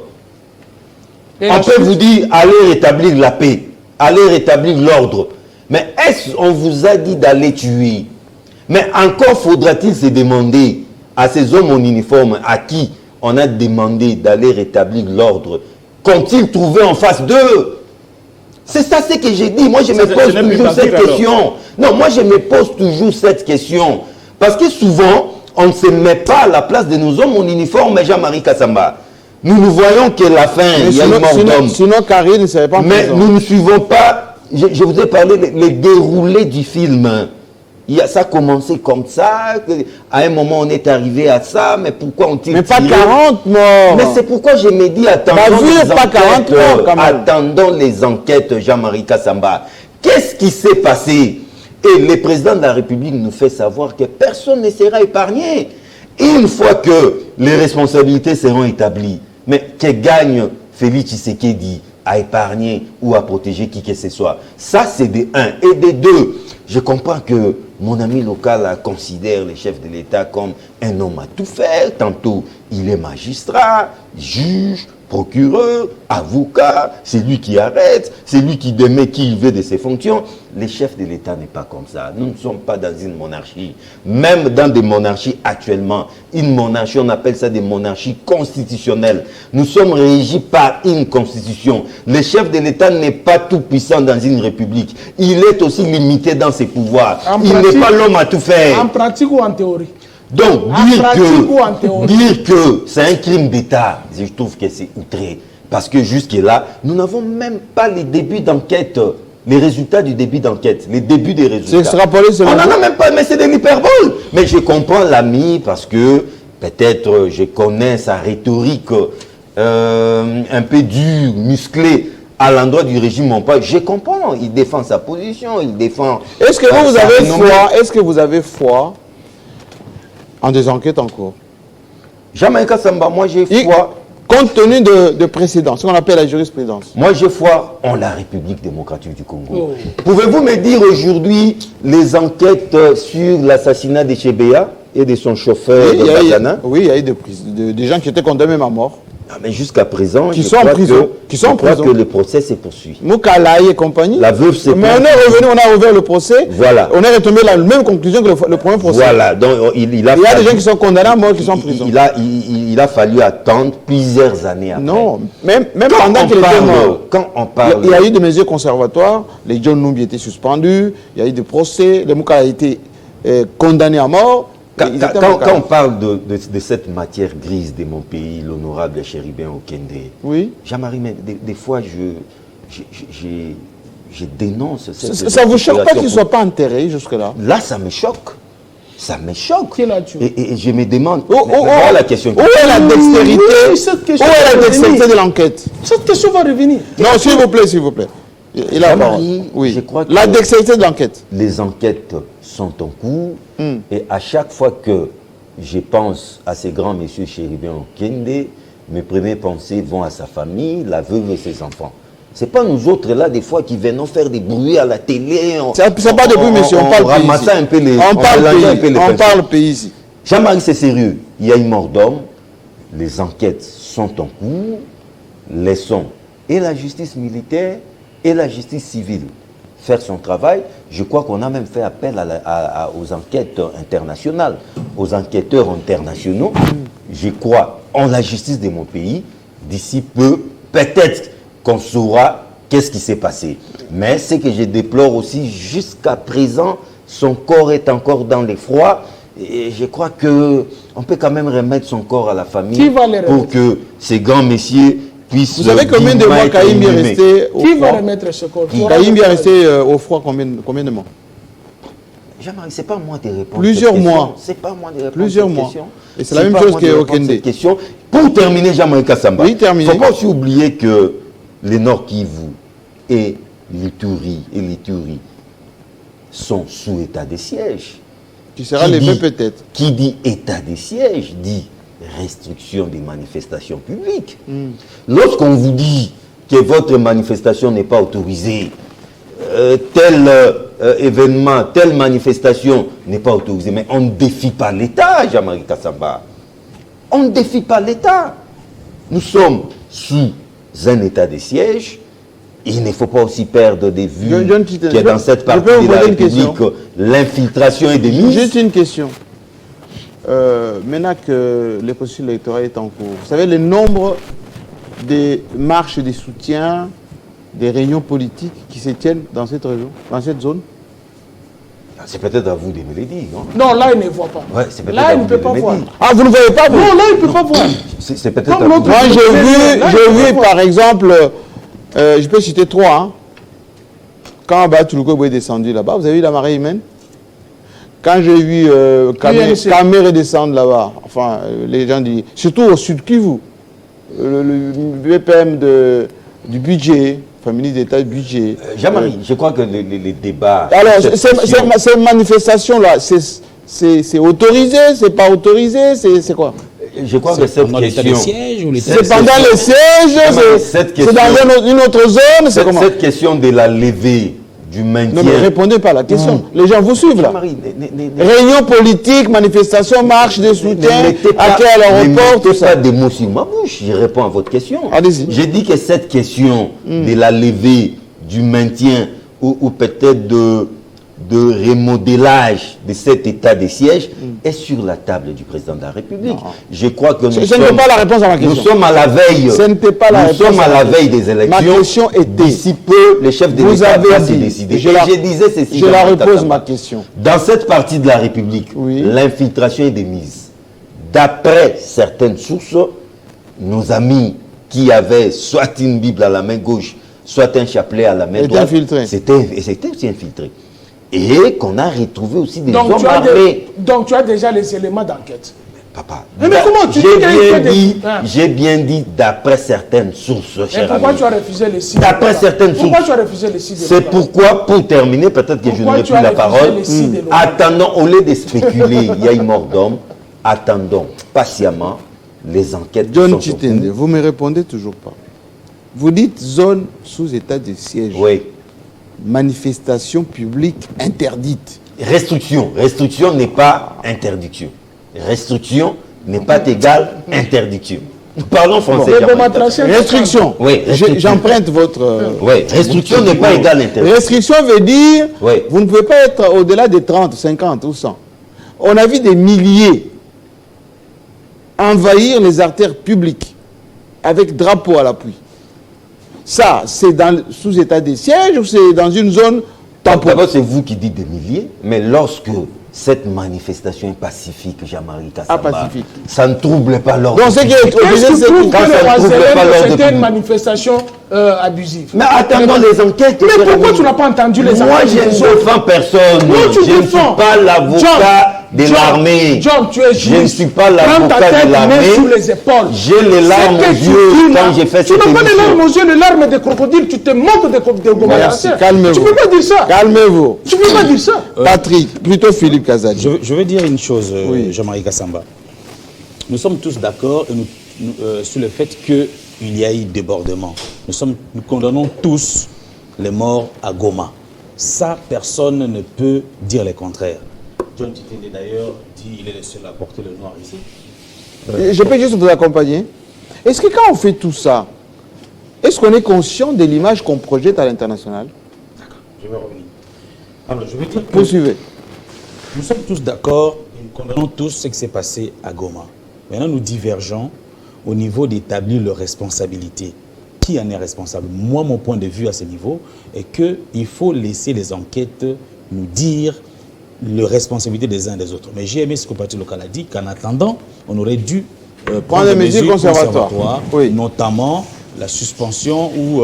On peut vous dire, allez rétablir la paix, allez rétablir l'ordre. Mais est-ce qu'on vous a dit d'aller tuer? Mais encore faudra-t-il se demander à ces hommes en uniforme à qui on a demandé d'aller rétablir l'ordre, qu'ont-ils trouvé en face d'eux? C'est ça ce que j'ai dit. Moi, je me pose toujours cette question. Non, moi, je me pose toujours cette question. Parce que souvent, on ne se met pas à la place de nos hommes en uniforme, Jean-Marie Kassamba. Nous voyons que la fin, il y a une mort d'homme.
Sinon, Karine ne savait pas.
Mais nous ne suivons pas, je vous ai parlé, les déroulés du film. Ça a commencé comme ça, à un moment on est arrivé à ça, mais pourquoi on tire?
Mais pas 40 morts.
Mais c'est pourquoi je me dis, attendons les enquêtes, Jean-Marie Kassamba. Qu'est-ce qui s'est passé? Et le président de la République nous fait savoir que personne ne sera épargné. Une fois que les responsabilités seront établies, mais que gagne Félix Tshisekedi à épargner ou à protéger qui que ce soit? Ça, c'est des 1. Et des 2, je comprends que mon ami local considère le chef de l'État comme un homme à tout faire. Tantôt, il est magistrat, juge, procureur, avocat, c'est lui qui arrête, c'est lui qui démet qui il veut de ses fonctions. Le chef de l'État n'est pas comme ça. Nous ne sommes pas dans une monarchie. Même dans des monarchies actuellement, une monarchie, on appelle ça des monarchies constitutionnelles. Nous sommes régis par une constitution. Le chef de l'État n'est pas tout puissant dans une république. Il est aussi limité dans ses pouvoirs. Il n'est pas l'homme à tout faire.
En pratique ou en théorie?
Donc, dire que c'est un crime d'État, je trouve que c'est outré. Parce que jusque-là, nous n'avons même pas les débuts d'enquête, les résultats du début d'enquête, les débuts des résultats.
C'est extrapolé, c'est
on n'en a même pas, mais c'est de l'hyperbole. Mais je comprends l'ami parce que peut-être je connais sa rhétorique un peu dure, musclée à l'endroit du régime Montpa. Je comprends, il défend sa position, il défend...
Est-ce que vous avez foi? Est-ce que vous avez foi en des enquêtes en cours?
Jean-Marie Kassamba, moi j'ai foi.
Compte tenu de précédents, ce qu'on appelle la jurisprudence.
Moi j'ai foi en la République démocratique du Congo. Pouvez-vous me dire aujourd'hui les enquêtes sur l'assassinat de Chebea et de son chauffeur de Batana?
Oui, il y a eu des gens qui étaient condamnés à mort.
Ah, mais jusqu'à présent,
qui sont en prison.
Je crois que le procès se poursuit.
Moukalaï et compagnie.
La veuve s'est...
Mais on est revenu, on a ouvert le procès.
Voilà.
On est retombé à la même conclusion que le premier procès.
Voilà. Donc, il y a
des gens qui sont condamnés à mort qui sont en prison.
Il a fallu attendre plusieurs années après.
Non, même pendant qu'il était mort.
Quand on parle...
Il y a eu des mesures conservatoires. Les John Numbi étaient suspendus. Il y a eu des procès. Le Moukalaï a été condamné à mort.
Quand on parle de cette matière grise de mon pays, l'honorable Chéribin Okende,
oui.
Jean-Marie, des fois, je dénonce cette...
Ça ne vous choque pas qu'il ne soit pas enterré jusque-là?
Là, ça me choque. Ça me choque.
Qui l'a tué?
Et je me demande... Voilà la question.
Où est la dextérité? Où est la dextérité de l'enquête?
Cette question va revenir.
Non, s'il vous plaît, s'il vous plaît. Il a oui.
Je crois que
la dextérité de l'enquête.
Les enquêtes sont en cours et à chaque fois que je pense à ces grands messieurs Chéribin Okende, mes premières pensées vont à sa famille, la veuve et ses enfants. Ce n'est pas nous autres là, des fois, qui venons faire des bruits à la télé.
C'est pas des bruits, monsieur, on parle pays ici.
Un peu les,
on parle pays ici.
Jean-Marie, c'est sérieux. Il y a une mort d'homme, les enquêtes sont en cours, laissons et la justice militaire et la justice civile faire son travail. Je crois qu'on a même fait appel aux enquêtes internationales, aux enquêteurs internationaux. Je crois en la justice de mon pays. D'ici peu, peut-être qu'on saura qu'est-ce qui s'est passé. Mais ce que je déplore aussi, jusqu'à présent, son corps est encore dans l'effroi. Et je crois qu'on peut quand même remettre son corps à la famille pour que ces grands messieurs puissent...
Vous savez combien de mois Kaïmbi est resté au froid?
Qui va remettre ce corps?
Kaïmbi est resté au froid combien de mois?
Jean-Marie, c'est pas moi de répondre.
Plusieurs mois.
C'est pas moi de répondre.
Plusieurs mois. Et c'est la même chose qu'Okende.
Pour terminer, Jean-Marie Kassamba,
il ne
faut pas aussi oublier que les Nord Kivu et l'Ituri sont sous état de siège.
Qui sera levé peut-être.
Qui dit état de siège dit restriction des manifestations publiques. Lorsqu'on vous dit que votre manifestation n'est pas autorisée, tel événement, telle manifestation n'est pas autorisée. Mais on ne défie pas l'État, Jean-Marie Kassamba. On ne défie pas l'État. Nous sommes sous un état de siège. Il ne faut pas aussi perdre de vue qu'il y a dans cette partie de la République l'infiltration est de mise.
Juste une question. Maintenant que le processus électoral est en cours, vous savez le nombre des marches de soutien, des réunions politiques qui se tiennent dans cette région, dans cette zone?
C'est peut-être à vous de me le dire, non?
Non, là, il ne voit pas.
Ouais,
là, il ne peut pas voir.
Ah, vous ne voyez pas, vous?
Non, là, il ne peut pas voir.
C'est peut-être à vous.
Moi, j'ai vu par exemple, je peux citer 3, hein. Quand Batuluko est descendu là-bas, vous avez vu la marée humaine? Quand j'ai vu Kamere descendre là-bas, enfin, les gens disent, surtout au sud Kivu, le BPM du budget, enfin, ministre d'État du budget.
Jean-Marie, je crois que les débats...
Alors, ces manifestations-là, c'est autorisé, c'est pas autorisé, c'est quoi?
Je crois que cette question...
C'est pendant les sièges, c'est dans une autre zone, c'est comment?
Cette question de la levée du maintien...
Non, mais répondez pas à la question. Les gens vous suivent, là. Réunion politique, manifestation, marche de soutien, accueil à l'aéroport, tout ça.
Pas des mots sur ma bouche, je réponds à votre question.
Allez-y.
J'ai dit que cette question de la levée, du maintien, ou peut-être de remodelage de cet état de siège est sur la table du président de la République. Non. Je crois que
ce n'était pas la réponse à ma question.
Nous sommes à la veille.
Ce n'était pas la réponse.
Nous sommes à la veille des élections.
Ma question était...
D'ici peu, les chefs de l'État vont se décider.
Je disais ceci. Je la repose ma question.
Dans cette partie de la République, l'infiltration est de mise. D'après certaines sources, nos amis qui avaient soit une Bible à la main gauche, soit un chapelet à la main droite, c'était aussi infiltré. Et qu'on a retrouvé aussi des hommes armés.
Donc tu as déjà les éléments d'enquête.
Papa,
mais comment tu
j'ai bien dit d'après certaines sources, cher ami.
Pourquoi tu as refusé les sites?
D'après certaines sources.
Pourquoi tu as refusé les sites?
C'est pourquoi, pour terminer, peut-être que je n'aurai plus la parole. Attendons, au lieu de spéculer, il y a une mort d'homme. Attendons patiemment les enquêtes.
John Chitende, vous ne me répondez toujours pas. Vous dites zone sous état de siège.
Oui.
Manifestation publique interdite.
Restriction. Restriction n'est pas interdiction. Restriction n'est pas égale interdiction. Nous parlons français.
Restriction.
Oui.
J'emprunte votre...
Oui. Restriction n'est pas égale interdiction.
Restriction veut dire, vous ne pouvez pas être au-delà de 30, 50 ou 100. On a vu des milliers envahir les artères publiques avec drapeau à l'appui. Ça, c'est sous état de siège ou c'est dans une zone temporaire?
D'abord, c'est vous qui dites des milliers, mais lorsque cette manifestation est pacifique, Jean-Marie Kassamba, ça ne trouble pas l'ordre public.
Donc, ce qui est obligé, c'est que c'était une manifestation abusive.
Mais attendons les enquêtes.
Mais pourquoi tu n'as pas entendu les enquêtes?
Moi, je ne défends personne. Je ne suis pas l'avocat de l'armée.
John, tu es juge.
Je ne suis pas l'avocat de l'armée.
Sous les épaules.
J'ai les larmes aux yeux quand j'ai fait cette émission.
Tu n'as pas les larmes aux yeux, les larmes des crocodiles. Tu te moques de Gomayassé.
Calmez-vous.
Tu ne peux pas dire ça.
Calmez-vous.
Tu ne peux pas dire ça.
Patrick, plutôt Philippe Kazadi.
Je veux dire une chose, Jean-Marie Kassamba. Nous sommes tous d'accord sur le fait qu'il y a eu débordement. Nous condamnons tous les morts à Goma. Ça, personne ne peut dire le contraire. John Chitende d'ailleurs dit qu'il est le seul à porter le noir ici.
Je peux juste vous accompagner. Est-ce que quand on fait tout ça, est-ce qu'on est conscient de l'image qu'on projette à l'international?
D'accord, je vais revenir. Alors, je vais dire que
poursuivez.
Nous sommes tous d'accord et nous condamnons tous ce qui s'est passé à Goma. Maintenant, nous divergeons au niveau d'établir leurs responsabilités. Qui en est responsable? Moi, mon point de vue à ce niveau est qu'il faut laisser les enquêtes nous dire les responsabilités des uns et des autres. Mais j'ai aimé ce que le parti local a dit, qu'en attendant, on aurait dû prendre des mesures conservatoires, notamment la suspension ou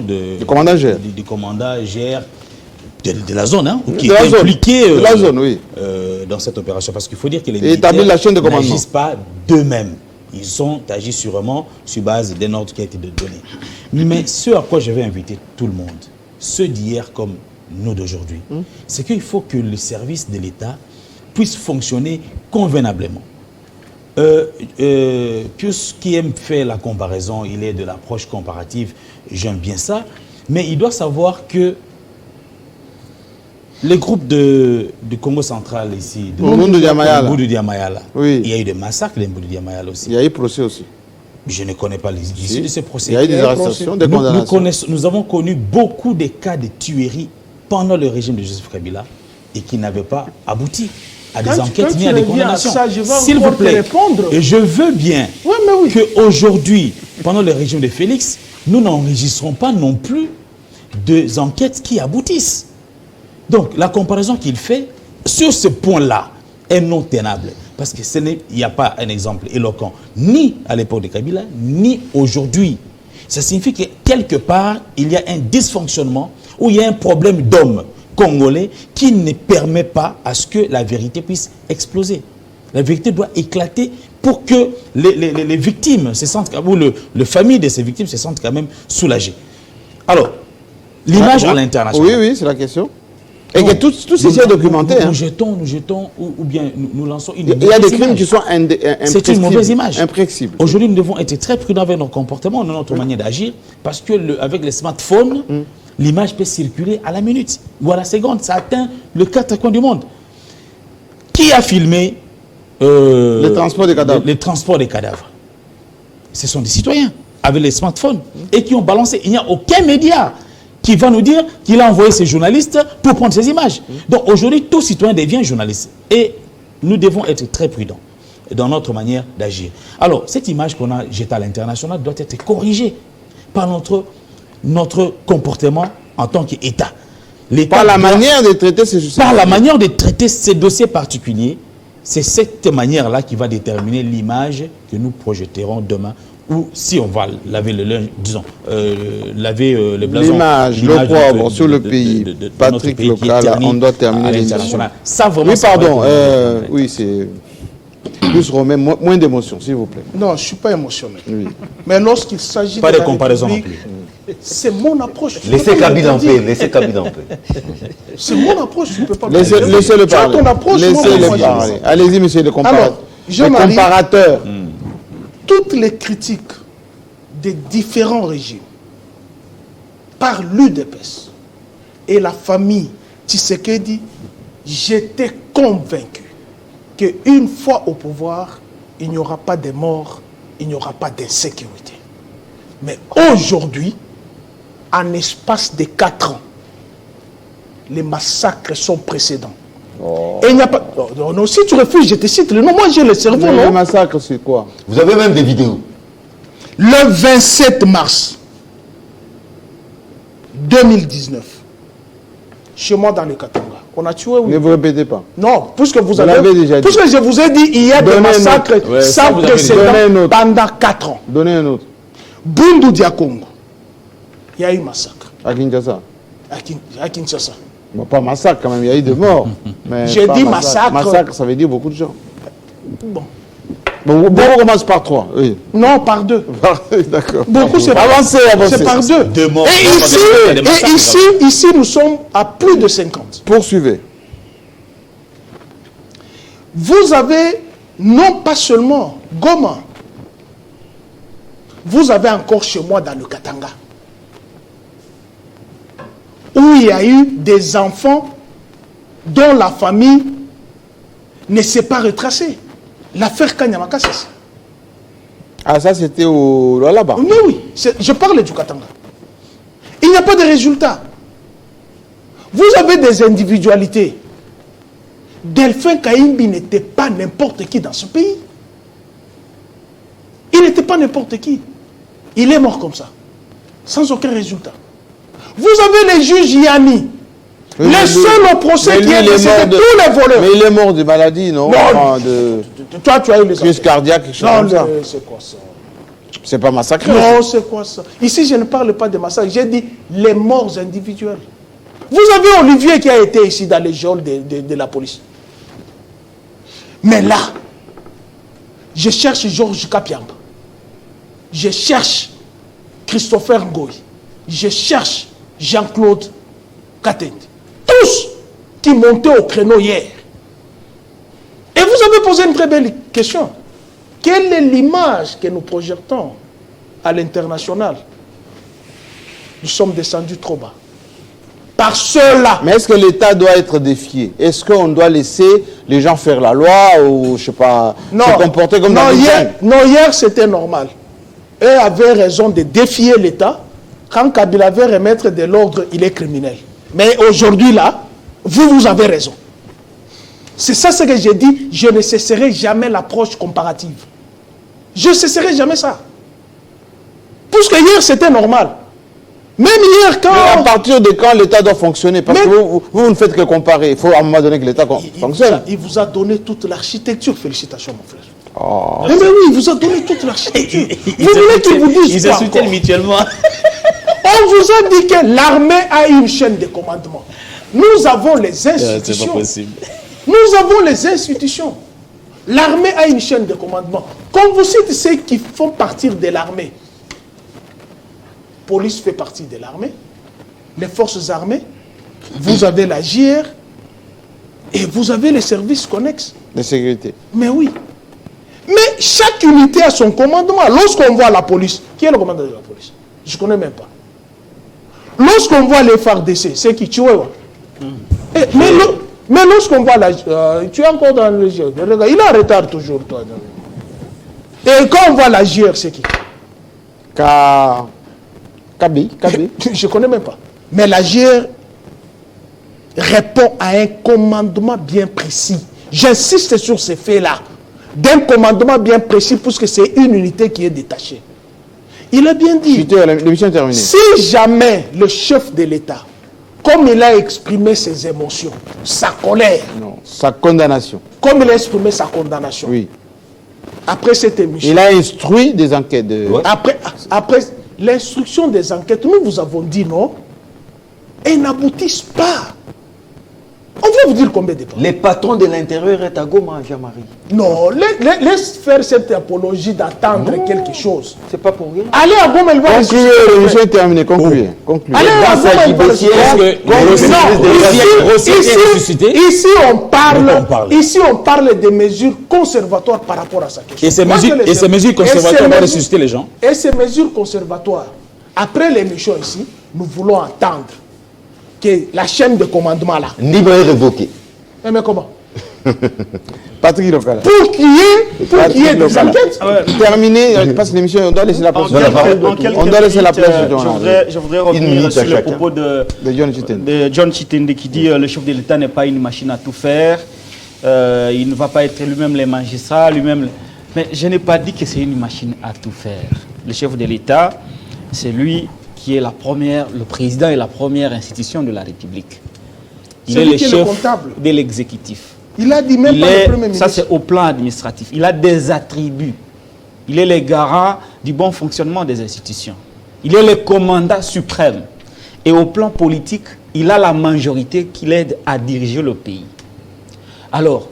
du commandant GR de la zone, hein, qui est impliqué dans cette opération. Parce qu'il faut dire que les militaires n'agissent pas d'eux-mêmes. Ils ont agi sûrement sur base d'un ordre qui a été donné. Mais ce à quoi je vais inviter tout le monde, ceux d'hier comme nous d'aujourd'hui, c'est qu'il faut que le service de l'État puisse fonctionner convenablement. Puisqu'il aime faire la comparaison, il est de l'approche comparative, j'aime bien ça, Mais il doit savoir que les groupes du Congo central ici, de
Mbundu
Diamayala,
oui.
Il y a eu des massacres de Mbundu Diamayala aussi.
Il y a eu procès aussi.
Je ne connais pas l'issue de ces procès.
Il y a eu des arrestations, des condamnations.
Nous avons connu beaucoup de cas de tueries pendant le régime de Joseph Kabila et qui n'avaient pas abouti à des enquêtes ni à des condamnations. S'il vous plaît, et je veux bien qu'aujourd'hui, pendant le régime de Félix, nous n'enregistrons pas non plus des enquêtes qui aboutissent. Donc, la comparaison qu'il fait sur ce point-là est non tenable. Parce qu'il n'y a pas un exemple éloquent, ni à l'époque de Kabila, ni aujourd'hui. Ça signifie que quelque part, il y a un dysfonctionnement ou il y a un problème d'homme congolais qui ne permet pas à ce que la vérité puisse exploser. La vérité doit éclater pour que les victimes se sentent, ou le famille de ces victimes se sentent quand même soulagées. Alors, l'image à l'international.
Oui, c'est la question. Et que tout ceci est documenté.
Nous jetons, ou bien nous lançons une
Il y a des crimes qui sont
c'est une mauvaise image.
Imprécibles.
Aujourd'hui, nous devons être très prudents avec nos comportements, notre manière d'agir, parce que avec les smartphones, l'image peut circuler à la minute ou à la seconde. Ça atteint le quatre coins du monde. Qui a filmé
le transport des cadavres?
Les transports des cadavres. Ce sont des citoyens avec les smartphones et qui ont balancé. Il n'y a aucun média qui va nous dire qu'il a envoyé ses journalistes pour prendre ces images. Donc aujourd'hui, tout citoyen devient journaliste. Et nous devons être très prudents dans notre manière d'agir. Alors, cette image qu'on a jetée à l'international doit être corrigée par notre comportement en tant qu'État.
Par la manière de traiter ces dossiers.
Par la manière de traiter ces dossiers particuliers, c'est cette manière-là qui va déterminer l'image que nous projetterons demain. Ou si on va laver le linge, disons, laver le blason.
L'image, l'opprobre sur le pays. Patrick Local, on doit terminer l'émission.
Ça vraiment.
Oui, pardon. Oui, c'est plus Romain, moins d'émotion, s'il vous plaît.
Non, je ne suis pas émotionnel.
Oui.
Mais lorsqu'il s'agit
pas de comparaison non plus.
C'est mon approche.
Laissez Kabila en paix, laissez Kabila en paix.
C'est mon approche, tu ne peux pas
Laissez-le parler.
Ton approche,
laissez-le parler. Allez-y, monsieur le comparateur.
Alors,
le comparateur.
Toutes les critiques des différents régimes par l'UDPS et la famille Tshisekedi, j'étais convaincu qu'une fois au pouvoir, il n'y aura pas de morts, il n'y aura pas d'insécurité. Mais aujourd'hui, en espace de 4 ans, les massacres sont précédents. Et il n'y a pas... Non, si tu refuses, je te cite le nom. Moi, j'ai le cerveau, non?
Le massacre, c'est quoi?
Vous avez même des vidéos.
Le 27 mars 2019, chez moi dans le Katanga, on a tué...
Ne vous répétez pas.
Non, puisque vous avez
déjà dit.
Puisque je vous ai dit, il y a des massacres sans précédent pendant 4 ans.
Donnez un autre.
Bundu Diakongo, il y a eu massacre.
À Kinshasa.
À Kinshasa.
Bon, pas massacre quand même, il y a eu des morts.
J'ai dit massacre.
Massacre, ça veut dire beaucoup de gens.
Bon.
Bon, on commence par 3. Oui.
Non, par 2.
D'accord.
Beaucoup, c'est par 2.
Deux morts.
Et ici, nous sommes à plus de 50.
Poursuivez.
Vous avez, non pas seulement Goma, vous avez encore chez moi dans le Katanga, où il y a eu des enfants dont la famille ne s'est pas retracée. L'affaire Kanyamaka, c'est ça.
Ah, ça c'était là-bas.
Mais oui, je parle du Katanga. Il n'y a pas de résultat. Vous avez des individualités. Delphin Kaimbi n'était pas n'importe qui dans ce pays. Il n'était pas n'importe qui. Il est mort comme ça, sans aucun résultat. Vous avez les juges Yami, les seuls au procès qui est c'était tous les voleurs.
Mais il est mort de maladie, non?
Toi, tu as eu les
crise cardiaque, quelque chose comme ça.
C'est quoi ça?
C'est pas massacré.
Non, c'est quoi ça? Ici, je ne parle pas de massacre. J'ai dit les morts individuelles. Vous avez Olivier qui a été ici dans les geôles de la police. Mais là, je cherche Georges Kapiamba. Je cherche Christopher Ngoy. Je cherche Jean-Claude Katende. Tous qui montaient au créneau hier. Et vous avez posé une très belle question. Quelle est l'image que nous projetons à l'international? Nous sommes descendus trop bas. Par ceux-là.
Mais est-ce que l'État doit être défié? Est-ce qu'on doit laisser les gens faire la loi ou, je sais pas, se comporter comme dans
hier c'était normal. Eux avaient raison de défier l'État. Quand Kabila veut remettre de l'ordre, il est criminel. Mais aujourd'hui, là, vous avez raison. C'est ça ce que j'ai dit. Je ne cesserai jamais l'approche comparative. Je ne cesserai jamais ça. Puisque hier, c'était normal. Même hier, quand...
Mais à partir de quand l'État doit fonctionner? Parce que vous ne faites que comparer. Il faut à un moment donné que l'État fonctionne.
Il vous a donné toute l'architecture. Félicitations, mon frère.
Oh.
Mais oui, il vous a donné toute l'architecture. Vous voulez qu'ils vous disent
ils insultent mutuellement.
On vous a dit que l'armée a une chaîne de commandement. Nous avons les institutions.
C'est pas possible.
Nous avons les institutions. L'armée a une chaîne de commandement. Quand vous citez ceux qui font partir de l'armée, police fait partie de l'armée, les forces armées, vous avez la JR et vous avez les services connexes.
De sécurité.
Mais oui. Mais chaque unité a son commandement. Lorsqu'on voit la police, qui est le commandant de la police? Je ne connais même pas. Lorsqu'on voit les FARDC, c'est qui? Tu vois. Mais lorsqu'on voit la... tu es encore dans le GR. Regarde, il est en retard toujours, toi. Et quand on voit la GR, c'est qui?
Kabi.
Je ne connais même pas. Mais la GR répond à un commandement bien précis. J'insiste sur ces faits-là. D'un commandement bien précis, puisque c'est une unité qui est détachée. Il a bien dit,
l'émission est terminée.
Si jamais le chef de l'État, comme il a exprimé ses émotions, sa colère,
non, sa condamnation,
comme il a exprimé sa condamnation,
oui.
Après cette émission,
il a instruit des enquêtes.
Après l'instruction des enquêtes, nous vous avons dit non, elles n'aboutissent pas. On va vous dire combien de temps.
Les patrons de l'intérieur est à Goma, Jean-Marie.
Non, laisse faire cette apologie d'attendre quelque chose.
C'est pas pour rien.
Allez à Goma, il va...
Concluez, l'émission est terminée, concluez.
Allez à Goma, il va... Ici, on parle des mesures conservatoires par rapport à sa question.
Et ces mesures conservatoires vont ressusciter les gens.
Et ces mesures conservatoires, après l'émission ici, nous voulons attendre que la chaîne de commandement là...
Libre est révoqué.
Mais comment?
Patrick Lokala.
Pour qu'il y ait des enquêtes.
Terminé, parce que l'émission, on doit laisser la place. On doit laisser la place.
Je voudrais revenir sur le propos de John Chitende qui dit le chef de l'État n'est pas une machine à tout faire. Il ne va pas être lui-même les magistrats, lui-même... Mais je n'ai pas dit que c'est une machine à tout faire. Le chef de l'État, c'est lui qui est le président et la première institution de la République. Il est le chef de l'exécutif.
Il a dit même pas le Premier ministre.
Ça, c'est au plan administratif. Il a des attributs. Il est le garant du bon fonctionnement des institutions. Il est le commandant suprême. Et au plan politique, il a la majorité qui l'aide à diriger le pays. Alors,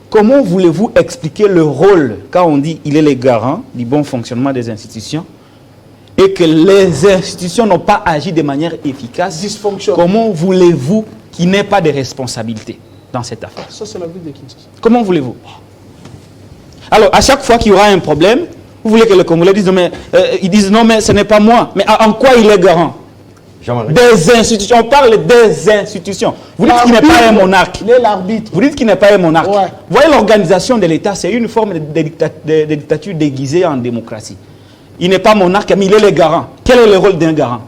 comment voulez-vous expliquer le rôle quand on dit qu'il est le garant du bon fonctionnement des institutions et que les institutions n'ont pas agi de manière efficace? Comment voulez-vous qu'il n'ait pas de responsabilité dans cette affaire?
Ça, c'est la vie de Kinshasa.
Comment voulez-vous? Alors, à chaque fois qu'il y aura un problème, vous voulez que les Congolais disent, ils disent non, mais ce n'est pas moi. Mais en quoi il est garant? Des institutions. On parle des institutions. Vous dites qu'il n'est pas un monarque.
Il est l'arbitre.
Vous dites qu'il n'est pas un monarque.
Ouais.
Vous voyez, l'organisation de l'État, c'est une forme de dictature déguisée en démocratie. Il n'est pas monarque, mais il est le garant. Quel est le rôle d'un garant?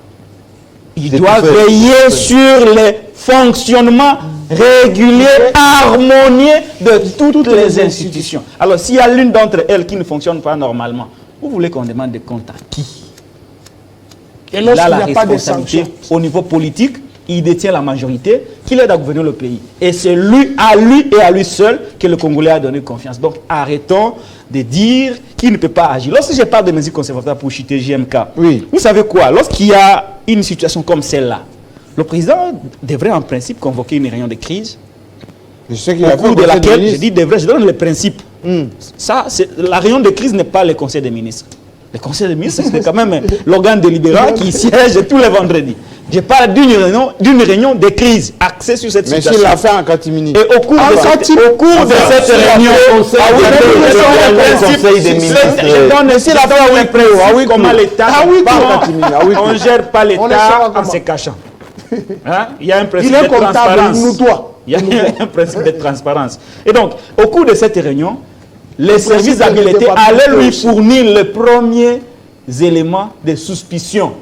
Il doit veiller sur les fonctionnements réguliers, harmonieux de toutes les institutions. Alors, s'il y a l'une d'entre elles qui ne fonctionne pas normalement, vous voulez qu'on demande des comptes à qui?
Et
il a la responsabilité au niveau politique, il détient la majorité, qu'il aide à gouverner le pays. Et c'est à lui et à lui seul que le Congolais a donné confiance. Donc arrêtons de dire qu'il ne peut pas agir. Lorsque je parle de mesures conservatoires pour chuter JMK,
oui.
Vous savez quoi? Lorsqu'il y a une situation comme celle-là, le président devrait en principe convoquer une réunion de crise. Au cours de laquelle, je dis devrait, je donne le principe. Ça, la réunion de crise n'est pas le conseil des ministres. Le conseil des ministres, c'est quand même l'organe délibérant qui siège tous les vendredis. Je parle d'une réunion de crise axée sur cette situation.
Mais s'il l'a fait en catimini.
Et au cours de cette réunion, comment l'État, on ne gère pas l'État en se cachant. Il y a un principe de transparence. Il y a un principe de transparence. Et donc, au cours de cette réunion, les services d'habilité allaient lui fournir les premiers éléments de suspicion.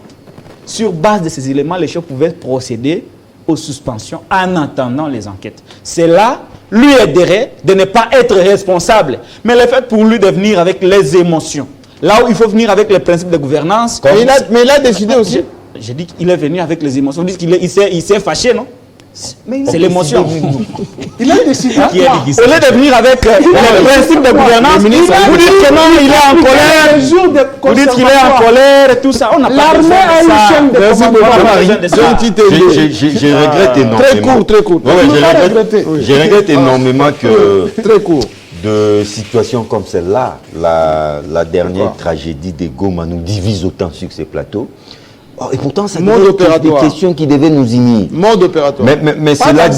Sur base de ces éléments, les chefs pouvaient procéder aux suspensions en attendant les enquêtes. Cela lui aiderait de ne pas être responsable. Mais le fait pour lui de venir avec les émotions, là où il faut venir avec les principes de gouvernance.
Mais il a décidé aussi.
J'ai dit qu'il est venu avec les émotions. Vous dites qu'il s'est fâché, non? C'est l'émotion.
Il a décidé.
Au lieu de venir avec les principes de gouvernance, vous dites que non, il est en colère. Vous dites qu'il est en colère et tout ça. On n'a pas besoin de ça.
Je regrette énormément.
Très court.
Je regrette énormément que...
Très court.
De situations comme celle-là, la dernière tragédie de Goma nous divise autant sur ces plateaux. Oh, et pourtant, ça devait des questions qui devaient nous unir.
Mode opératoire.
Mais cela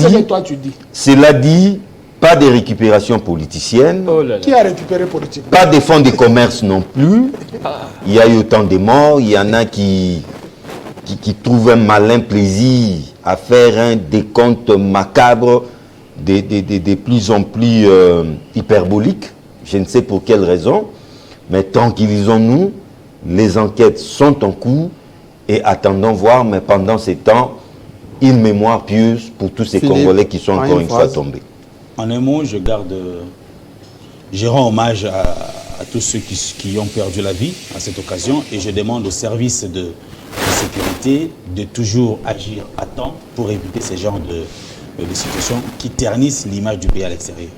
dit, pas de récupération politicienne.
Qui a récupéré politiquement?
Pas de fonds de commerce non plus. Il y a eu autant de morts. Il y en a qui trouvent un malin plaisir à faire un décompte macabre de plus en plus hyperbolique. Je ne sais pour quelle raison. Mais tranquillisons-nous. Les enquêtes sont en cours. Et attendons voir, mais pendant ces temps, une mémoire pieuse pour tous ces Congolais qui sont encore une fois tombés.
En un mot, je rends hommage à tous ceux qui ont perdu la vie à cette occasion et je demande aux services de sécurité de toujours agir à temps pour éviter ce genre de situations qui ternissent l'image du pays à l'extérieur.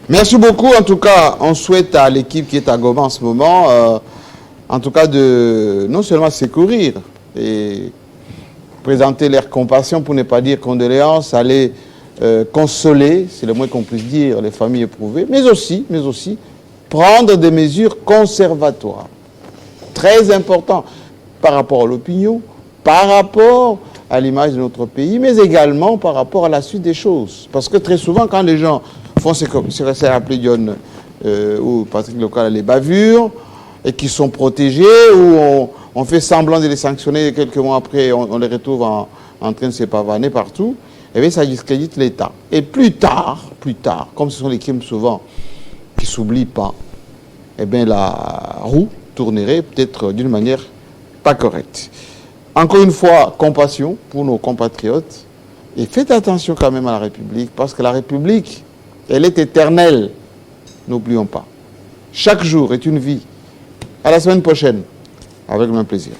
Merci beaucoup. En tout cas, on souhaite à l'équipe qui est à Goma en ce moment, en tout cas, de non seulement secourir et présenter leur compassion, pour ne pas dire condoléances, aller consoler, c'est le moins qu'on puisse dire, les familles éprouvées, mais aussi prendre des mesures conservatoires. Très important par rapport à l'opinion, par rapport à l'image de notre pays, mais également par rapport à la suite des choses. Parce que très souvent, quand les gens font ce que c'est appelé John ou Patrick Local, les bavures, et qui sont protégés, ou on fait semblant de les sanctionner, et quelques mois après, on les retrouve en train de se pavaner partout, et bien ça discrédite l'État. Et plus tard, comme ce sont les crimes souvent qui ne s'oublient pas, et bien la roue tournerait peut-être d'une manière pas correcte. Encore une fois, compassion pour nos compatriotes, et faites attention quand même à la République, parce que la République, elle est éternelle, n'oublions pas. Chaque jour est une vie. À la semaine prochaine, avec le même plaisir.